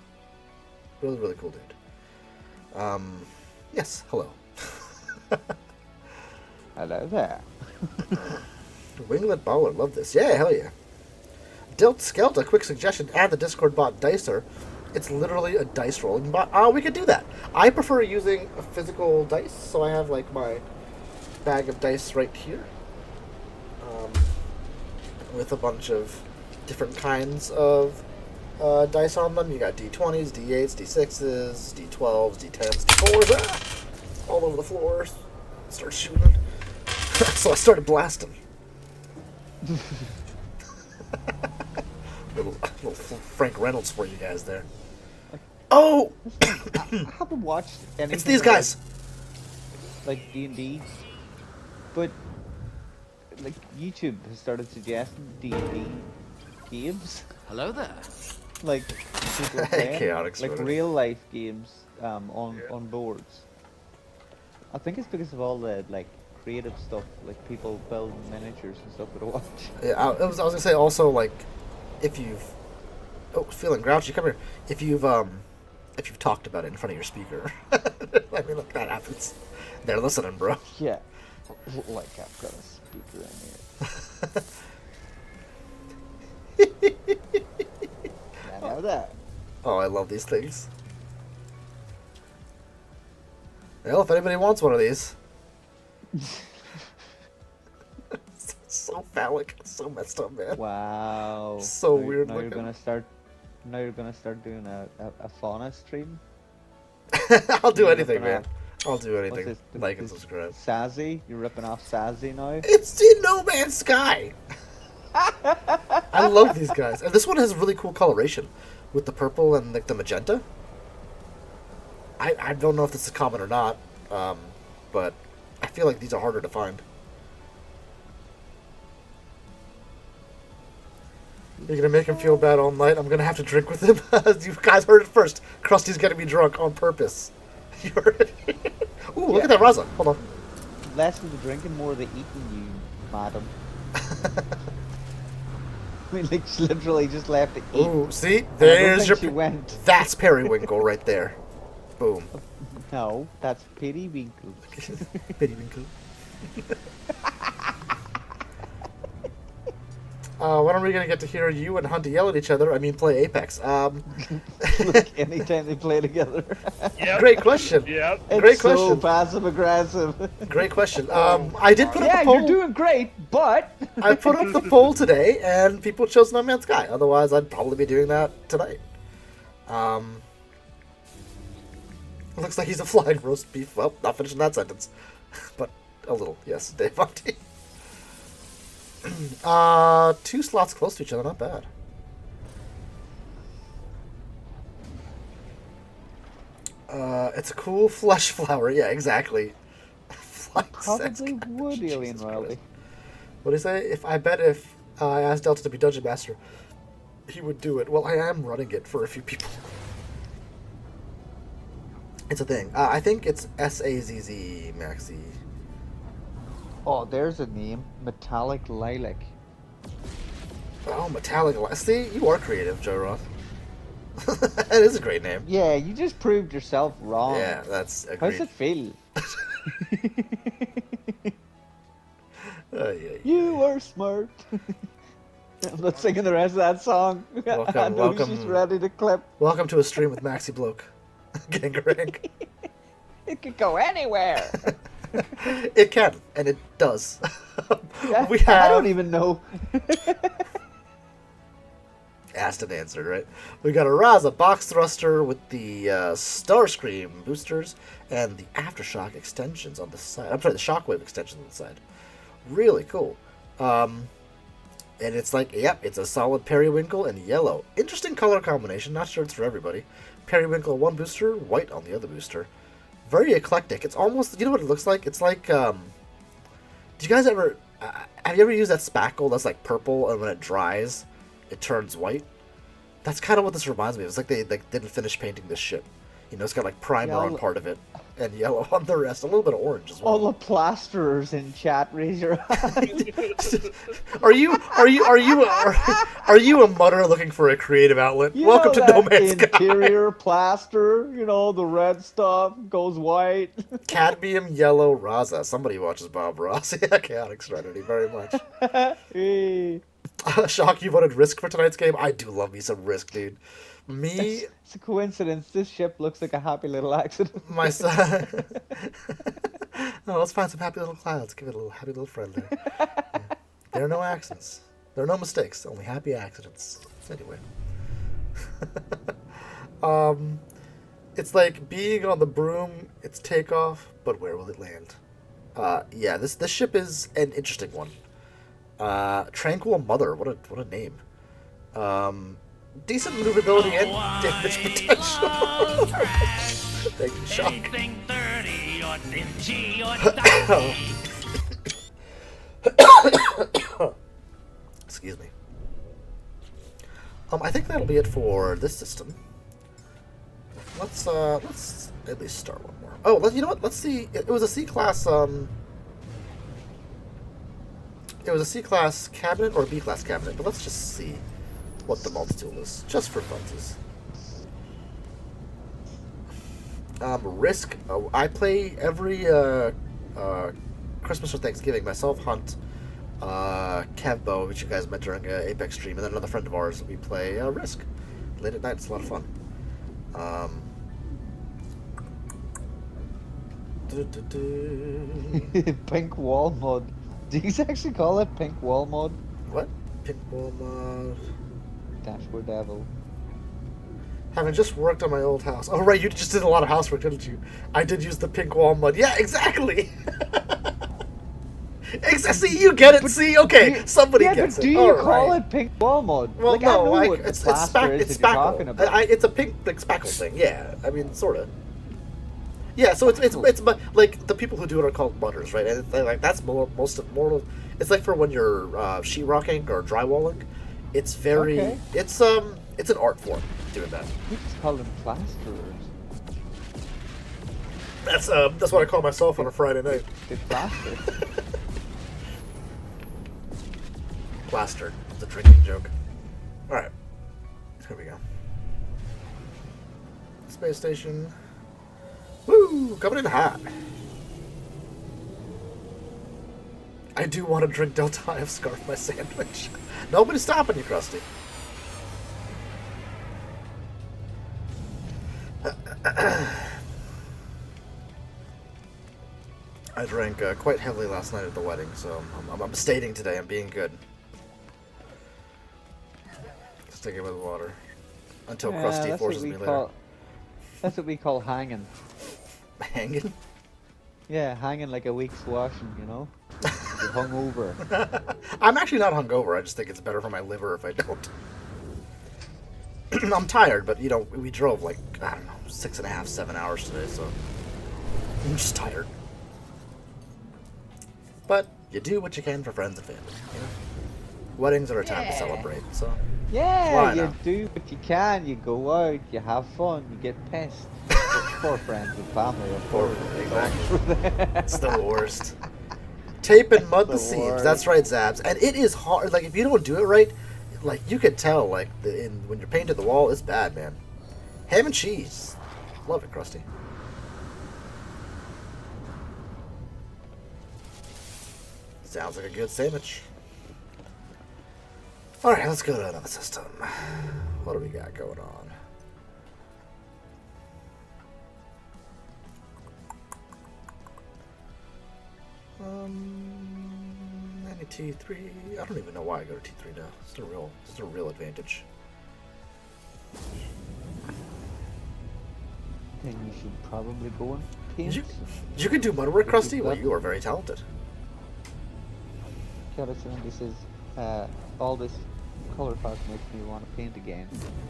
Speaker 1: Really, really cool dude. Yes, hello.
Speaker 6: Hello there.
Speaker 1: Winglet Baller, love this. Yeah, hell yeah. Dilt Skelta, quick suggestion, add the Discord bot Dicer. It's literally a dice rolling bot. We could do that. I prefer using a physical dice, so I have like my bag of dice right here. With a bunch of different kinds of dice on them. You got D20s, D8s, D6s, D12s, D10s, D4s, all over the floor. Start shooting. So I started blasting. little Frank Reynolds for you guys there. Oh!
Speaker 6: I haven't watched anything.
Speaker 1: It's these guys!
Speaker 6: Like D&D, but like YouTube has started suggesting D&D games.
Speaker 3: Hello there.
Speaker 6: Like people playing,
Speaker 1: Chaotic
Speaker 6: like
Speaker 1: Spirit.
Speaker 6: real life games on boards. I think it's because of all the like creative stuff, like people building miniatures and stuff that I watch.
Speaker 1: Yeah, I was gonna say also, like, if you've... Oh, feeling grouchy, come here. If you've talked about it in front of your speaker. I mean, look, that happens. They're listening, bro.
Speaker 6: Yeah, like I've got a speaker in here. I know that.
Speaker 1: Oh, I love these things. Well, if anybody wants one of these. So phallic. So messed up, man.
Speaker 6: Wow.
Speaker 1: So
Speaker 6: Now-
Speaker 1: weird
Speaker 6: Now
Speaker 1: looking.
Speaker 6: you're gonna start doing a fauna stream.
Speaker 1: I'll do
Speaker 6: You're
Speaker 1: anything,
Speaker 6: ripping
Speaker 1: man.
Speaker 6: off-
Speaker 1: I'll do
Speaker 6: What's
Speaker 1: anything.
Speaker 6: this?
Speaker 1: Like and
Speaker 6: This
Speaker 1: subscribe.
Speaker 6: Sazzy, you're ripping off Sazzy now.
Speaker 1: It's in No Man's Sky. I love these guys, and this one has really cool coloration with the purple and like the magenta. I don't know if this is common or not, but I feel like these are harder to find. You're gonna make him feel bad all night. I'm gonna have to drink with him. You guys heard it first. Krusty's gonna be drunk on purpose. You heard it. Ooh, look
Speaker 6: Yeah.
Speaker 1: at that Raza. Hold on.
Speaker 6: Less of the drinking, more of the eating, you madam. I mean, like, she literally just left to eat.
Speaker 1: Ooh, see?
Speaker 6: And I don't
Speaker 1: There's
Speaker 6: think
Speaker 1: your...
Speaker 6: she went.
Speaker 1: That's Periwinkle right there. Boom.
Speaker 6: No, that's Pity Winkle.
Speaker 1: Periwinkle. When are we gonna get to hear you and Hunter yell at each other? I mean, play Apex.
Speaker 6: Like, anytime they play together.
Speaker 5: Yep.
Speaker 1: Great question.
Speaker 5: Yep.
Speaker 6: It's
Speaker 1: Great
Speaker 6: so
Speaker 1: question.
Speaker 6: passive aggressive.
Speaker 1: Great question. I did put up
Speaker 6: Yeah,
Speaker 1: the poll.
Speaker 6: you're doing great, but
Speaker 1: I put up the poll today, and people chose No Man's Sky. Otherwise, I'd probably be doing that tonight. Looks like he's a flying roast beef. Well, not finishing that sentence, but a little. Yes, Dave Monty. 2 slots close to each other. Not bad. It's a cool flesh flower. Yeah, exactly. Flying sex
Speaker 6: probably
Speaker 1: god.
Speaker 6: would
Speaker 1: Jesus
Speaker 6: Alien
Speaker 1: Christ.
Speaker 6: Royalty.
Speaker 1: What do you say? If I asked Delta to be Dungeon Master, he would do it. Well, I am running it for a few people. It's a thing. I think it's SAZZ Maxi.
Speaker 6: Oh, there's a name. Metallic Lilac.
Speaker 1: Oh, Metallic. See, you are creative, Joe Roth. That is a great name.
Speaker 6: Yeah, you just proved yourself wrong.
Speaker 1: Yeah, that's
Speaker 6: How's
Speaker 1: agreed.
Speaker 6: it feel?
Speaker 1: Yeah.
Speaker 6: You are smart. I'm not singing the rest of that song. I
Speaker 1: Welcome,
Speaker 6: know
Speaker 1: welcome.
Speaker 6: she's ready to clip.
Speaker 1: Welcome to a stream with Maxi Bloke. Gangarang.
Speaker 6: It could go anywhere.
Speaker 1: It can, and it does. We
Speaker 6: I
Speaker 1: have
Speaker 6: don't even know.
Speaker 1: asked and answered, right? We got a Raza box thruster with the Starscream boosters and the Aftershock extensions on the side. I'm sorry, the Shockwave extensions on the side. Really cool. And it's like, yep, it's a solid periwinkle and yellow. Interesting color combination. Not sure it's for everybody. Periwinkle on one booster, white on the other booster. Very eclectic. It's almost, you know what it looks like? It's like, do you guys ever, have you ever used that spackle that's like purple and when it dries, it turns white? That's kind of what this reminds me of. It's like they didn't finish painting this ship. You know, it's got like primer on part of it and yellow on the rest. A little bit of orange as well.
Speaker 6: All the plasterers in chat, raise your hand.
Speaker 1: Are you a mutter looking for a creative outlet?
Speaker 6: You
Speaker 1: Welcome
Speaker 6: know
Speaker 1: to No
Speaker 6: that
Speaker 1: Man's Sky.
Speaker 6: interior plaster, you know, the red stuff goes white.
Speaker 1: Cadmium yellow Raza. Somebody watches Bob Ross. Yeah, chaotic strategy very much.
Speaker 6: Hey.
Speaker 1: Shock, you voted Risk for tonight's game. I do love me some Risk, dude. Me,
Speaker 6: It's a coincidence. This ship looks like a happy little accident.
Speaker 1: my son. Oh, let's find some happy little clouds. Give it a little happy little friend there. Yeah. There are no accidents. There are no mistakes. Only happy accidents. Anyway. It's like being on the broom. It's takeoff, but where will it land? Yeah, this ship is an interesting one. Tranquil Mother. What a name. Decent maneuverability and damage potential. Thank you, Shock.
Speaker 3: Anything dirty or dingy or
Speaker 1: Excuse me. I think that'll be it for this system. Let's at least start one more. Oh, you know what? Let's see. It was a C-class. It was a C-class cabinet or a B-class cabinet, but let's just see what the multi-tool is, just for funsies. Risk. I play every Christmas or Thanksgiving. Myself, Hunt, Kevbo, which you guys met during Apex stream, and then another friend of ours. We play Risk late at night. It's a lot of fun.
Speaker 6: Pink wall mod. Do you actually call it pink wall mod?
Speaker 1: What? Pink wall mod.
Speaker 6: Dashboard devil.
Speaker 1: Having just worked on my old house. Oh, right, you just did a lot of housework, didn't you? I did use the pink wall mud. Yeah, exactly! See, you get it. See, okay, somebody gets
Speaker 6: but
Speaker 1: it.
Speaker 6: do you
Speaker 1: All
Speaker 6: call
Speaker 1: right.
Speaker 6: it pink wall mod?
Speaker 1: Well,
Speaker 6: like,
Speaker 1: no,
Speaker 6: I know what
Speaker 1: it's
Speaker 6: the plaster is
Speaker 1: it's
Speaker 6: that you're talking
Speaker 1: spackle.
Speaker 6: about.
Speaker 1: It's a pink like spackle thing. Yeah, I mean, sort of. Yeah, so it's like the people who do it are called mudders, right? And it's like that's more. It's like for when you're sheetrocking or drywalling. It's very.
Speaker 6: Okay.
Speaker 1: It's an art form doing that.
Speaker 6: We just call them plasterers.
Speaker 1: That's what I call myself on a Friday night.
Speaker 6: They plaster.
Speaker 1: Plastered. It's a drinking joke. Alright. Here we go. Space station. Woo! Coming in hot. I do want to drink Delta. I have scarfed my sandwich. Nobody's stopping you, Krusty. I drank quite heavily last night at the wedding, so I'm stating today. I'm being good. Sticking with water until Krusty
Speaker 6: that's
Speaker 1: forces
Speaker 6: what we
Speaker 1: me later.
Speaker 6: call. That's what we call hanging.
Speaker 1: Hanging.
Speaker 6: Yeah, hanging like a week's washing, you know? You're hungover.
Speaker 1: I'm actually not hungover. I just think it's better for my liver if I don't. I'm tired, but you know we drove like I don't know 6.5, 7 hours today, so I'm just tired. But you do what you can for friends and family. You know, weddings are a time to celebrate. So
Speaker 6: Yeah,
Speaker 1: Why
Speaker 6: you
Speaker 1: not?
Speaker 6: do what you can. You go out, you have fun, you get pissed. For friends and family, of course.
Speaker 1: exactly, it's the worst. Tape and mud the
Speaker 6: It's the
Speaker 1: seams.
Speaker 6: worst.
Speaker 1: That's right, Zabs. And it is hard. Like if you don't do it right, like you could tell. Like when you're painting the wall, it's bad, man. Ham and cheese. Love it, Krusty. Sounds like a good sandwich. Alright, let's go to another system. What do we got going on? Any T3. I don't even know why I go to T3 now. It's a real advantage.
Speaker 6: Then you should probably go and paint.
Speaker 1: You can do mud work,
Speaker 6: If you've
Speaker 1: Krusty? Well,
Speaker 6: got-
Speaker 1: you are very talented.
Speaker 6: This says, all this color palette makes me want to paint again.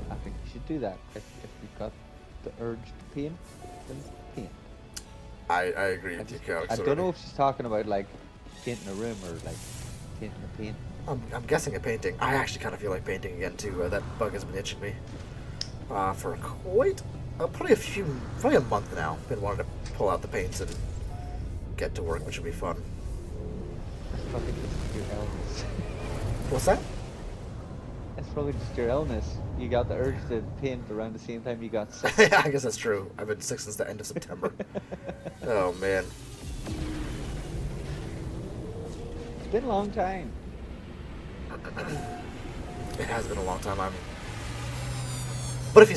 Speaker 6: I think you should do that. If you've got the urge to paint, then paint.
Speaker 1: I agree with you, Calix.
Speaker 6: I don't know if she's talking about like painting a room or like painting a paint.
Speaker 1: I'm guessing a painting. I actually kind of feel like painting again too. That bug has been itching me for quite probably a month now. Been wanting to pull out the paints and get to work, which would be fun.
Speaker 6: That's probably just your illness.
Speaker 1: What's that?
Speaker 6: That's probably just your illness. You got the urge to paint around the same time you got sick.
Speaker 1: Yeah, I guess that's true. I've been sick since the end of September. Oh man.
Speaker 6: It's been a long time.
Speaker 1: It has been a long time. But if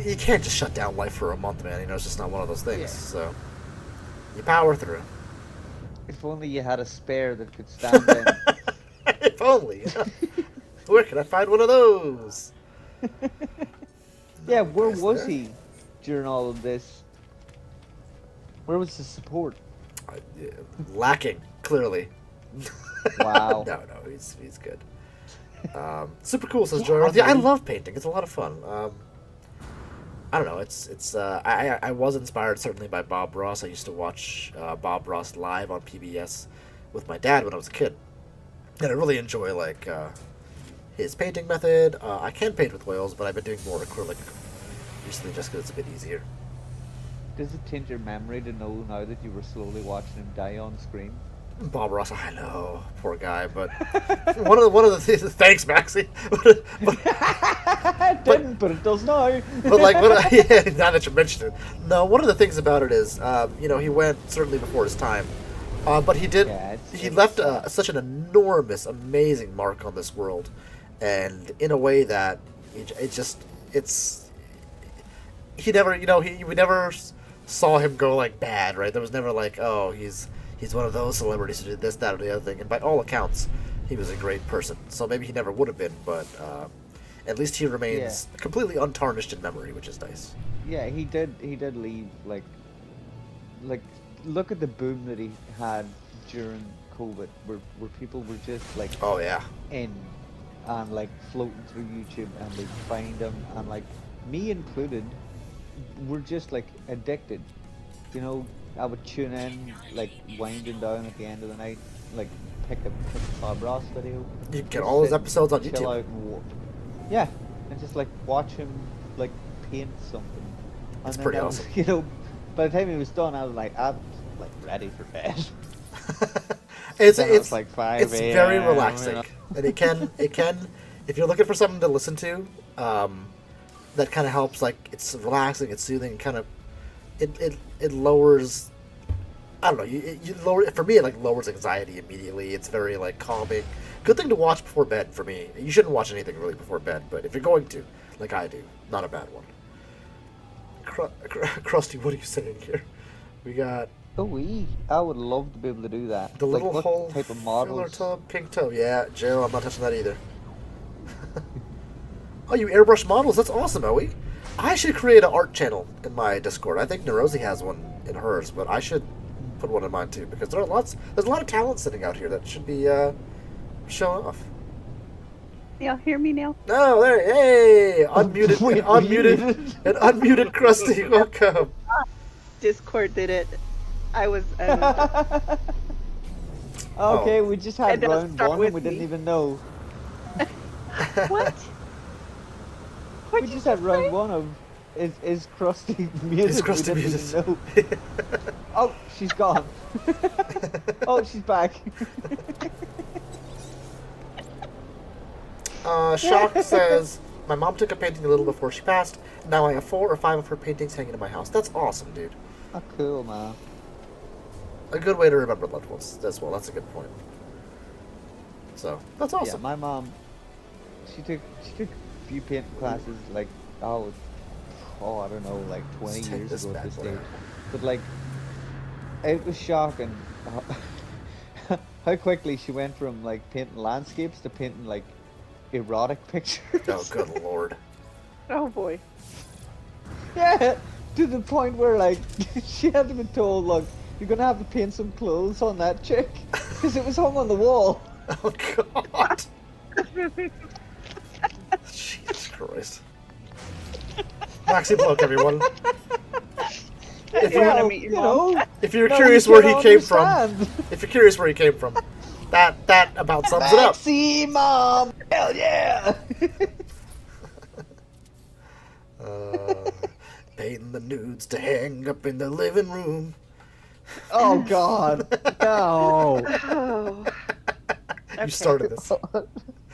Speaker 1: you can't just shut down life for a month, man. You know, it's just not one of those things.
Speaker 6: Yeah.
Speaker 1: So you power through.
Speaker 6: If only you had a spare that could stand in.
Speaker 1: If only. Where can I find one of those?
Speaker 6: Yeah, where
Speaker 1: Nice
Speaker 6: was
Speaker 1: there.
Speaker 6: he during all of this? Where was the support?
Speaker 1: Lacking, clearly.
Speaker 6: Wow.
Speaker 1: No, he's good. Super cool, says Joy. Yeah, I love painting. It's a lot of fun. I don't know. I was inspired certainly by Bob Ross. I used to watch Bob Ross live on PBS with my dad when I was a kid, and I really enjoy like his painting method. I can paint with oils, but I've been doing more acrylic recently just because it's a bit easier.
Speaker 6: Does it change your memory to know now that you were slowly watching him die on screen?
Speaker 1: Bob Ross, I know, poor guy, but one of the things. Thanks, Maxie.
Speaker 6: It didn't, but it does now.
Speaker 1: But like, yeah, now that you mentioned it, no. One of the things about it is, he went certainly before his time, but he did.
Speaker 6: Yeah,
Speaker 1: he
Speaker 6: it's
Speaker 1: left
Speaker 6: sad.
Speaker 1: such an enormous, amazing mark on this world, and in a way that he never, we never saw him go like bad, right? There was never like, oh, he's one of those celebrities who did this, that, or the other thing. And by all accounts, he was a great person. So maybe he never would have been, but at least he remains completely untarnished in memory, which is nice.
Speaker 6: Yeah, he did leave like look at the boom that he had during COVID, where people were just like
Speaker 1: Oh yeah.
Speaker 6: in and like floating through YouTube and they'd find him, and like me included, we're just like addicted. You know, I would tune in, like winding down at the end of the night, like pick a Bob Ross video.
Speaker 1: You can get
Speaker 6: just
Speaker 1: all his
Speaker 6: sit,
Speaker 1: episodes on
Speaker 6: chill
Speaker 1: YouTube.
Speaker 6: out and yeah, and just like watch him like paint something. And
Speaker 1: It's
Speaker 6: then
Speaker 1: pretty
Speaker 6: I was,
Speaker 1: awesome.
Speaker 6: You know, by the time he was done, I was like, I'm like ready for bed.
Speaker 1: it's
Speaker 6: Then it's like 5
Speaker 1: it's very
Speaker 6: a.m.,
Speaker 1: relaxing,
Speaker 6: you know.
Speaker 1: and it can if you're looking for something to listen to, that kind of helps. Like it's relaxing, it's soothing, kind of it lowers. I don't know. You lower for me. It like lowers anxiety immediately. It's very like calming. Good thing to watch before bed for me. You shouldn't watch anything really before bed, but if you're going to, like I do, not a bad one. Krusty, what are you saying here? We got
Speaker 6: Oh, I would love to be able to do that.
Speaker 1: the
Speaker 6: Like,
Speaker 1: little
Speaker 6: what
Speaker 1: hole
Speaker 6: type of
Speaker 1: filler
Speaker 6: models?
Speaker 1: tub, pink toe. Yeah, Jill, I'm not touching that either. Oh, you airbrush models? That's awesome, Owie. I should create an art channel in my Discord. I think Neurosi has one in hers, but I should put one in mine too because there's a lot of talent sitting out here that should be shown off.
Speaker 7: Y'all hear me now?
Speaker 1: No, there, hey, unmuted,
Speaker 6: Wait,
Speaker 1: and unmuted, and unmuted, Krusty, welcome.
Speaker 7: Discord did it. I was.
Speaker 6: Okay, we just had
Speaker 7: It does
Speaker 6: round
Speaker 7: start
Speaker 6: one
Speaker 7: with
Speaker 6: and we didn't
Speaker 7: me.
Speaker 6: even know.
Speaker 7: What?
Speaker 6: We
Speaker 7: What'd you
Speaker 6: just had
Speaker 7: say?
Speaker 6: round one of is Krusty muted?
Speaker 1: Is Krusty
Speaker 6: we didn't even know. Oh, she's gone. Oh, she's back.
Speaker 1: Shock says, my mom took a painting a little before she passed. Now I have 4 or 5 of her paintings hanging in my house. That's awesome, dude.
Speaker 6: Oh, cool, man.
Speaker 1: A good way to remember loved ones as well. That's a good point. So, that's
Speaker 6: Yeah,
Speaker 1: awesome.
Speaker 6: my mom, she took a few painting classes like I don't know, like 20
Speaker 1: Let's take
Speaker 6: years
Speaker 1: this
Speaker 6: ago at
Speaker 1: bad
Speaker 6: this
Speaker 1: boy
Speaker 6: stage.
Speaker 1: out.
Speaker 6: But like, it was shocking how quickly she went from like painting landscapes to painting like erotic pictures.
Speaker 1: Oh, good lord.
Speaker 7: Oh boy.
Speaker 6: Yeah, to the point where like she had to be told, look, you're gonna have to paint some clothes on that chick because it was hung on the wall.
Speaker 1: Oh god. Jesus Christ. Maxi Bloke, everyone.
Speaker 7: If you want to meet your mom.
Speaker 1: If you're
Speaker 6: no,
Speaker 1: curious
Speaker 6: you
Speaker 1: where he
Speaker 6: can't
Speaker 1: came from,
Speaker 6: understand.
Speaker 1: if you're curious where he came from, that about sums it up.
Speaker 6: Maxi Mom, hell yeah!
Speaker 1: Painting the nudes to hang up in the living room.
Speaker 6: Oh God, no!
Speaker 7: Oh.
Speaker 1: You started this.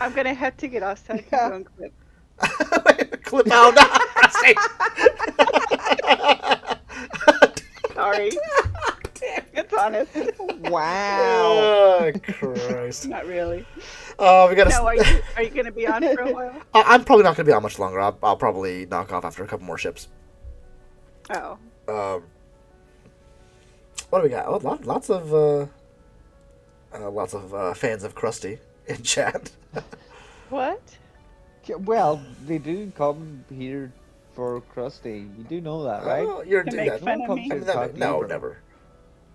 Speaker 7: I'm gonna have to get off so I
Speaker 6: Yeah.
Speaker 7: can go and clip.
Speaker 1: Clip out.
Speaker 7: Sorry. It's honest.
Speaker 6: Wow.
Speaker 1: Oh, Christ.
Speaker 7: Not really.
Speaker 1: We gotta.
Speaker 7: No, are you gonna be on for a while?
Speaker 1: I'm probably not gonna be on much longer. I'll probably knock off after a couple more ships.
Speaker 7: Oh.
Speaker 1: What do we got? Oh, lots of fans of Krusty in chat.
Speaker 7: What?
Speaker 6: Yeah, well, they do come here for Krusty. You do know that, right?
Speaker 1: Oh, you're
Speaker 7: To
Speaker 1: doing
Speaker 7: make
Speaker 1: that.
Speaker 7: fun of
Speaker 6: comes
Speaker 7: me?
Speaker 1: I mean,
Speaker 6: to talk to
Speaker 1: no,
Speaker 6: you, bro.
Speaker 1: never.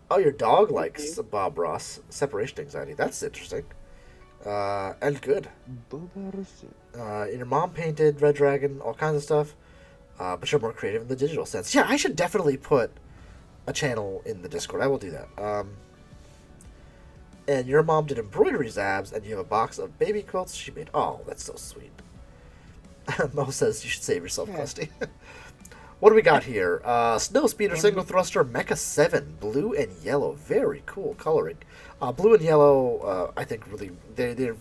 Speaker 1: Oh, your dog
Speaker 7: Thank
Speaker 1: likes
Speaker 7: you.
Speaker 1: Bob Ross. Separation anxiety. That's interesting. And good. And your mom painted Red Dragon, all kinds of stuff. But you're more creative in the digital sense. Yeah, I should definitely put a channel in the Discord. I will do that. And your mom did embroidery zabs, and you have a box of baby quilts she made. Oh, that's so sweet. Mo says you should save yourself,
Speaker 6: Yeah.
Speaker 1: Krusty. What do we got here? Snow Speeder Single Thruster Mecha 7, blue and yellow. Very cool coloring. Blue and yellow, I think really, they're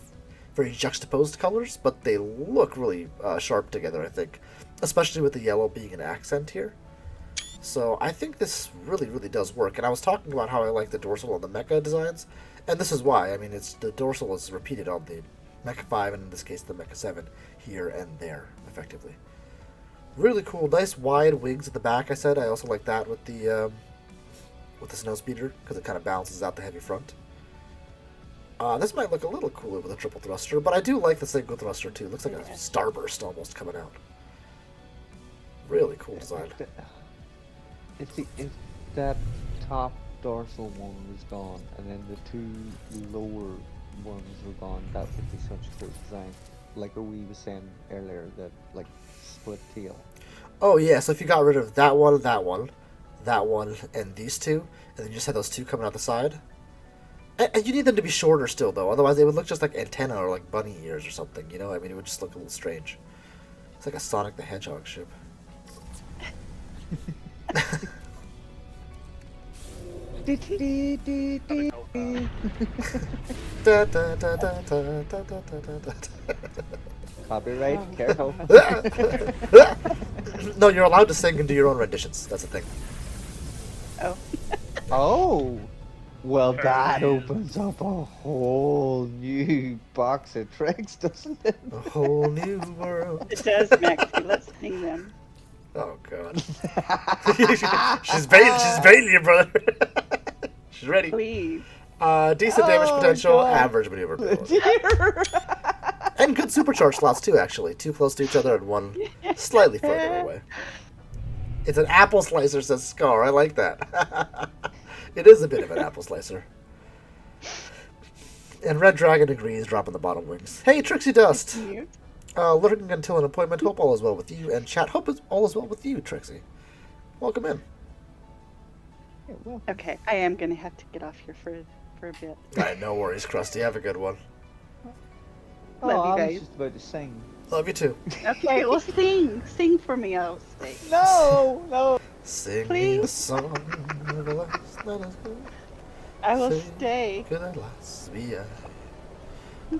Speaker 1: very juxtaposed colors, but they look really sharp together, I think. Especially with the yellow being an accent here. So I think this really, really does work. And I was talking about how I like the dorsal and the mecha designs. And this is why. I mean, it's the dorsal is repeated on the Mecha 5, and in this case the Mecha 7, here and there, effectively. Really cool, nice wide wings at the back. I said I also like that with the snow speeder because it kind of balances out the heavy front. This might look a little cooler with a triple thruster, but I do like the single thruster too. It looks like a starburst almost coming out. Really cool design.
Speaker 6: If that top dorsal one was gone, and then the two lower ones were gone, that would be such a cool design. Like what we were saying earlier, that like split tail.
Speaker 1: Oh yeah, so if you got rid of that one, and these two, and then you just had those two coming out the side. And you need them to be shorter still, though. Otherwise, they would look just like antenna or like bunny ears or something. You know, I mean, it would just look a little strange. It's like a Sonic the Hedgehog ship. Da, da, da, da, da, da, da, da, da.
Speaker 6: Copyright, careful.
Speaker 1: No, you're allowed to sing and do your own renditions. That's the thing.
Speaker 7: Oh.
Speaker 6: Oh, well, that
Speaker 5: yeah.
Speaker 6: opens up a whole new box of tricks, doesn't it?
Speaker 1: A whole new world.
Speaker 7: It does, Maxie. Let's sing them.
Speaker 1: Oh god. she's baiting you, brother. She's ready.
Speaker 7: Please.
Speaker 1: Decent damage
Speaker 6: Oh,
Speaker 1: potential,
Speaker 6: God.
Speaker 1: average maneuverability.
Speaker 6: Dear.
Speaker 1: And good supercharge slots too, actually. Two close to each other and one slightly further away. It's an apple slicer, says Scar. I like that. It is a bit of an apple slicer. And Red Dragon agrees, dropping the bottom wings. Hey, Trixie Dust!
Speaker 7: Mute.
Speaker 1: Lurking until an appointment. Hope all is well with you. And chat, hope all is well with you, Trixie. Welcome in.
Speaker 6: Yeah, well,
Speaker 7: Okay, I am gonna have to get off here for a bit.
Speaker 1: Alright, no worries, Krusty. Have a good one.
Speaker 6: oh,
Speaker 7: Love you
Speaker 6: I was
Speaker 7: guys.
Speaker 6: just about to sing.
Speaker 1: Love you too.
Speaker 7: Okay, well sing for me. I'll stay.
Speaker 6: No, no.
Speaker 1: Sing me a
Speaker 7: Please.
Speaker 1: song of the last that is good.
Speaker 7: I will
Speaker 1: Sing
Speaker 7: stay.
Speaker 1: Good at last. Yeah.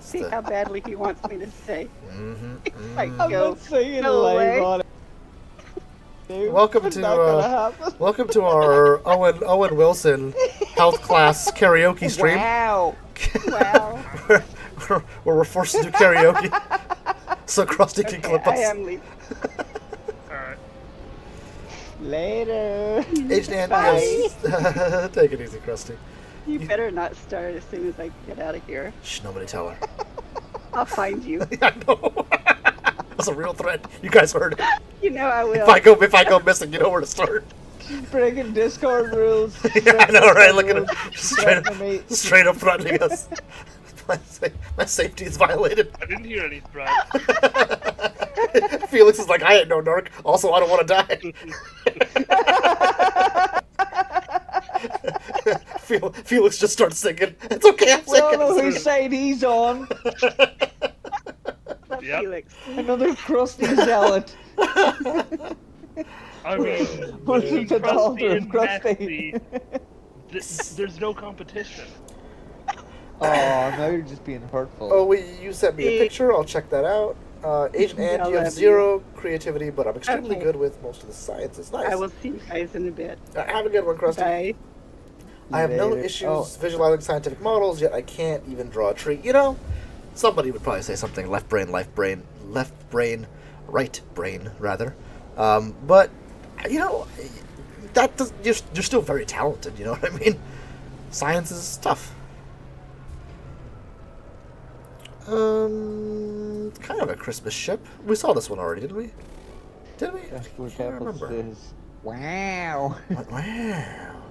Speaker 7: See how badly he wants me to stay.
Speaker 1: Mm-hmm.
Speaker 7: Like,
Speaker 6: I'm
Speaker 7: go.
Speaker 6: not singing
Speaker 7: No
Speaker 6: live
Speaker 7: way.
Speaker 6: on it. Dude,
Speaker 1: Welcome
Speaker 6: it's
Speaker 1: to,
Speaker 6: not gonna happen.
Speaker 1: Welcome to our Owen Wilson health class karaoke stream.
Speaker 6: Wow.
Speaker 7: Wow.
Speaker 1: where we're forced to do karaoke so Krusty can
Speaker 7: Okay,
Speaker 1: clip
Speaker 7: I
Speaker 1: us.
Speaker 7: am leaving.
Speaker 5: Alright.
Speaker 6: Later.
Speaker 1: Agent
Speaker 7: Bye.
Speaker 1: yes. Take it easy, Krusty.
Speaker 7: You better not start as soon as I get out of here.
Speaker 1: Shh, nobody tell her.
Speaker 7: I'll find you.
Speaker 1: I know. That's a real threat. You guys heard it.
Speaker 7: You know I will.
Speaker 1: If I go missing, you know where to start.
Speaker 6: Breaking Discord rules.
Speaker 1: Yeah, I know, right? Look at him.
Speaker 6: Threatening me.
Speaker 1: Straight up threatening us. My safety is violated.
Speaker 5: I didn't hear any threats.
Speaker 1: Felix is like, I ain't no narc. Also, I don't want to die. Felix just starts singing. It's okay, I'm
Speaker 6: We don't know
Speaker 1: singing.
Speaker 6: whose side he's on.
Speaker 7: That's
Speaker 5: Yep.
Speaker 7: Felix.
Speaker 6: Another crusty zealot.
Speaker 5: I mean,
Speaker 6: Who's
Speaker 5: between
Speaker 6: the daughter
Speaker 5: Krusty
Speaker 6: of
Speaker 5: and
Speaker 6: Krusty?
Speaker 5: Messi, there's no competition.
Speaker 6: Oh, now you're just being hurtful.
Speaker 1: Oh, you sent me a picture. I'll check that out. Agent Ant,
Speaker 7: I'll
Speaker 1: you have
Speaker 7: have
Speaker 1: zero creativity, but I'm extremely
Speaker 7: Okay.
Speaker 1: good with most of the science. It's nice.
Speaker 7: I will see you guys in a bit.
Speaker 1: Have a good one, Krusty.
Speaker 7: Bye.
Speaker 1: I have no
Speaker 6: Later.
Speaker 1: issues
Speaker 6: Oh.
Speaker 1: visualizing scientific models, yet I can't even draw a tree. You know, somebody would probably say something left brain, right brain, rather. But, you know, that does, you're still very talented, you know what I mean? Science is tough. Kind of a Christmas ship. We saw this one already, didn't we? Did we? I can't remember.
Speaker 6: Says, wow.
Speaker 1: Wow.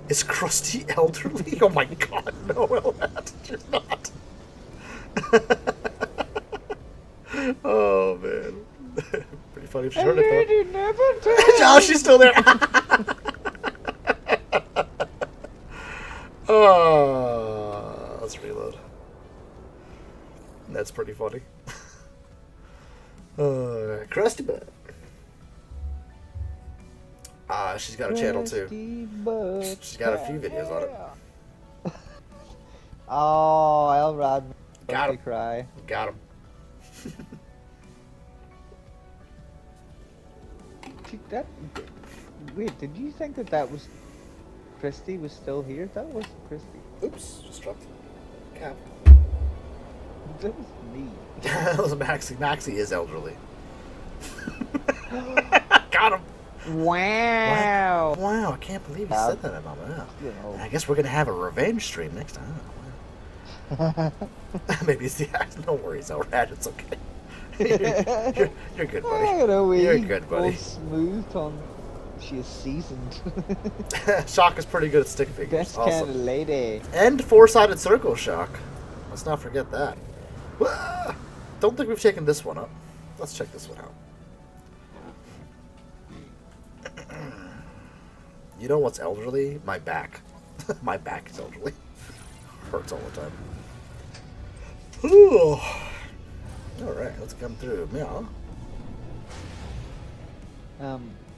Speaker 1: Is Krusty elderly? Oh my god, no, Elmat, you're not. Oh man. Pretty funny if she heard it though. Oh, she's still there. Oh, let's reload. That's pretty funny. Krusty Butt. She's got a channel too. She's got a few videos on it.
Speaker 6: Oh, Elrod.
Speaker 1: Got him.
Speaker 6: Cry.
Speaker 1: Got him.
Speaker 6: Wait, did you think that was Christy was still here? That wasn't Christy.
Speaker 1: Oops, just dropped the cap.
Speaker 6: That was me.
Speaker 1: That was Maxie. Maxie is elderly. Got him.
Speaker 6: Wow.
Speaker 1: Wow, I can't believe you said that about me.
Speaker 6: You know.
Speaker 1: I guess we're gonna have a revenge stream next time. Wow. Maybe it's the act. No worries, Elrad. It's okay. You're good, buddy.
Speaker 6: I don't know,
Speaker 1: You're good, buddy.
Speaker 6: all smooth on. She is seasoned.
Speaker 1: Shock is pretty good at stick figures.
Speaker 6: Best
Speaker 1: Awesome.
Speaker 6: kind of lady.
Speaker 1: And four-sided circle shock. Let's not forget that. Wah! Don't think we've taken this one up. Let's check this one out. You know what's elderly? My back. My back is elderly. Hurts all the time. Ooh. Alright, let's come through. Meow.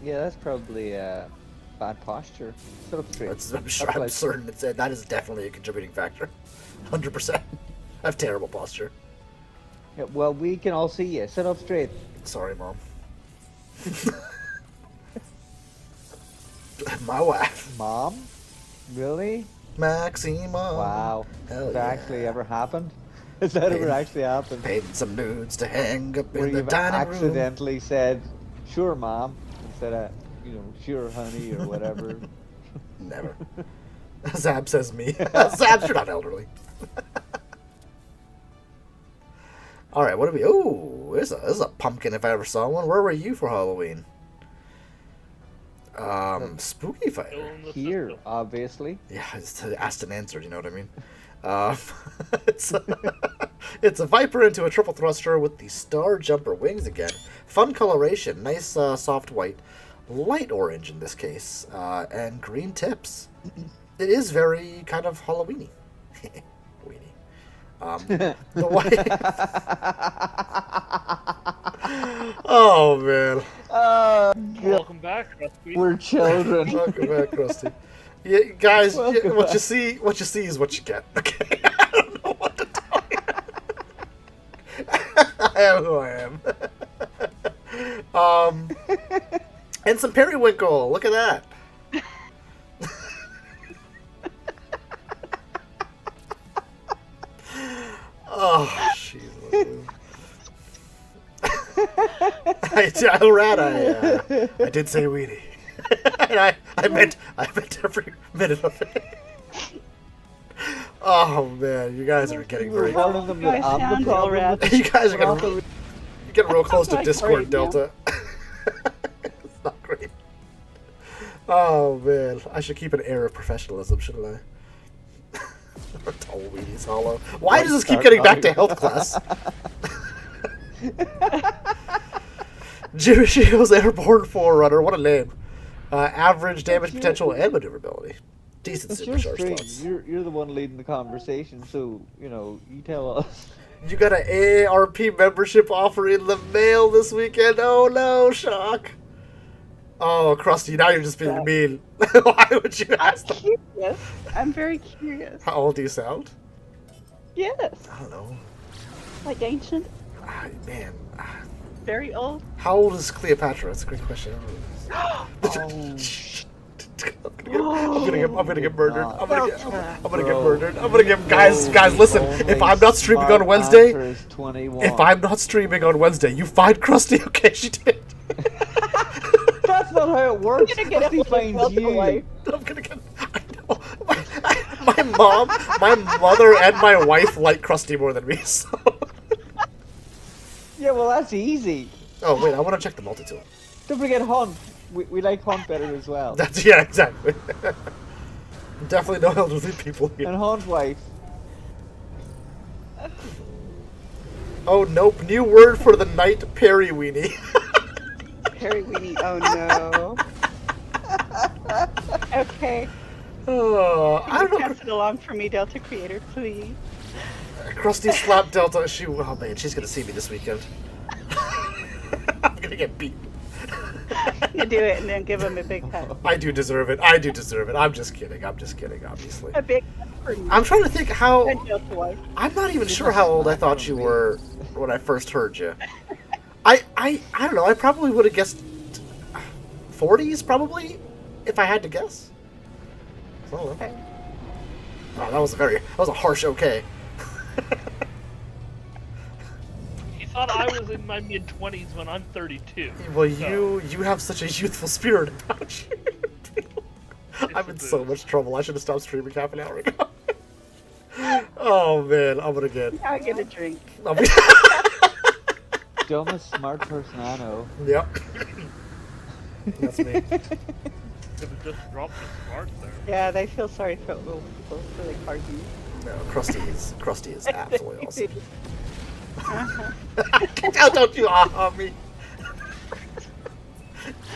Speaker 6: Yeah, that's probably bad posture. Sit up straight.
Speaker 1: I'm certain that is definitely a contributing factor. 100%. I have terrible posture.
Speaker 6: Yeah, well, we can all see you. Sit up straight.
Speaker 1: Sorry, Mom. My wife.
Speaker 6: Mom? Really?
Speaker 1: Maxine, Mom.
Speaker 6: Wow.
Speaker 1: Hell
Speaker 6: Has
Speaker 1: yeah.
Speaker 6: that actually ever happened? Has that ever actually happened?
Speaker 1: Painting some nudes to hang up
Speaker 6: Where
Speaker 1: in the
Speaker 6: you've
Speaker 1: dining room.
Speaker 6: accidentally said, "Sure, Mom," instead of, "Sure, honey," or whatever.
Speaker 1: Never. Zab says me. Zabs, you're not elderly. Alright, what do we... Ooh, this is a pumpkin if I ever saw one. Where were you for Halloween? Spooky Fighter.
Speaker 6: Here, obviously.
Speaker 1: Yeah, it's asked and answered, you know what I mean? It's a Viper into a triple thruster with the Star Jumper wings again. Fun coloration, nice soft white, light orange in this case, and green tips. It is very kind of Halloweeny. Weenie. The white. Oh man.
Speaker 5: Welcome back, Krusty.
Speaker 6: We're children.
Speaker 1: Welcome back, Krusty. Yeah, guys,
Speaker 6: Welcome
Speaker 1: what
Speaker 6: back.
Speaker 1: you see is what you get. Okay, I don't know what to tell you. I am who I am. And some periwinkle. Look at that. Oh, jeez. I did say weenie. And I meant every minute of it. Oh man, you guys are getting very.
Speaker 6: One of them that
Speaker 7: guys
Speaker 6: I'm
Speaker 7: sound
Speaker 6: the problem.
Speaker 7: ill-rad.
Speaker 1: You guys are getting real close to
Speaker 7: Like
Speaker 1: Discord
Speaker 7: right now.
Speaker 1: Delta. It's not great. Oh man, I should keep an air of professionalism, shouldn't I? Tall weenies hollow. Why does this keep getting back to health class? Jirishio's Airborne Forerunner, what a name. Average damage potential and maneuverability. Decent
Speaker 6: It's your
Speaker 1: supercharge
Speaker 6: stream.
Speaker 1: slots.
Speaker 6: You're the one leading the conversation, so you tell us.
Speaker 1: You got an AARP membership offer in the mail this weekend. Oh no, shock. Oh, Krusty, now you're just being mean. Why would you
Speaker 7: I'm
Speaker 1: ask them?
Speaker 7: curious. I'm very curious.
Speaker 1: How old do you sound?
Speaker 7: Yes.
Speaker 1: I don't know.
Speaker 7: Like ancient,
Speaker 1: Man,
Speaker 7: very old.
Speaker 1: how old is Cleopatra? That's a great question. I'm gonna get murdered. I'm gonna get murdered. I'm gonna get guys. Listen, if I'm not streaming on Wednesday, if I'm not streaming on Wednesday, you find Krusty. Okay, she did.
Speaker 6: That's not how it works.
Speaker 7: I'm gonna get
Speaker 6: Krusty
Speaker 7: a
Speaker 6: finds you.
Speaker 1: I'm gonna get. I know. My mom, my mother, and my wife like Krusty more than me. So.
Speaker 6: Yeah, well, that's easy.
Speaker 1: Oh wait, I want to check the multi-tool.
Speaker 6: Don't forget Hunt. We like Hunt better as well.
Speaker 1: That's exactly. Definitely no elderly people here.
Speaker 6: And Hunt's wife.
Speaker 1: Oh nope, new word for the night, periweenie.
Speaker 7: Harry Weenie. Oh no. Okay.
Speaker 1: Oh, I
Speaker 7: Can
Speaker 1: don't
Speaker 7: you
Speaker 1: know.
Speaker 7: pass it along for me, Delta Creator, please?
Speaker 1: Krusty slapped Delta. Oh man, she's gonna see me this weekend. I'm gonna get beat.
Speaker 7: You do it and then give him a big hug.
Speaker 1: I do deserve it. I do deserve it. I'm just kidding. Obviously.
Speaker 7: A big hug for me.
Speaker 1: I'm trying to think how.
Speaker 7: And Delta wife.
Speaker 1: I'm not even sure how old I thought you were when I first heard you. I don't know. I probably would have guessed 40s, probably, if I had to guess. So,
Speaker 7: Okay.
Speaker 1: oh, that was a harsh okay.
Speaker 5: He thought I was in my mid-20s when I'm 32.
Speaker 1: Well,
Speaker 5: so
Speaker 1: you have such a youthful spirit about you. I'm in so much trouble. I should have stopped streaming half an hour ago. Oh man, I'm gonna get.
Speaker 7: I'll get a drink.
Speaker 1: I'll be...
Speaker 6: Dumbest smart person I know.
Speaker 1: Yep. That's me.
Speaker 5: Could have just dropped the smart there.
Speaker 7: Yeah, they feel sorry for old people, so they card you.
Speaker 1: No, Krusty is absolutely awesome. Don't you on me.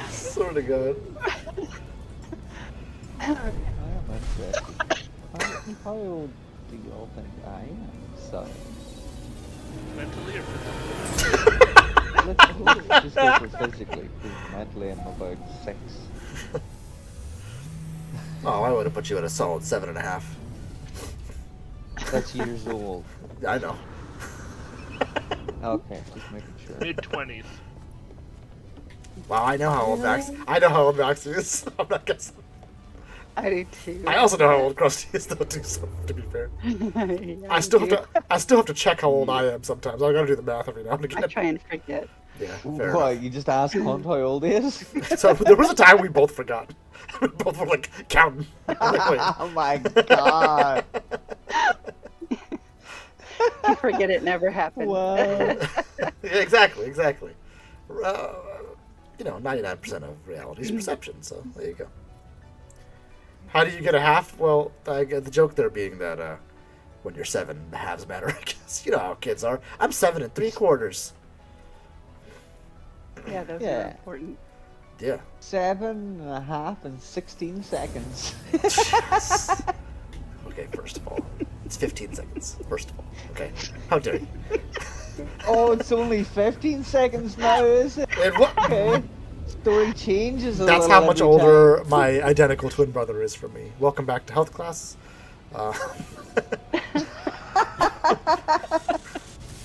Speaker 1: Sort of good.
Speaker 6: I am interested. How old do you all think I am? So,
Speaker 5: Mentally or physically?
Speaker 6: let's just go for physically, because mentally I'm about 6.
Speaker 1: Oh, I would have put you at a solid 7.5.
Speaker 6: That's years old.
Speaker 1: I know.
Speaker 6: Okay, just making sure.
Speaker 5: Mid-20s.
Speaker 1: Wow, I know how old Max is. I'm not guessing.
Speaker 7: I do too.
Speaker 1: I also know how old Krusty is, though, too. So, to be fair,
Speaker 7: Yeah,
Speaker 1: I still
Speaker 7: do.
Speaker 1: have to check how old I am sometimes. I gotta do the math every now and again.
Speaker 7: I try and forget.
Speaker 1: Yeah, fair
Speaker 6: What,
Speaker 1: enough.
Speaker 6: you just asked Hunt how old he is?
Speaker 1: So there was a time we both forgot. We both were like counting. I'm like, wait.
Speaker 6: Oh my god.
Speaker 7: You forget it never happened.
Speaker 6: Wow.
Speaker 1: Yeah, exactly. 99% of reality is perception. So there you go. How do you get a half? Well, the joke there being that when you're 7, the halves matter. I guess you know how kids are. I'm 7 3/4.
Speaker 7: Yeah, those
Speaker 6: Yeah.
Speaker 7: are important.
Speaker 1: Yeah.
Speaker 6: 7.5 and 16 seconds.
Speaker 1: Okay, first of all, it's 15 seconds. First of all, okay. How dare you?
Speaker 6: Oh, it's only 15 seconds now, is it?
Speaker 1: And what?
Speaker 6: Okay. Story changes a
Speaker 1: That's
Speaker 6: little
Speaker 1: how much
Speaker 6: every
Speaker 1: older
Speaker 6: time.
Speaker 1: my identical twin brother is from me. Welcome back to health class.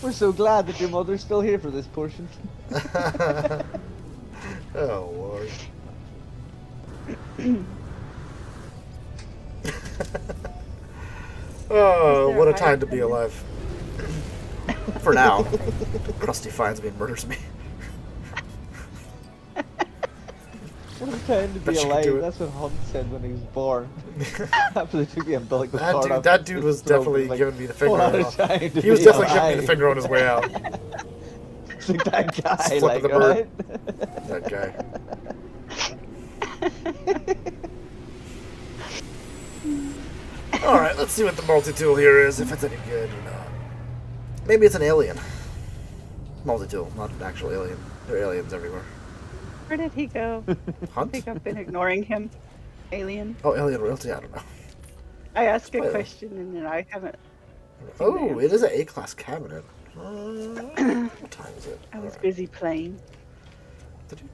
Speaker 6: We're so glad that your mother's still here for this portion.
Speaker 1: Oh, Lord. Oh,
Speaker 7: Is there
Speaker 1: what a
Speaker 7: a
Speaker 1: time to
Speaker 7: higher
Speaker 1: be alive. For now. Krusty finds me and murders me.
Speaker 6: pretend to
Speaker 1: Bet
Speaker 6: be
Speaker 1: she could do
Speaker 6: alive.
Speaker 1: it.
Speaker 6: That's what Hunt said when he was born. After they took the umbilical
Speaker 1: That
Speaker 6: cord
Speaker 1: dude,
Speaker 6: off
Speaker 1: that
Speaker 6: his
Speaker 1: dude was
Speaker 6: throat,
Speaker 1: definitely
Speaker 6: like,
Speaker 1: giving me the finger.
Speaker 6: what a
Speaker 1: on-
Speaker 6: time to
Speaker 1: He was
Speaker 6: be
Speaker 1: definitely giving me the
Speaker 6: alive.
Speaker 1: finger on his way out.
Speaker 6: It's like that guy,
Speaker 1: Flipping
Speaker 6: like,
Speaker 1: the bird.
Speaker 6: right?
Speaker 1: That guy. All right, let's see what the multi-tool here is. If it's any good or not. Maybe it's an alien. Multi-tool, not an actual alien. There are aliens everywhere.
Speaker 7: Where did he go? I
Speaker 1: Hunt?
Speaker 7: think I've been ignoring him. Alien.
Speaker 1: Oh, alien royalty. I don't know.
Speaker 7: I asked
Speaker 1: Wait.
Speaker 7: a question and then I haven't.
Speaker 1: Oh, it is an A-class cabinet. What time is it?
Speaker 7: I was
Speaker 1: Alright.
Speaker 7: busy playing.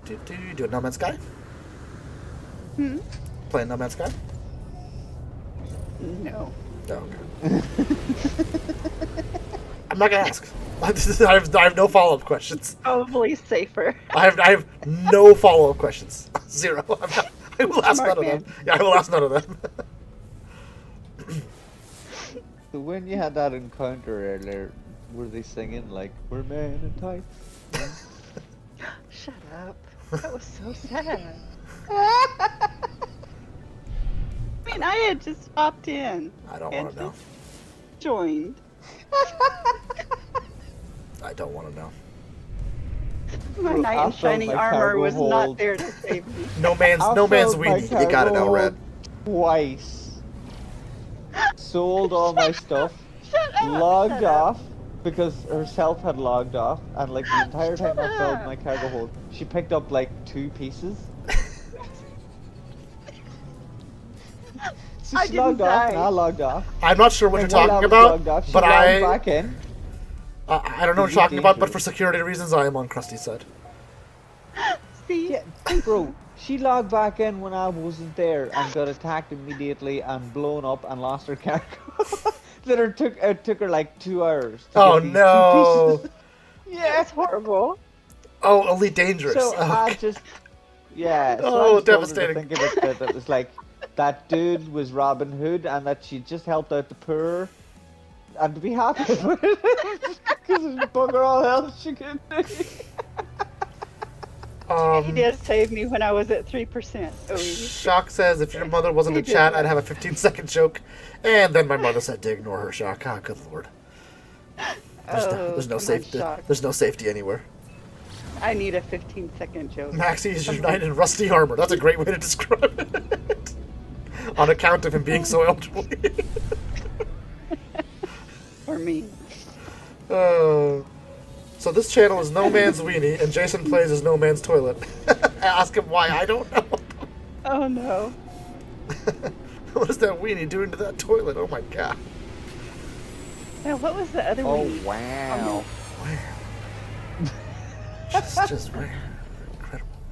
Speaker 1: Do it No Man's Sky?
Speaker 7: Hmm?
Speaker 1: Playing No Man's Sky?
Speaker 7: No.
Speaker 1: No, okay. I'm not gonna ask. I have no follow-up questions.
Speaker 7: Probably safer.
Speaker 1: I have no follow-up questions. Zero. I will ask
Speaker 7: Smart
Speaker 1: none
Speaker 7: man.
Speaker 1: of them. Yeah, I will ask none of them.
Speaker 6: So when you had that encounter earlier, were they singing like, we're men in tights?
Speaker 7: Shut up. That was so sad. I mean, I had just hopped in.
Speaker 1: I don't
Speaker 7: and
Speaker 1: want to know.
Speaker 7: just joined.
Speaker 1: I don't want to know.
Speaker 7: My
Speaker 6: Well,
Speaker 7: knight
Speaker 6: I
Speaker 7: in
Speaker 6: felt
Speaker 7: shining
Speaker 6: my
Speaker 7: armor
Speaker 6: cargo
Speaker 7: was
Speaker 6: hold.
Speaker 7: not there to save me.
Speaker 1: No man's
Speaker 6: I filled my
Speaker 1: weenie. You got it now,
Speaker 6: cargo
Speaker 1: Red.
Speaker 6: Twice. Sold all my stuff.
Speaker 7: Shut up!
Speaker 6: Logged
Speaker 7: shut up.
Speaker 6: off because herself had logged off, and like the entire time I filled my cargo hold, she picked up like 2 pieces. So
Speaker 7: I
Speaker 6: she
Speaker 7: didn't
Speaker 6: logged off, and
Speaker 7: die.
Speaker 6: I logged off.
Speaker 1: I'm not sure what you're
Speaker 6: And while I
Speaker 1: talking
Speaker 6: was
Speaker 1: about,
Speaker 6: logged off, she
Speaker 1: but
Speaker 6: logged back in.
Speaker 1: I don't know what
Speaker 6: This
Speaker 1: you're
Speaker 6: is
Speaker 1: talking about, but
Speaker 6: dangerous.
Speaker 1: for security reasons, I am on Krusty's side.
Speaker 7: See?
Speaker 6: Yeah, bro, she logged back in when I wasn't there and got attacked immediately and blown up and lost her cargo. It took her like 2 hours. To
Speaker 1: Oh
Speaker 6: get these 2
Speaker 1: no!
Speaker 6: pieces.
Speaker 7: That's horrible.
Speaker 1: Oh, Elite Dangerous.
Speaker 6: So
Speaker 1: Oh,
Speaker 6: I
Speaker 1: okay.
Speaker 6: just, yeah. So
Speaker 1: Oh,
Speaker 6: I just told her
Speaker 1: devastating.
Speaker 6: to think of it that it was like that dude was Robin Hood and that she just helped out the poor, and to be happy with it because there's bugger all else she could do.
Speaker 7: He did save me when I was at 3%. Oh,
Speaker 1: Shock says, if your mother wasn't in
Speaker 7: He did
Speaker 1: chat,
Speaker 7: that.
Speaker 1: I'd have a 15-second joke. And then my mother said to ignore her, Shock. Ah, good lord. There's no
Speaker 7: come on,
Speaker 1: safety.
Speaker 7: Shock.
Speaker 1: There's no safety anywhere.
Speaker 7: I need a 15-second joke.
Speaker 1: Maxie is your knight in rusty armor. That's a great way to describe it. On account of him being so elderly.
Speaker 7: For me.
Speaker 1: So this channel is No Man's Weenie, and Jason plays as No Man's Toilet. Ask him why. I don't know.
Speaker 7: Oh no.
Speaker 1: What is that weenie doing to that toilet? Oh my god.
Speaker 7: Now, what was the other
Speaker 6: Oh
Speaker 7: one?
Speaker 6: wow!
Speaker 1: Just wow.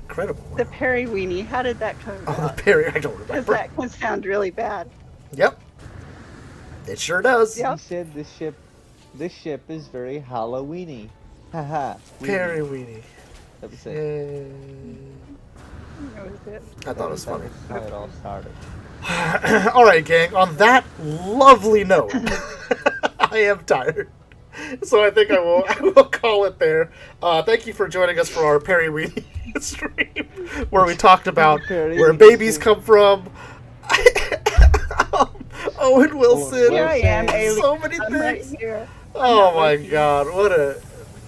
Speaker 1: Incredible.
Speaker 7: The Perry weenie. How did that come
Speaker 1: Oh, the
Speaker 7: about?
Speaker 1: Perry, I don't
Speaker 7: Because
Speaker 1: remember.
Speaker 7: that can sound really bad.
Speaker 1: Yep. It sure does.
Speaker 7: Yeah.
Speaker 6: He said this ship is very Halloweeny. Haha. weenie.
Speaker 1: Perry weenie.
Speaker 6: That was it.
Speaker 1: Yay.
Speaker 7: That was it.
Speaker 1: I thought it was funny.
Speaker 6: How it all started.
Speaker 1: Alright, gang, on that lovely note, I am tired. So I think I will call it there. Thank you for joining us for our Perry Weenie stream, where we talked about
Speaker 6: Perry
Speaker 1: where
Speaker 6: Weenie
Speaker 1: babies
Speaker 6: stream.
Speaker 1: come from. Owen Wilson.
Speaker 7: Here I am, alien.
Speaker 1: So many
Speaker 7: I'm right
Speaker 1: things.
Speaker 7: here.
Speaker 1: Oh
Speaker 7: not
Speaker 1: my
Speaker 7: working.
Speaker 1: god, what a...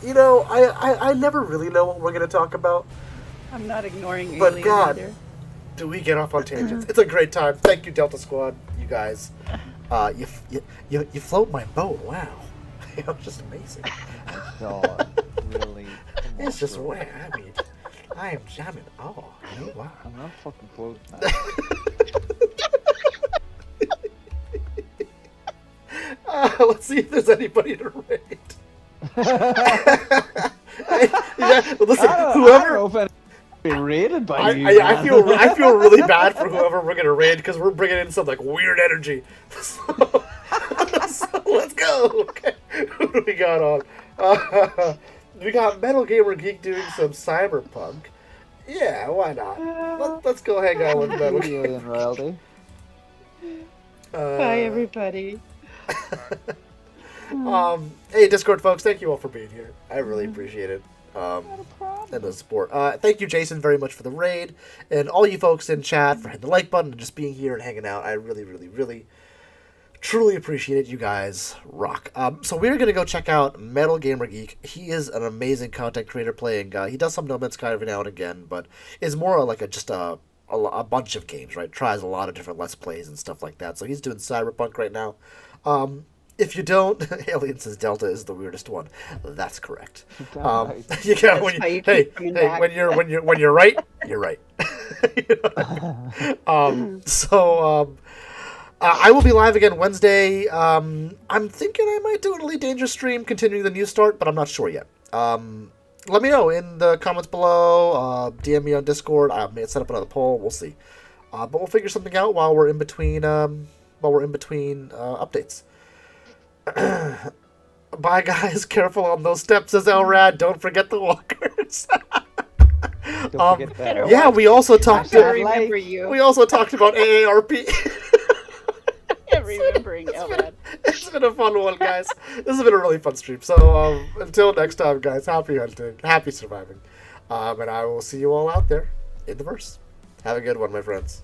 Speaker 1: You know, I never really know what we're going to talk about.
Speaker 7: I'm not ignoring
Speaker 1: But
Speaker 7: alien
Speaker 1: God.
Speaker 7: either.
Speaker 1: Do we get off on tangents? It's a great time. Thank you, Delta Squad, you guys. You float my boat. Wow, it was just amazing.
Speaker 6: God, really? Come on,
Speaker 1: It's just
Speaker 6: bro.
Speaker 1: wow. I mean, I'm in awe. You know, wow.
Speaker 6: I'm not fucking close.
Speaker 1: Let's see if there's anybody to rate. Yeah, listen,
Speaker 6: I
Speaker 1: whoever.
Speaker 6: don't know if be rated by
Speaker 1: I,
Speaker 6: you.
Speaker 1: I, I
Speaker 6: man.
Speaker 1: feel really bad for whoever we're gonna raid because we're bringing in some like weird energy. So let's go. Okay, who do we got on? We got Metal Gamer Geek doing some cyberpunk. Yeah, why not? Let's go hang out with Metal
Speaker 6: Video
Speaker 1: Gamer.
Speaker 6: and royalty.
Speaker 7: Bye, everybody.
Speaker 1: Hey, Discord folks, thank you all for being here. I really appreciate it. And the support. Thank you, Jason, very much for the raid, and all you folks in chat for hitting the like button and just being here and hanging out. I really, really, really, truly appreciate it. You guys rock. So we're gonna go check out Metal Gamer Geek. He is an amazing content creator playing. He does some No Man's Sky every now and again, but is more like a bunch of games, right? Tries a lot of different Let's Plays and stuff like that. So he's doing Cyberpunk right now. If you don't, Alien says Delta is the weirdest one. That's correct.
Speaker 6: Right.
Speaker 1: You got when
Speaker 7: why
Speaker 1: you,
Speaker 7: you
Speaker 1: hey,
Speaker 7: keep coming
Speaker 1: hey,
Speaker 7: back.
Speaker 1: when you're right, you're right. You know? I will be live again Wednesday. I'm thinking I might do an Elite Dangerous stream, continuing the new start, but I'm not sure yet. Let me know in the comments below. DM me on Discord. I may set up another poll. We'll see. But we'll figure something out while we're in between. Updates. Bye, guys. Careful on those steps, says Elrad. Don't forget the walkers.
Speaker 6: Don't forget that.
Speaker 1: Yeah, we also talked.
Speaker 7: I
Speaker 6: Bad
Speaker 7: remember
Speaker 6: life.
Speaker 7: you.
Speaker 1: We also talked about AARP.
Speaker 7: Remembering Elrad.
Speaker 1: It's been a fun one, guys. This has been a really fun stream. So until next time, guys, happy hunting, happy surviving, and I will see you all out there in the verse. Have a good one, my friends.